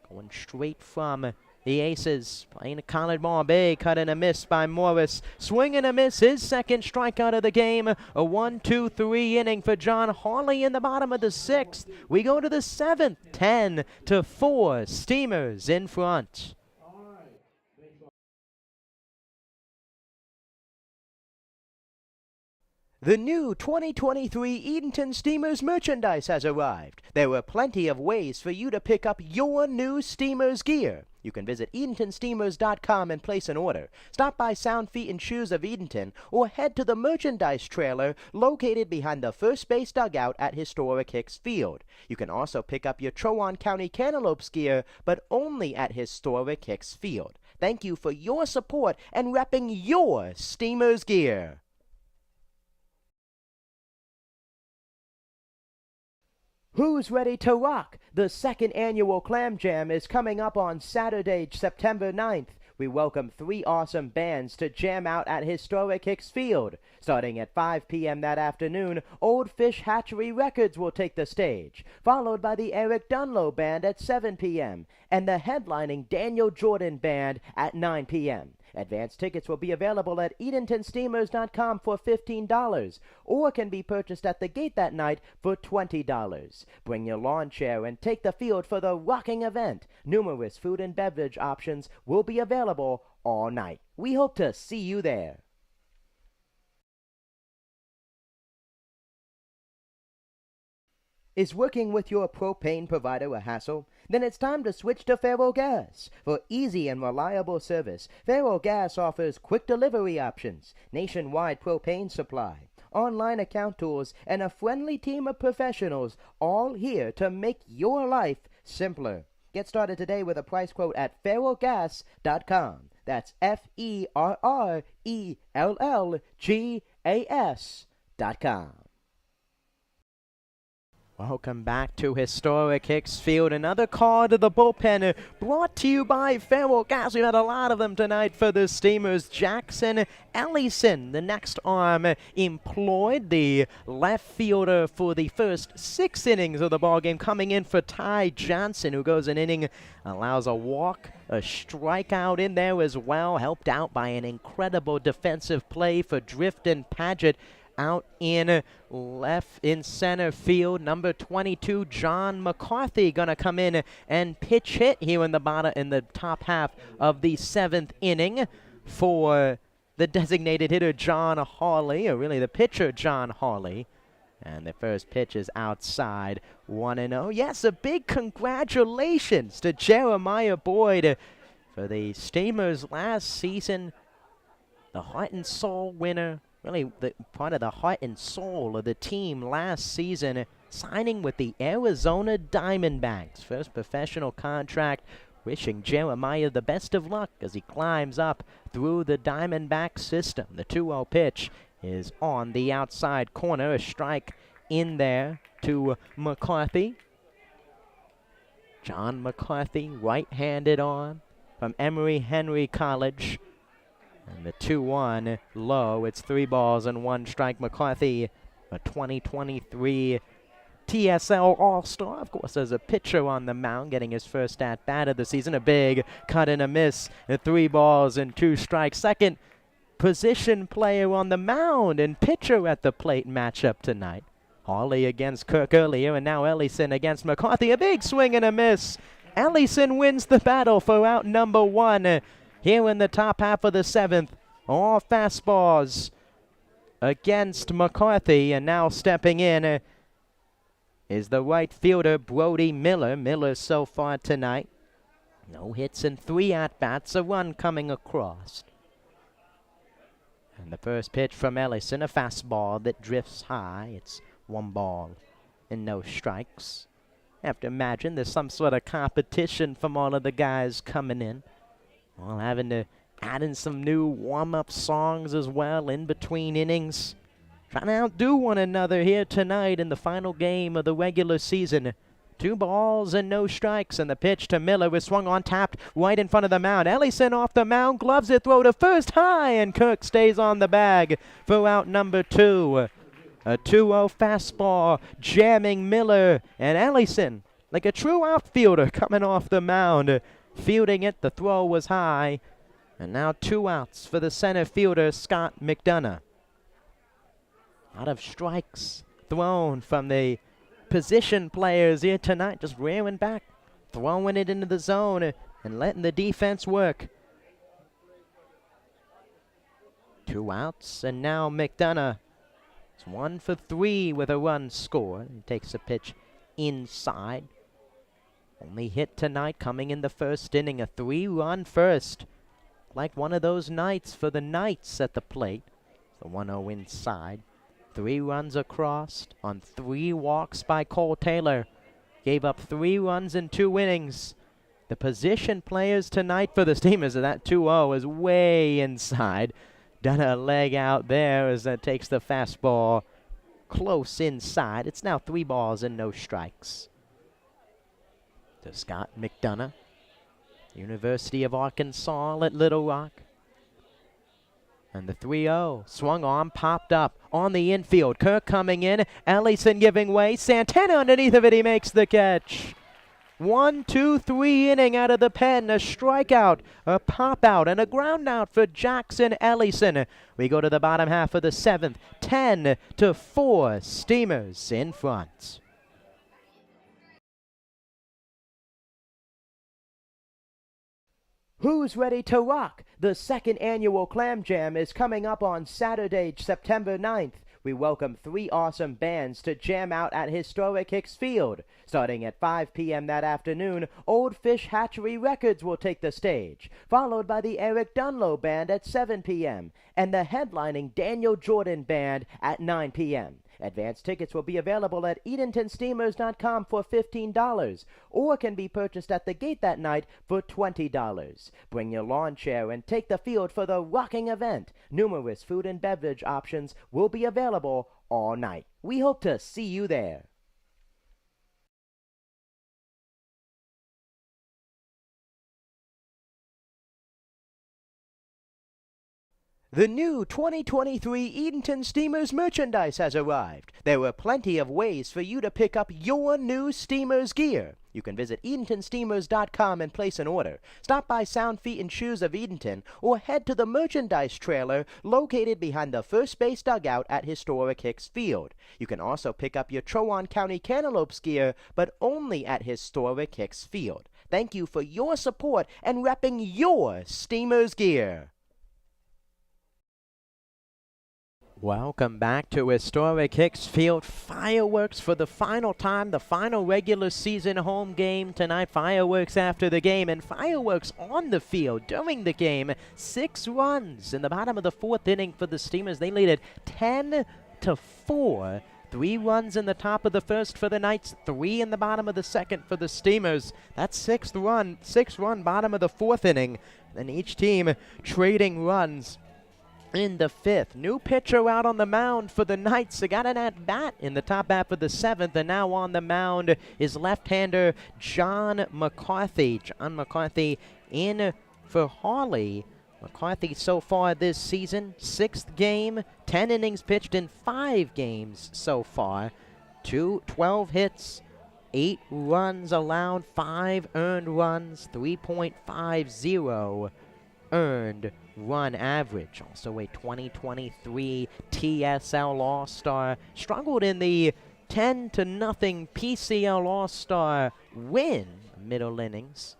Going straight from the Aces, playing a college ball. Big cut and a miss by Morris. Swing and a miss, his second strikeout of the game. A 1-2-3 inning for John Hawley in the bottom of the 6th. We go to the 7th, 10-4, Steamers in front. The new 2023 Edenton Steamers merchandise has arrived. There are plenty of ways for you to pick up your new Steamers gear. You can visit EdentonSteamers.com and place an order. Stop by Sound Feet and Shoes of Edenton or head to the merchandise trailer located behind the first base dugout at historic Hicks Field. You can also pick up your Chowan County Cantaloupes gear, but only at historic Hicks Field. Thank you for your support and repping your Steamers gear. Who's ready to rock? The second annual Clam Jam is coming up on Saturday, September 9th. We welcome 3 awesome bands to jam out at historic Hicks Field. Starting at 5 p.m. that afternoon, Old Fish Hatchery Records will take the stage, followed by the Eric Dunlow Band at 7 p.m. and the headlining Daniel Jordan Band at 9 p.m. Advance tickets will be available at EdentonSteamers.com for $15 or can be purchased at the gate that night for $20. Bring your lawn chair and take the field for the rocking event. Numerous food and beverage options will be available all night. We hope to see you there. Is working with your propane provider a hassle? Then it's time to switch to Faro Gas. For easy and reliable service, Faro Gas offers quick delivery options, nationwide propane supply, online account tools, and a friendly team of professionals, all here to make your life simpler. Get started today with a price quote at FaroGas.com. That's FERRELLGAS.com. Welcome back to historic Hicks Field. Another call to the bullpen brought to you by Faro Gas. We've had a lot of them tonight for the Steamers. Jackson Ellison, the next arm employed, the left fielder for the first 6 innings of the ballgame, coming in for Ty Johnson, who goes an inning, allows a walk, a strikeout in there as well, helped out by an incredible defensive play for Drifton Paget. Out in center field, number 22, John McCarthy, gonna come in and pitch hit here in the top half of the 7th inning for the designated hitter John Hawley, or really the pitcher John Hawley. And the first pitch is outside, 1-0. Yes, a big congratulations to Jeremiah Boyd for the Steamers last season, the heart and soul winner. Really part of the heart and soul of the team last season, signing with the Arizona Diamondbacks. First professional contract. Wishing Jeremiah the best of luck as he climbs up through the Diamondback system. The 2-0 pitch is on the outside corner. A strike in there to McCarthy. John McCarthy, right-handed arm from Emory Henry College. And the 2-1 low. It's 3 balls and 1 strike. McCarthy, a 2023 TSL All-Star, of course, as a pitcher on the mound, getting his first at-bat of the season. A big cut and a miss. 3 balls and 2 strikes. Second position player on the mound and pitcher at the plate matchup tonight. Hawley against Kirk earlier, and now Ellison against McCarthy. A big swing and a miss. Ellison wins the battle for out number 1. Here in the top half of the 7th, all fastballs against McCarthy, and now stepping in is the right fielder Brody Miller. Miller so far tonight, no hits and 3 at-bats, a run coming across. And the first pitch from Ellison, a fastball that drifts high. It's 1 ball and no strikes. I have to imagine there's some sort of competition from all of the guys coming in. Well, having to add in some new warm-up songs as well in between innings. Trying to outdo one another here tonight in the final game of the regular season. 2 balls and no strikes, and the pitch to Miller was swung on, tapped right in front of the mound. Ellison off the mound, gloves it, throw to first, high, and Kirk stays on the bag for out number 2. A 2-0 fastball jamming Miller, and Ellison, like a true outfielder, coming off the mound, fielding it. The throw was high, and now 2 outs for the center fielder, Scott McDonough. A lot of strikes thrown from the position players here tonight, just rearing back, throwing it into the zone and letting the defense work. 2 outs, and now McDonough is 1 for 3 with a run scored. He takes a pitch inside. Only hit tonight coming in the first inning, a 3-run first. Like one of those nights for the Knights at the plate. The 1-0 inside. 3 runs across on 3 walks by Cole Taylor. Gave up 3 runs in 2 innings. The position players tonight for the Steamers, of that 2-0 is way inside. Done a leg out there as that takes the fastball close inside. It's now 3 balls and no strikes. To Scott McDonough, University of Arkansas at Little Rock. And the 3-0 swung on, popped up on the infield. Kirk coming in, Ellison giving way, Santana underneath of it, he makes the catch. 1, 2, 3 inning out of the pen, a strikeout, a pop out, and a ground out for Jackson Ellison. We go to the bottom half of the 7th, 10-4, Steamers in front. Who's ready to rock? The 2nd annual Clam Jam is coming up on Saturday, September 9th. We welcome 3 awesome bands to jam out at historic Hicks Field. Starting at 5 p.m. that afternoon, Old Fish Hatchery Records will take the stage, followed by the Eric Dunlow Band at 7 p.m. and the headlining Daniel Jordan Band at 9 p.m. Advance tickets will be available at EdentonSteamers.com for $15 or can be purchased at the gate that night for $20. Bring your lawn chair and take the field for the rocking event. Numerous food and beverage options will be available all night. We hope to see you there. The new 2023 Edenton Steamers merchandise has arrived. There are plenty of ways for you to pick up your new Steamers gear. You can visit EdentonSteamers.com and place an order. Stop by Sound Feet and Shoes of Edenton or head to the merchandise trailer located behind the first base dugout at historic Hicks Field. You can also pick up your Chowan County Cantaloupes gear, but only at historic Hicks Field. Thank you for your support and repping your Steamers gear. Welcome back to historic Hicks Field. Fireworks for the final time, the final regular season home game tonight. Fireworks after the game and fireworks on the field during the game. 6 runs in the bottom of the 4th inning for the Steamers. They lead it 10-4. 3 runs in the top of the 1st for the Knights, 3 in the bottom of the 2nd for the Steamers. That's 6-run bottom of the 4th inning. And each team trading runs in the 5th. New pitcher out on the mound for the Knights. They got an at-bat in the top half of the 7th, and now on the mound is left-hander John McCarthy. John McCarthy in for Hawley. McCarthy so far this season, 6th game, 10 innings pitched in 5 games so far. 12 hits, 8 runs allowed, 5 earned runs, 3.50 earned run average. Also a 2023 TSL All-Star. Struggled in the 10-0 PCL All-Star win, middle innings.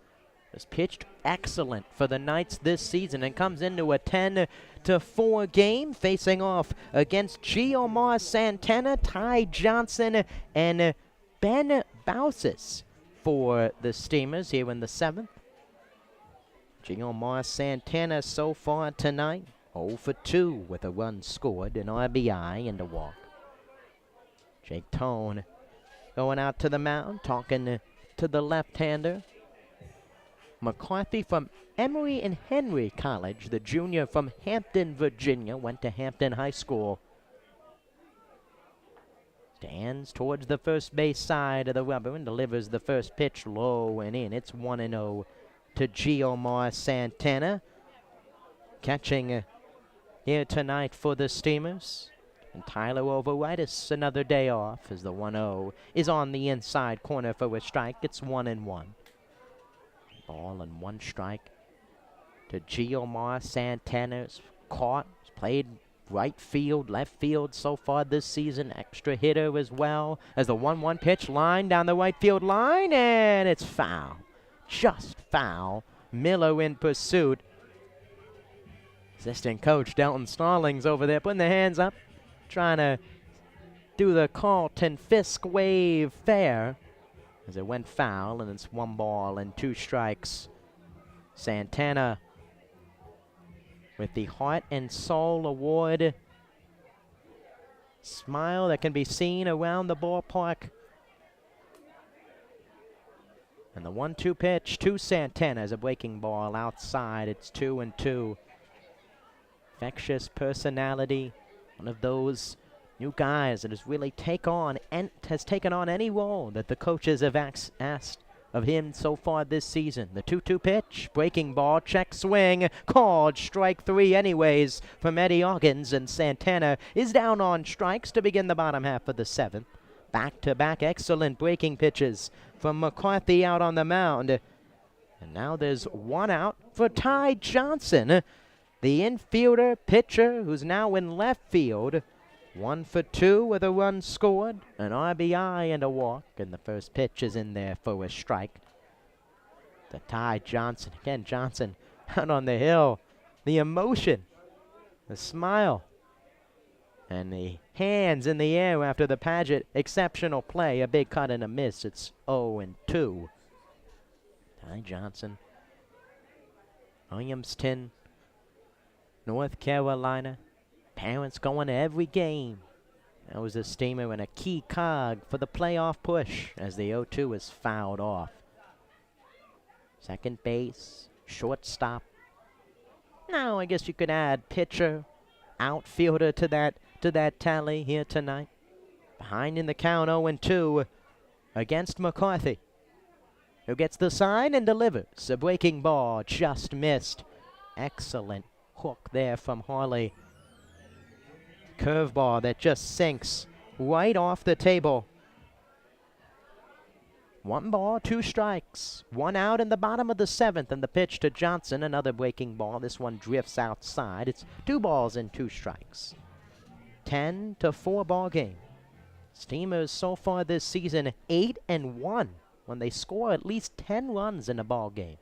Was pitched excellent for the Knights this season and comes into a 10-4 game, facing off against Giomar Santana, Ty Johnson, and Ben Bausis for the Steamers here in the 7th. Giomar Santana so far tonight, 0 for 2 with a run scored, an RBI, and a walk. Jake Tone going out to the mound, talking to the left-hander. McCarthy from Emory and Henry College, the junior from Hampton, Virginia, went to Hampton High School. Stands towards the first base side of the rubber and delivers the first pitch low and in. It's 1-0 to Giomar Santana. Catching here tonight for the Steamers. And Tyler Overitis, another day off, as the 1-0 is on the inside corner for a strike. It's 1-1. Ball and 1 strike to Giomar Santana. Caught, played right field, left field so far this season. Extra hitter as well, as the 1-1 pitch line down the right field line, and it's foul. Just foul. Miller in pursuit. Assistant coach Delton Stallings over there putting their hands up, trying to do the Carlton Fisk wave fair as it went foul, and it's 1 ball and 2 strikes. Santana with the Heart and Soul Award. Smile that can be seen around the ballpark. And the 1-2 pitch to Santana is a breaking ball outside. It's 2-2. Infectious personality. One of those new guys that has really taken on any role that the coaches have asked of him so far this season. The 2-2 pitch, breaking ball, check swing, called strike 3 anyways from Eddie Oggins, and Santana is down on strikes to begin the bottom half of the 7th. Back-to-back excellent breaking pitches from McCarthy out on the mound. And now there's 1 out for Ty Johnson, the infielder pitcher who's now in left field. 1 for 2 with a run scored, an RBI and a walk, and the first pitch is in there for a strike. To Ty Johnson. Again, Johnson out on the hill. The emotion, the smile, and the hands in the air after the Paget exceptional play. A big cut and a miss. It's 0-2. Ty Johnson. Williamston, North Carolina. Parents going to every game. That was a Steamer and a key cog for the playoff push as the 0-2 is fouled off. Second base, shortstop. Now I guess you could add pitcher, outfielder to that tally here tonight. Behind in the count, 0-2 against McCarthy, who gets the sign and delivers. A breaking ball just missed. Excellent hook there from Harley. Curveball that just sinks right off the table. 1 ball, 2 strikes. 1 out in the bottom of the 7th, and the pitch to Johnson, another breaking ball. This one drifts outside. It's 2 balls and 2 strikes. 10-4 ball game. Steamers so far this season 8-1 when they score at least 10 runs in a ball game.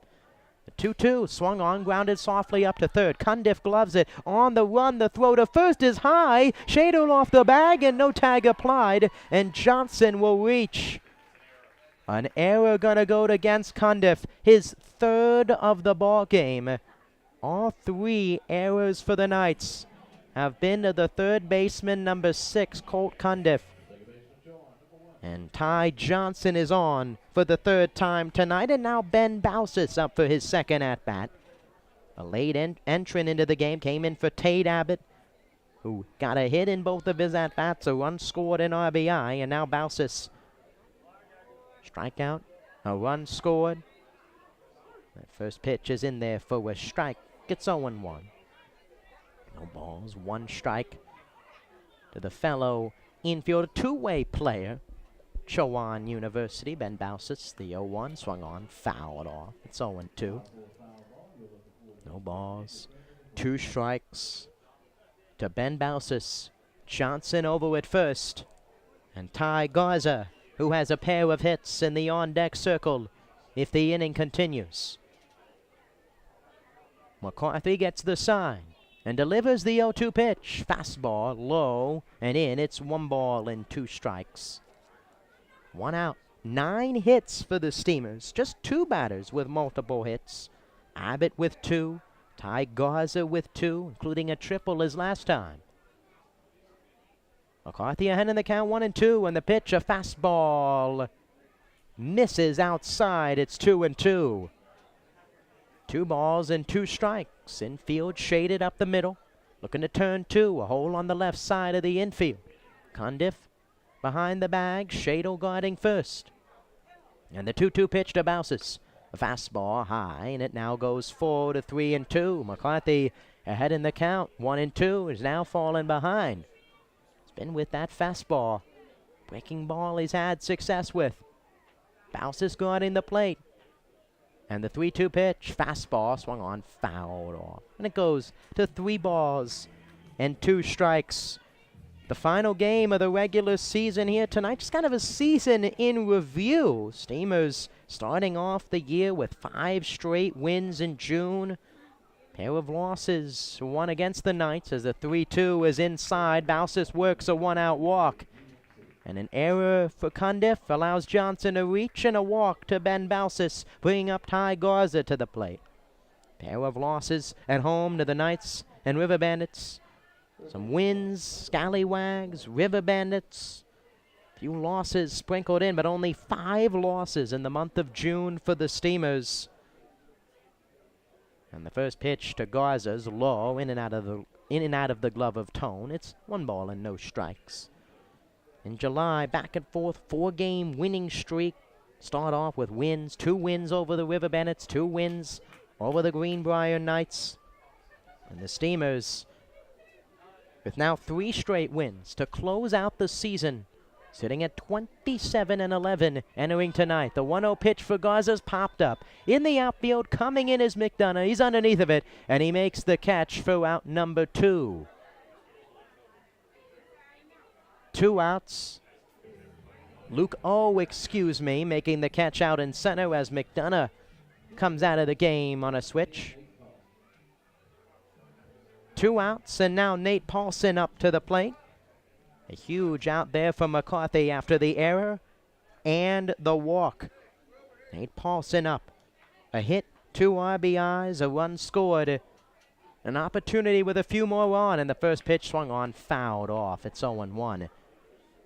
The 2-2 swung on, grounded softly up to third. Cundiff gloves it on the run. The throw to first is high. Shadowed off the bag and no tag applied. And Johnson will reach. An error gonna go against Cundiff. His 3rd of the ball game. All 3 errors for the Knights have been to the 3rd baseman, number 6, Colt Cundiff. And Ty Johnson is on for the 3rd time tonight, and now Ben Bausis up for his 2nd at-bat. A late entrant into the game came in for Tate Abbott, who got a hit in both of his at-bats, a run scored in RBI, and now Bausis. Strikeout, a run scored. That first pitch is in there for a strike. It's 0-1. No balls, 1 strike to the fellow infielder, 2-way player. Chowan University, Ben Bausis, the 0-1, swung on, fouled off. It's 0-2. No balls, 2 strikes to Ben Bausis. Johnson over at first. And Ty Garza, who has a pair of hits in the on-deck circle if the inning continues. McCarthy gets the sign and delivers the 0-2 pitch. Fastball, low, and in. It's 1 ball and 2 strikes. 1 out. 9 hits for the Steamers. Just 2 batters with multiple hits. Abbott with 2. Ty Garza with 2, including a triple his last time. McCarthy ahead in the count, 1-2, and the pitch, a fastball. Misses outside. It's 2-2. 2 balls and 2 strikes. Infield shaded up the middle. Looking to turn 2. A hole on the left side of the infield. Cundiff behind the bag, Shadle guarding first. And the 2-2 pitch to Bausis. A fastball high, and it now goes 4-3-2. McCarthy ahead in the count. 1-2 is now falling behind. It's been with that fastball. Breaking ball he's had success with. Bausis guarding the plate. And the 3-2 pitch, fastball, swung on, fouled off. And it goes to 3 balls and 2 strikes. The final game of the regular season here tonight, just kind of a season in review. Steamers starting off the year with 5 straight wins in June. Pair of losses, one against the Knights as the 3-2 is inside. Bausis works a 1-out walk. And an error for Cundiff allows Johnson a reach and a walk to Ben Bausis, bringing up Ty Garza to the plate. Pair of losses at home to the Knights and River Bandits. Some wins, Scallywags, River Bandits. Few losses sprinkled in, but only 5 losses in the month of June for the Steamers. And the first pitch to Garza's low, in and out of the glove of Tone. It's 1 ball and no strikes. In July, back and forth, 4-game winning streak. Start off with wins, 2 wins over the River Bandits, 2 wins over the Greenbrier Knights. And the Steamers, with now 3 straight wins to close out the season, sitting at 27-11 entering tonight. The 1-0 pitch for Garza's popped up. In the outfield, coming in is McDonough. He's underneath of it, and he makes the catch for out number 2. 2 outs. Luke making the catch out in center as McDonough comes out of the game on a switch. 2 outs, and now Nate Paulson up to the plate. A huge out there for McCarthy after the error and the walk. Nate Paulson up. A hit, 2 RBIs, a run scored. An opportunity with a few more on, and the first pitch swung on, fouled off. It's 0-1.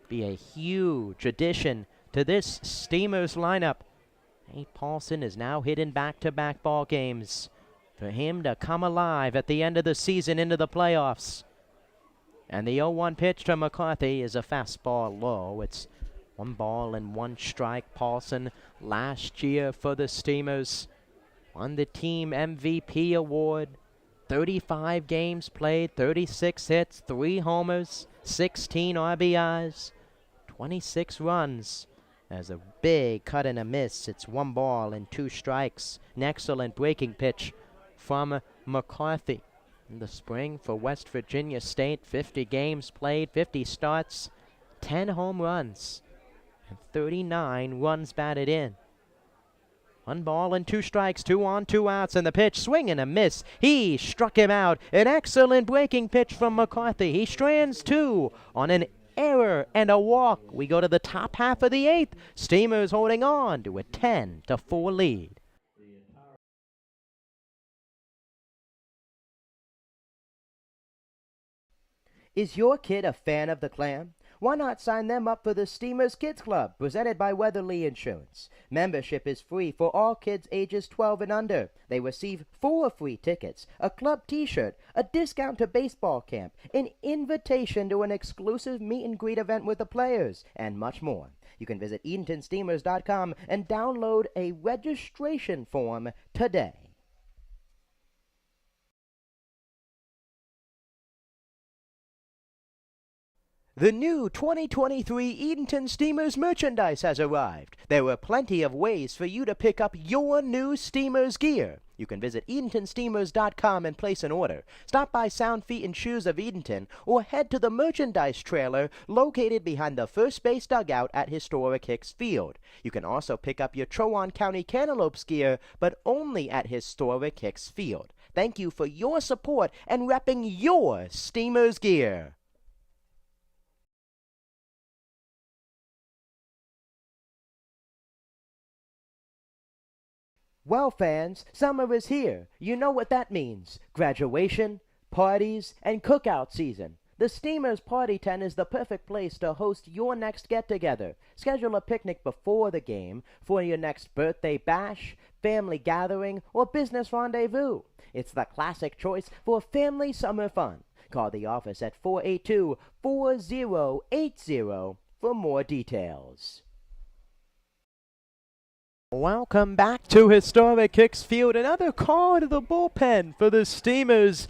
Be a huge addition to this Steamers lineup. Nate Paulson is now hitting back-to-back ball games. For him to come alive at the end of the season into the playoffs. And the 0-1 pitch to McCarthy is a fastball low. It's 1 ball and 1 strike. Paulson last year for the Steamers won the team MVP award. 35 games played, 36 hits, 3 homers, 16 RBIs, 26 runs. As a big cut and a miss, it's 1 ball and 2 strikes. An excellent breaking pitch from McCarthy. In the spring for West Virginia State, 50 games played, 50 starts, 10 home runs, and 39 runs batted in. 1 ball and 2 strikes, 2 on, 2 outs, and the pitch, swing and a miss. He struck him out. An excellent breaking pitch from McCarthy. He strands 2 on an error and a walk. We go to the top half of the 8th. Steamers holding on to a 10-4 lead. Is your kid a fan of the Clam? Why not sign them up for the Steamers Kids Club, presented by Weatherly Insurance? Membership is free for all kids ages 12 and under. They receive 4 free tickets, a club t-shirt, a discount to baseball camp, an invitation to an exclusive meet and greet event with the players, and much more. You can visit EdentonSteamers.com and download a registration form today. The new 2023 Edenton Steamers merchandise has arrived. There are plenty of ways for you to pick up your new Steamers gear. You can visit EdentonSteamers.com and place an order. Stop by Sound Feet and Shoes of Edenton or head to the merchandise trailer located behind the first base dugout at historic Hicks Field. You can also pick up your Chowan County Cantaloupes gear, but only at historic Hicks Field. Thank you for your support and repping your Steamers gear. Well, fans, summer is here. You know what that means. Graduation, parties, and cookout season. The Steamers Party Tent is the perfect place to host your next get-together. Schedule a picnic before the game for your next birthday bash, family gathering, or business rendezvous. It's the classic choice for family summer fun. Call the office at 482-4080 for more details. Welcome back to historic Hicks Field. Another call to the bullpen for the Steamers.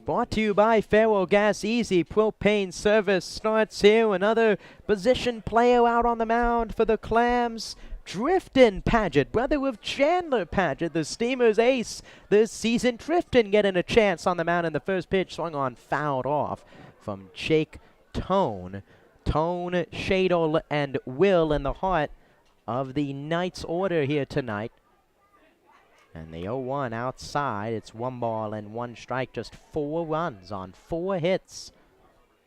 Brought to you by Faro Gas. Easy propane service starts here. Another position player out on the mound for the Clams. Driftin Paget, brother of Chandler Paget, the Steamers ace this season. Driftin getting a chance on the mound in the first pitch. Swung on, fouled off from Jake Tone. Tone, Shadle, and Will in the heart of the Knights order here tonight. And the 0-1 outside. It's 1 ball and 1 strike. Just 4 runs on 4 hits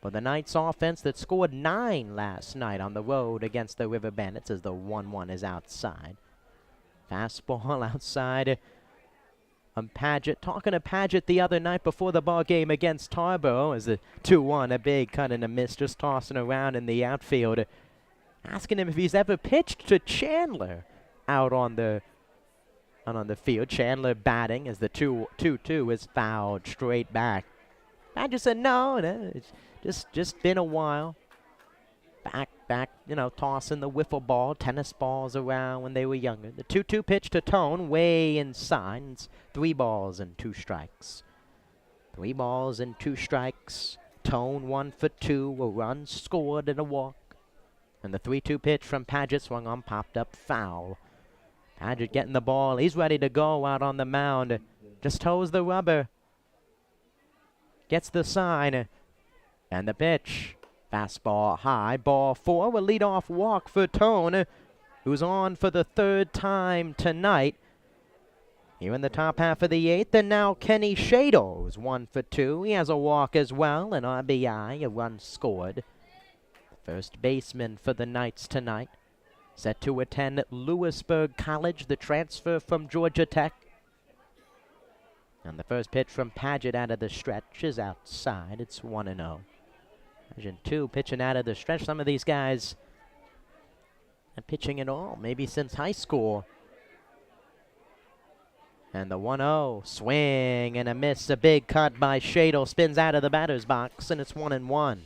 for the Knights offense that scored 9 last night on the road against the River Bandits as the 1-1 is outside. Fastball outside. Paget, talking to Paget the other night before the ball game against Tarboro as the 2-1, a big cut and a miss, just tossing around in the outfield. Asking him if he's ever pitched to Chandler out on the field. Chandler batting as the 2-2 is fouled straight back. Paget said no, it's just been a while. Back, tossing the wiffle ball, tennis balls around when they were younger. The 2-2 pitch to Tone, way inside. It's 3 balls and 2 strikes. 3 balls and 2 strikes. Tone 1 for 2, a run scored and a walk. And the 3-2 pitch from Paget swung on, popped up, foul. Paget getting the ball. He's ready to go out on the mound. Just toes the rubber. Gets the sign. And the pitch. Fastball high, ball 4, a leadoff walk for Tone, who's on for the 3rd time tonight. Here in the top half of the 8th, and now Kenny Shadle is 1 for 2. He has a walk as well, an RBI, a run scored. First baseman for the Knights tonight, set to attend Lewisburg College, the transfer from Georgia Tech. And the first pitch from Paget out of the stretch is outside. It's 1-0. Imagine 2 pitching out of the stretch. Some of these guys not pitching at all, maybe since high school. And the 1-0, swing and a miss, a big cut by Shadle, spins out of the batter's box, and it's 1-1.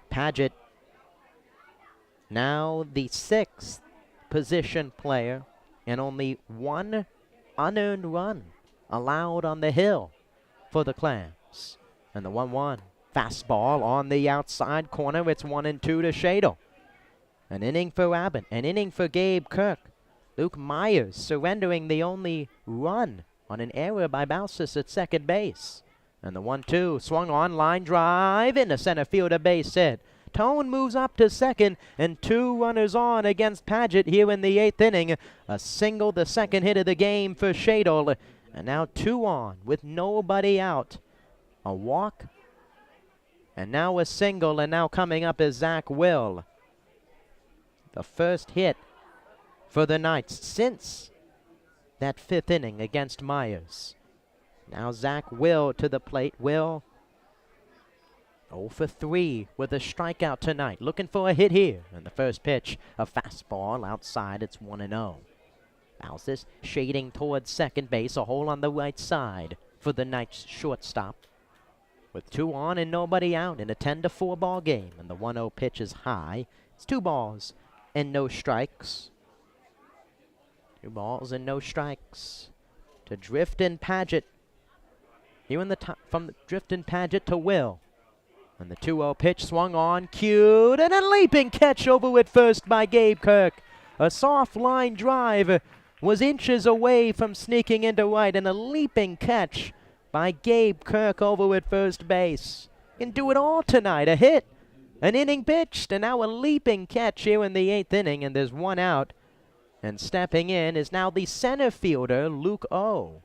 Paget, now the 6th position player, and only 1 unearned run allowed on the hill for the Clams. And the 1-1. Fastball on the outside corner. It's 1-2 to Shadle. An inning for Abbott. An inning for Gabe Kirk. Luke Myers surrendering the only run on an error by Balsas at second base. And the 1-2 swung on, line drive into center field, a base hit. Tone moves up to second, and 2 runners on against Paget here in the 8th inning. A single, the second hit of the game for Shadle. And now 2 on with nobody out. A walk. And now a single, and now coming up is Zach Will. The first hit for the Knights since that 5th inning against Myers. Now Zach Will to the plate. Will 0 for 3 with a strikeout tonight. Looking for a hit here. And the first pitch, a fastball outside. It's 1-0. Balsas shading towards second base. A hole on the right side for the Knights shortstop. With 2 on and nobody out in a 10-4 ball game. And the 1-0 pitch is high. It's 2 balls and no strikes. 2 balls and no strikes to Driftin Paget. Here in the top from Driftin Paget to Will. And the 2-0 pitch swung on, cued, and a leaping catch over at first by Gabe Kirk. A soft line drive was inches away from sneaking into right, and a leaping catch by Gabe Kirk over at first base. Can do it all tonight. A hit, an inning pitched, and now a leaping catch here in the 8th inning, and there's 1 out. And stepping in is now the center fielder, Luke O.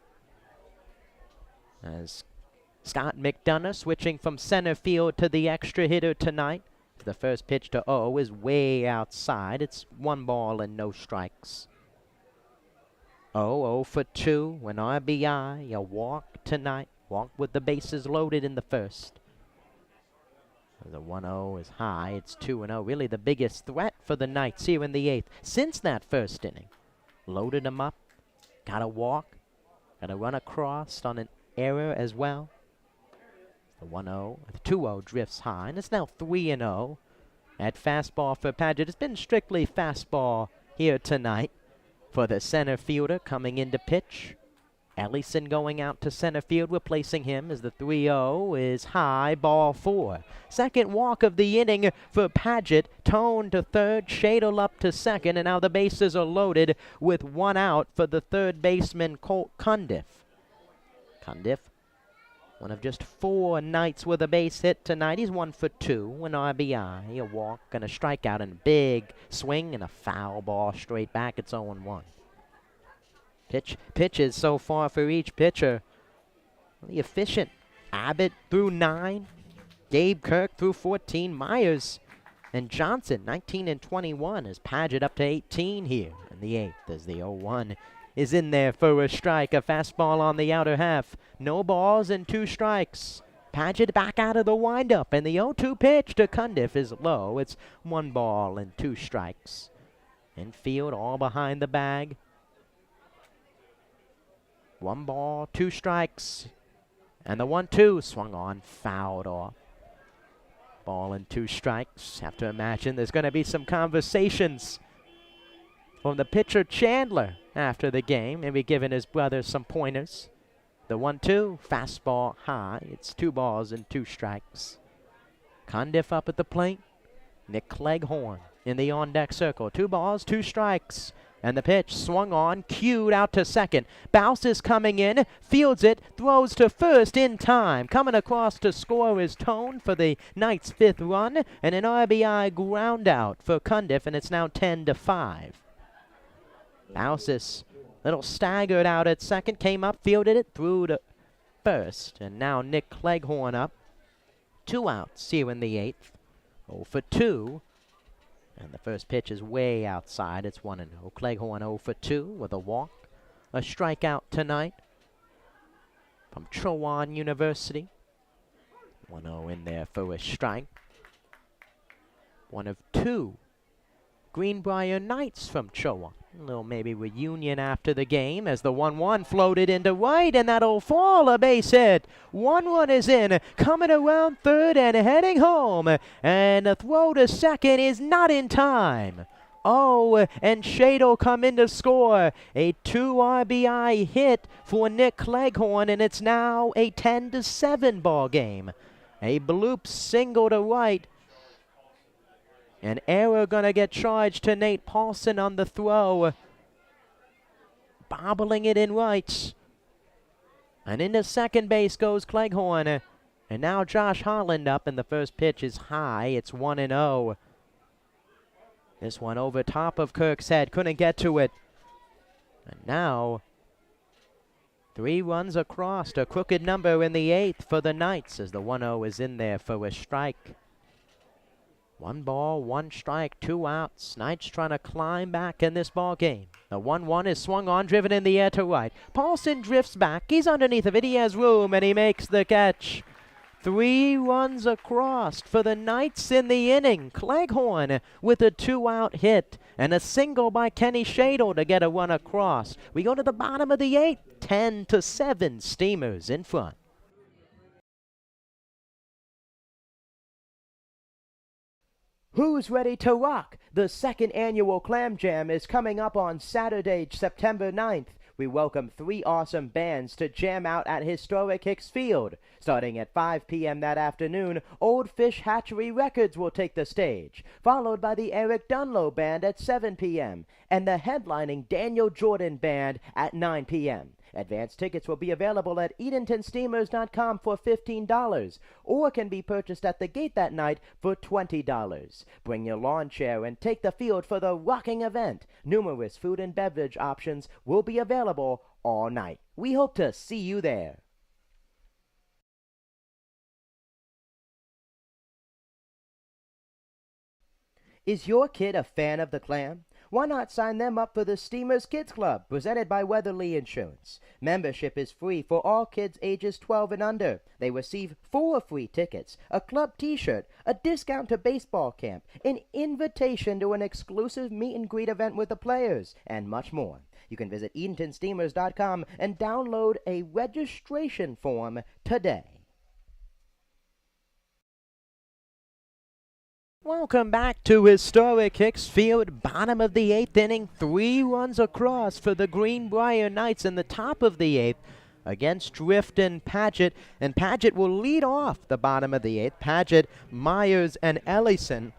As Scott McDonough switching from center field to the extra hitter tonight. The first pitch to O is way outside. It's 1 ball and no strikes. 0 for 2, an RBI, a walk tonight. Walk with the bases loaded in the first. The 1-0 is high. It's 2-0. Really the biggest threat for the Knights here in the 8th since that first inning. Loaded them up. Got a walk. Got a run across on an error as well. The 1-0. The 2-0 drifts high, and it's now 3-0 at fastball for Paget. It's been strictly fastball here tonight for the center fielder coming into pitch. Ellison going out to center field, replacing him as the 3-0 is high, ball 4. Second walk of the inning for Paget. Tone to third, Shadle up to second, and now the bases are loaded with 1 out for the third baseman, Colt Cundiff. Cundiff, one of just 4 nights with a base hit tonight. He's 1 for 2, an RBI, a walk, and a strikeout, and a big swing and a foul ball straight back. It's 0-1. Pitches so far for each pitcher. Really efficient. Abbott threw 9. Gabe Kirk threw 14. Myers and Johnson 19 and 21 as Paget up to 18 here in the 8th as the 0-1 is in there for a strike. A fastball on the outer half. No balls and 2 strikes. Paget back out of the windup, and the 0-2 pitch to Cundiff is low. It's 1 ball and 2 strikes. Infield all behind the bag. 1 ball, 2 strikes, and the 1-2 swung on, fouled off. Ball and 2 strikes. Have to imagine there's going to be some conversations from the pitcher Chandler after the game, maybe giving his brother some pointers. The 1-2, fastball high. It's 2 balls and 2 strikes. Cundiff up at the plate. Nick Cleghorn in the on-deck circle. 2 balls, 2 strikes. And the pitch swung on, cued out to second. Bouse is coming in, fields it, throws to first in time. Coming across to score is Tone for the night's 5th run, and an RBI ground out for Cundiff, and it's now 10-5. Bouse is a little staggered out at second, came up, fielded it, threw to first, and now Nick Cleghorn up. 2 outs here in the 8th. 0 for 2. And the first pitch is way outside. It's 1-0. Cleghorn 0 for 2 with a walk. A strikeout tonight from Chowan University. 1-0 in there for a strike. 1 of 2 Greenbrier Knights from Chowan. A little maybe reunion after the game as the 1-1 floated into right, and that'll fall, a base hit. 1-1 is in, coming around third and heading home, and the throw to second is not in time. Oh, and Shadle come in to score. A 2 RBI hit for Nick Cleghorn, and it's now a 10-7 ball game. A bloop single to right. An error gonna get charged to Nate Paulson on the throw. Bobbling it in right. And into second base goes Cleghorn. And now Josh Holland up, and the first pitch is high. It's 1-0. This one over top of Kirk's head. Couldn't get to it. And now 3 runs across. A crooked number in the 8th for the Knights as the 1-0 is in there for a strike. 1 ball, 1 strike, 2 outs. Knights trying to climb back in this ball game. The 1-1 is swung on, driven in the air to right. Paulson drifts back. He's underneath of it. He has room, and he makes the catch. 3 runs across for the Knights in the inning. Cleghorn with a 2-out hit and a single by Kenny Shadle to get a run across. We go to the bottom of the 8th. 10-7 Steamers in front. Who's ready to rock? The 2nd annual Clam Jam is coming up on Saturday, September 9th. We welcome 3 awesome bands to jam out at historic Hicks Field. Starting at 5 p.m. that afternoon, Old Fish Hatchery Records will take the stage, followed by the Eric Dunlow Band at 7 p.m. and the headlining Daniel Jordan Band at 9 p.m. Advance tickets will be available at EdentonSteamers.com for $15 or can be purchased at the gate that night for $20. Bring your lawn chair and take the field for the rocking event. Numerous food and beverage options will be available all night. We hope to see you there. Is your kid a fan of the Clam? Why not sign them up for the Steamers Kids Club, presented by Weatherly Insurance? Membership is free for all kids ages 12 and under. They receive 4 free tickets, a club t-shirt, a discount to baseball camp, an invitation to an exclusive meet and greet event with the players, and much more. You can visit EdentonSteamers.com and download a registration form today. Welcome back to historic Hicks Field, bottom of the 8th inning. 3 runs across for the Greenbrier Knights in the top of the 8th against Drifton Paget. And Paget will lead off the bottom of the 8th. Paget, Myers, and Ellison.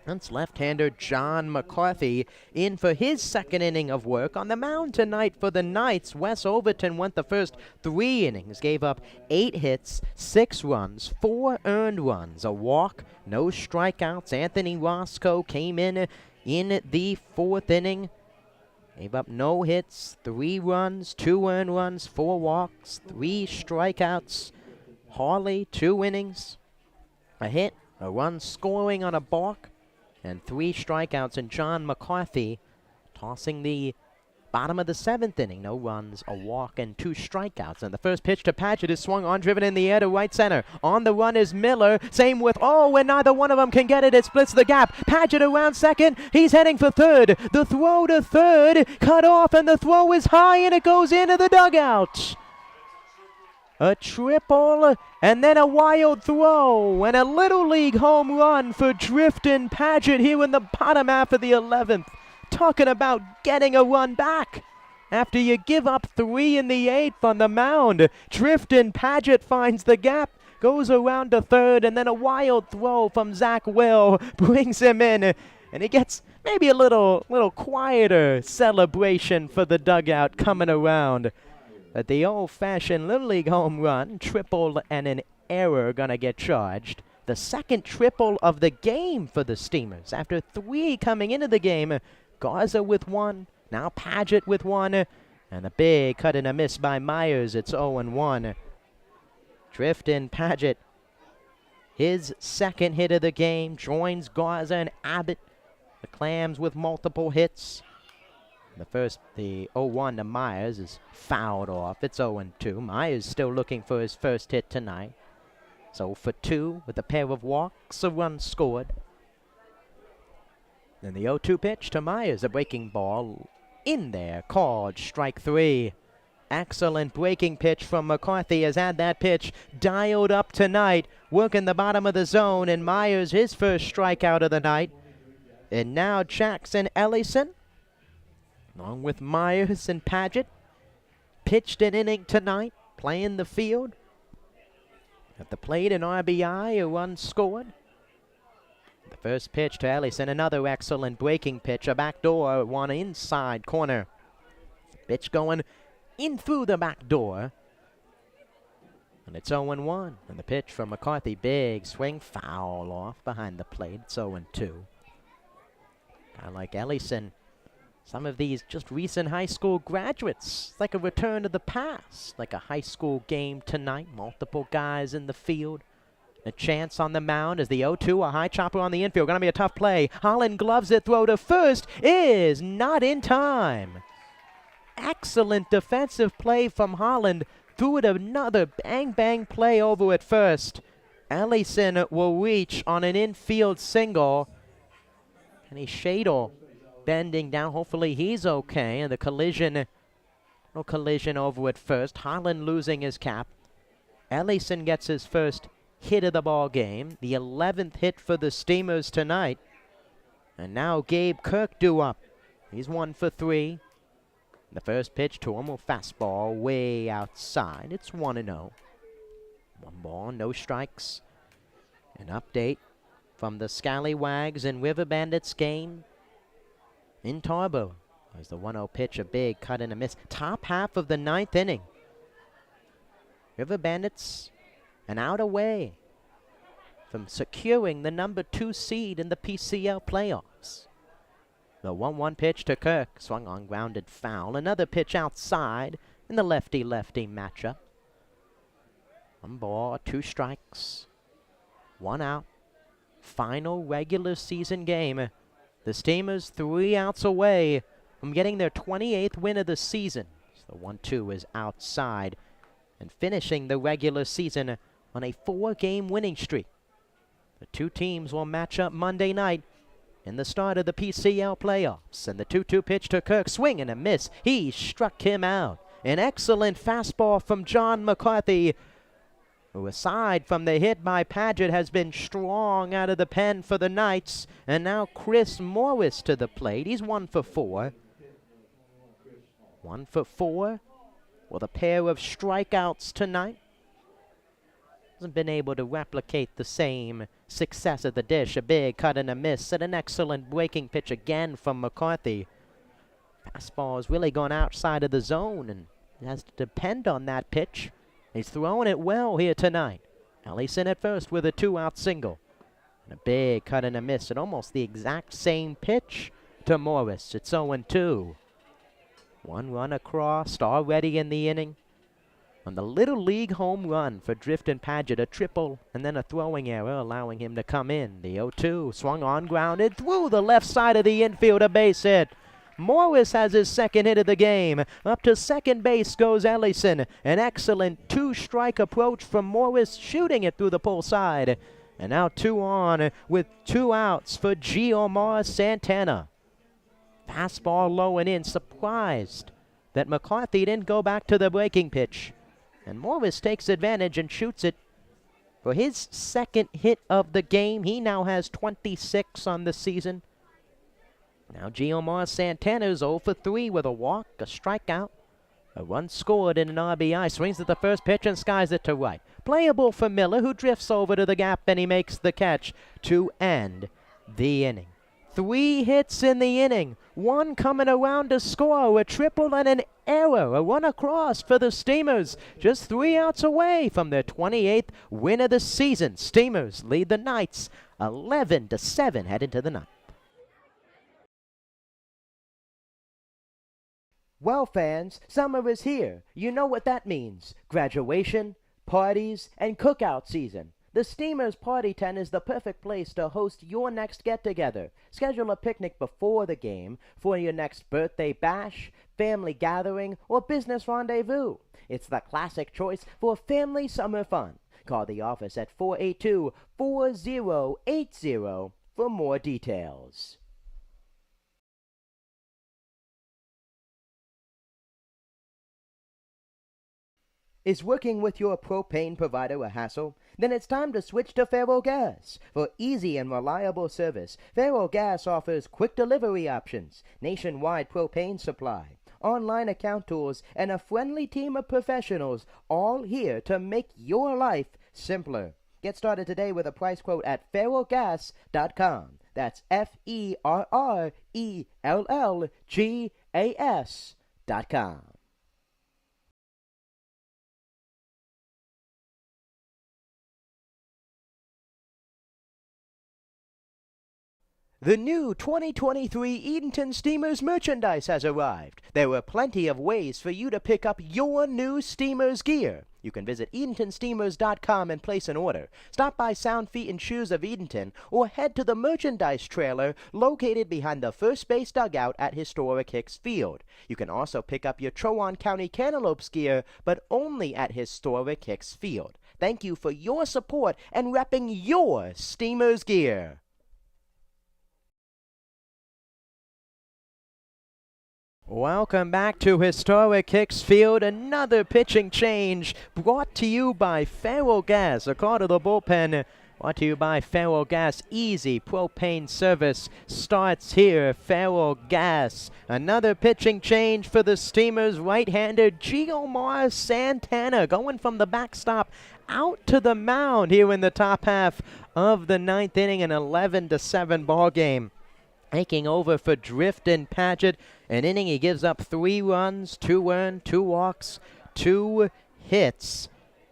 That's left-hander John McCarthy in for his second inning of work. On the mound tonight for the Knights, Wes Overton went the first 3 innings, gave up 8 hits, 6 runs, 4 earned runs, a walk, no strikeouts. Anthony Roscoe came in the 4th inning, gave up no hits, 3 runs, 2 earned runs, 4 walks, 3 strikeouts. Harley, 2 innings, a hit, a run scoring on a balk, and 3 strikeouts. And John McCarthy tossing the bottom of the 7th inning. No runs, a walk, and 2 strikeouts. And the first pitch to Paget is swung on, driven in the air to right center. On the run is Miller. Same with, and neither one of them can get it. It splits the gap. Paget around second. He's heading for third. The throw to third, cut off, and the throw is high, and it goes into the dugout. A triple, and then a wild throw, and a Little League home run for Drifton Paget here in the bottom half of the 11th. Talking about getting a run back after you give up 3 in the 8th on the mound. Drifton Paget finds the gap, goes around to third, and then a wild throw from Zach Will brings him in, and he gets maybe a little quieter celebration for the dugout coming around. But the old-fashioned Little League home run, triple and an error gonna get charged. The second triple of the game for the Steamers. After 3 coming into the game, Garza with 1, now Paget with 1, and a big cut and a miss by Myers. It's 0-1. Drifton Paget, his second hit of the game, joins Garza and Abbott. The Clams with multiple hits. The 0-1 to Myers is fouled off. It's 0-2. Myers still looking for his first hit tonight. So for 2 with a pair of walks, a run scored. Then the 0-2 pitch to Myers, a breaking ball in there, called strike 3. Excellent breaking pitch from McCarthy. Has had that pitch dialed up tonight, working the bottom of the zone, and Myers his first strikeout of the night. And now Jackson Ellison, along with Myers and Paget, pitched an inning tonight, playing the field. At the plate, an RBI, a run scored. The first pitch to Ellison, another excellent breaking pitch, a backdoor, one inside corner. Pitch going in through the back door. And it's 0-1. And the pitch from McCarthy, big swing, foul off behind the plate. It's 0-2. Guy like Ellison, some of these just recent high school graduates. It's like a return to the past, like a high school game tonight. Multiple guys in the field. A chance on the mound as the 0-2, a high chopper on the infield. Gonna be a tough play. Holland gloves it, throw to first is not in time. Excellent defensive play from Holland. Threw it another bang play over at first. Ellison will reach on an infield single. Kenny Shadle bending down. Hopefully he's okay. And the collision, no collision over at first. Holland losing his cap. Ellison gets his first hit of the ball game. The 11th hit for the Steamers tonight. And now Gabe Kirk due up. He's 1 for 3. The first pitch to him, a fastball way outside. It's 1-0. 1 ball, no strikes. An update from the Scallywags and River Bandits game in Tarboro. There's the 1-0 pitch, a big cut and a miss. Top half of the 9th inning. River Bandits an out away from securing the number 2 seed in the PCL playoffs. The 1-1 pitch to Kirk, swung on, grounded foul. Another pitch outside in the lefty-lefty matchup. 1 ball, 2 strikes, 1 out. Final regular season game. The Steamers 3 outs away from getting their 28th win of the season. So the 1-2 is outside and finishing the regular season on a 4-game winning streak. The 2 teams will match up Monday night in the start of the PCL playoffs. And the 2-2 pitch to Kirk, swing and a miss. He struck him out. An excellent fastball from John McCarthy. who aside from the hit by Paget has been strong out of the pen for the Knights. And now Chris Morris to the plate. He's 1 for 4. 1 for 4 with a pair of strikeouts tonight. Hasn't been able to replicate the same success at the dish. A big cut and a miss and an excellent breaking pitch again from McCarthy. Fastball has really gone outside of the zone and has to depend on that pitch. He's throwing it well here tonight. Ellison at first with a 2-out single. And a big cut and a miss and almost the exact same pitch to Morris. It's 0-2. 1 run across already in the inning. On the Little League home run for Drifton Paget, a triple and then a throwing error allowing him to come in. The 0-2 swung on, grounded through the left side of the infield, a base hit. Morris has his second hit of the game. Up to second base goes Ellison. An excellent 2-strike approach from Morris, shooting it through the pull side. And now 2 on with 2 outs for Giomar Santana. Fastball low and in. Surprised that McCarthy didn't go back to the breaking pitch. And Morris takes advantage and shoots it for his second hit of the game. He now has 26 on the season. Now Giomar Santana's 0 for 3 with a walk, a strikeout, a run scored and an RBI. Swings at the first pitch and skies it to right. Playable for Miller, who drifts over to the gap and he makes the catch to end the inning. 3 hits in the inning, 1 coming around to score, a triple and an error, a run across for the Steamers. Just 3 outs away from their 28th win of the season. Steamers lead the Knights 11-7 heading to the ninth. Well, fans, summer is here. You know what that means. Graduation, parties, and cookout season. The Steamers Party Tent is the perfect place to host your next get-together. Schedule a picnic before the game for your next birthday bash, family gathering, or business rendezvous. It's the classic choice for family summer fun. Call the office at 482-4080 for more details. Is working with your propane provider a hassle? Then it's time to switch to Feral Gas. For easy and reliable service, Feral Gas offers quick delivery options, nationwide propane supply, online account tools, and a friendly team of professionals, all here to make your life simpler. Get started today with a price quote at feralgas.com. That's FERRELLGAS.com. The new 2023 Edenton Steamers merchandise has arrived. There are plenty of ways for you to pick up your new Steamers gear. You can visit EdentonSteamers.com and place an order. Stop by Sound Feet and Shoes of Edenton or head to the merchandise trailer located behind the first base dugout at historic Hicks Field. You can also pick up your Trowon County Cantaloupes gear, but only at historic Hicks Field. Thank you for your support and repping your Steamers gear. Welcome back to historic Hicks Field. Another pitching change brought to you by Feral Gas. A call to the bullpen brought to you by Feral Gas. Easy propane service starts here. Feral Gas. Another pitching change for the Steamers. Right-hander Giomar Santana going from the backstop out to the mound here in the top half of the ninth inning. An 11-7 ball game. Taking over for Drifton Paget. An inning he gives up 3 runs, 2 earned, 2 walks, 2 hits.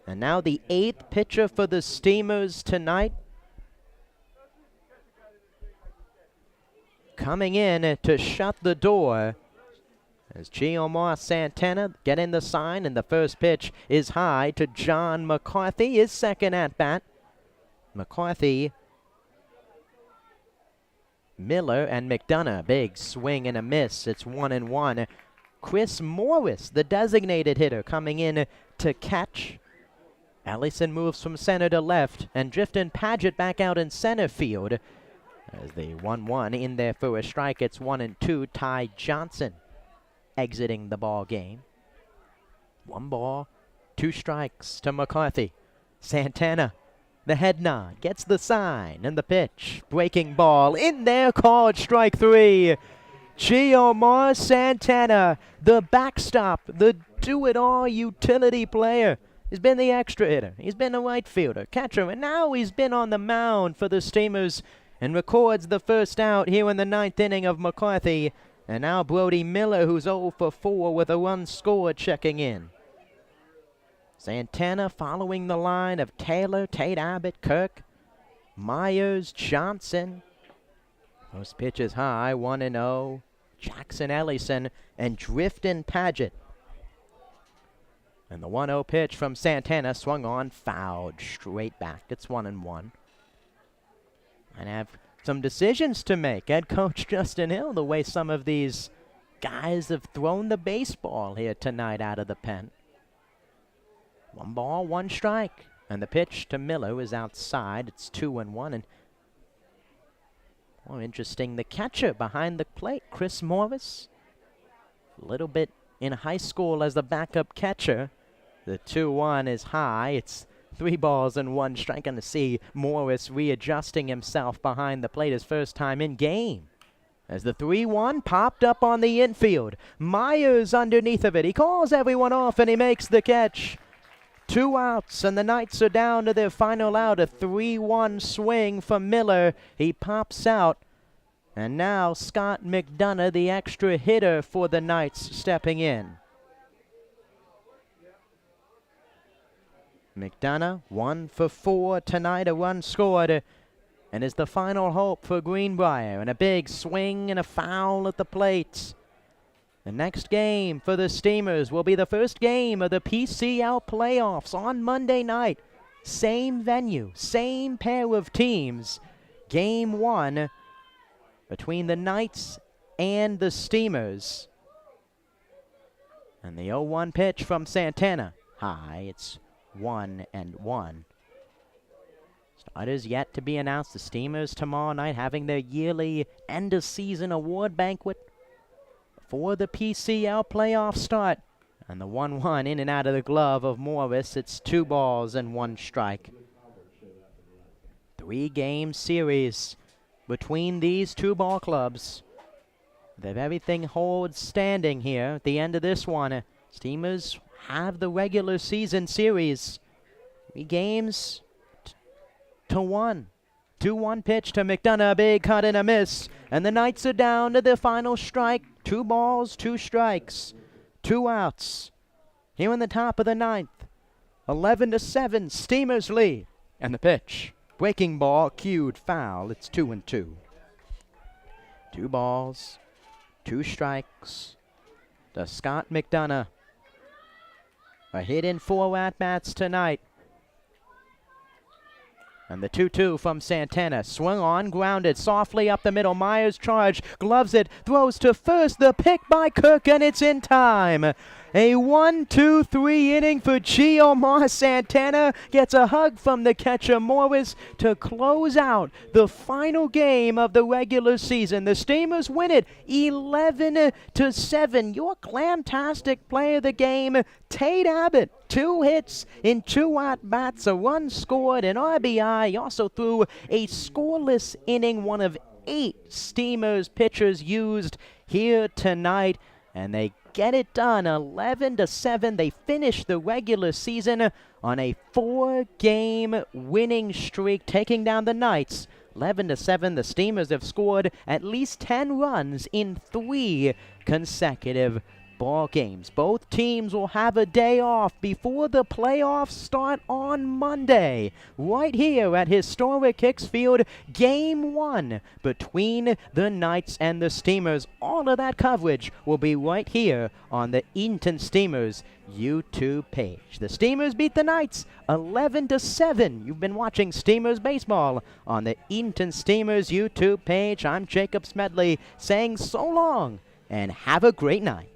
And now the 8th pitcher for the Steamers tonight. Coming in to shut the door as Giomar Santana getting the sign, and the first pitch is high to John McCarthy, his second at-bat. McCarthy, Miller, and McDonough. Big swing and a miss. It's 1-1. Chris Morris, the designated hitter, coming in to catch. Ellison moves from center to left, and Drifton Paget back out in center field. As the 1-1 in there for a strike, it's 1-2. Ty Johnson exiting the ball game. 1 ball, 2 strikes to McCarthy. Santana, the head nod, gets the sign, and the pitch. Breaking ball in there, called strike 3. Giomar Santana, the backstop, the do-it-all utility player. He's been the extra hitter. He's been the right fielder, catcher, and now he's been on the mound for the Steamers and records the first out here in the 9th inning of McCarthy. And now Brody Miller, who's 0 for 4 with a run scored, checking in. Santana following the line of Taylor, Tate Abbott, Kirk, Myers, Johnson. First pitch is high, 1-0. Jackson Ellison and Drifton Paget. And the 1-0 pitch from Santana swung on, fouled straight back. It's 1-1. And have some decisions to make. Head coach Justin Hill, the way some of these guys have thrown the baseball here tonight out of the pen. 1 ball, 1 strike. And the pitch to Miller is outside. It's 2-1. And more interesting, the catcher behind the plate, Chris Morris. A little bit in high school as the backup catcher. The 2-1 is high. It's 3 balls and 1 strike. And to see Morris readjusting himself behind the plate his first time in game. As the 3-1 popped up on the infield. Myers underneath of it. He calls everyone off and he makes the catch. 2 outs, and the Knights are down to their final out. A 3-1 swing from Miller. He pops out. And now Scott McDonough, the extra hitter for the Knights, stepping in. McDonough, 1 for 4 tonight, a run scored, and is the final hope for Greenbrier. And a big swing and a foul at the plate. The next game for the Steamers will be the first game of the PCL playoffs on Monday night. Same venue, same pair of teams. Game 1 between the Knights and the Steamers. And the 0-1 pitch from Santana. High, it's 1-1. Starters yet to be announced. The Steamers tomorrow night having their yearly end-of-season award banquet for the PCL playoff start. And the 1-1 in and out of the glove of Morris. It's 2 balls and 1 strike. 3-game series between these 2 ball clubs. If everything holds standing here at the end of this one, Steamers have the regular season series. 3 games to 1. 2-1 pitch to McDonough, a big cut and a miss. And the Knights are down to their final strike. 2 balls, 2 strikes, 2 outs. Here in the top of the 9th. 11-7, Steamers lead. And the pitch. Breaking ball, cued foul. It's 2-2. 2 balls, 2 strikes to Scott McDonough. A hit in 4 at-bats tonight. And the 2-2 from Santana. Swung on, grounded softly up the middle. Myers charge, gloves it, throws to first. The pick by Kirk, and it's in time. A 1-2-3 inning for Giomar Santana. Gets a hug from the catcher Morris to close out the final game of the regular season. The Steamers win it 11-7. Your clamtastic play of the game, Tate Abbott. 2 hits in 2 at-bats, a run scored, an RBI. He also threw a scoreless inning, one of 8 Steamers pitchers used here tonight. And they get it done 11-7. They finish the regular season on a 4-game winning streak, taking down the Knights 11-7. The Steamers have scored at least 10 runs in 3 consecutive ball games. Both teams will have a day off before the playoffs start on Monday, right here at historic Hicks Field. Game 1 between the Knights and the Steamers. All of that coverage will be right here on the Edenton Steamers YouTube page. The Steamers beat the Knights 11-7. You've been watching Steamers baseball on the Edenton Steamers YouTube page. I'm Jacob Smedley saying so long and have a great night.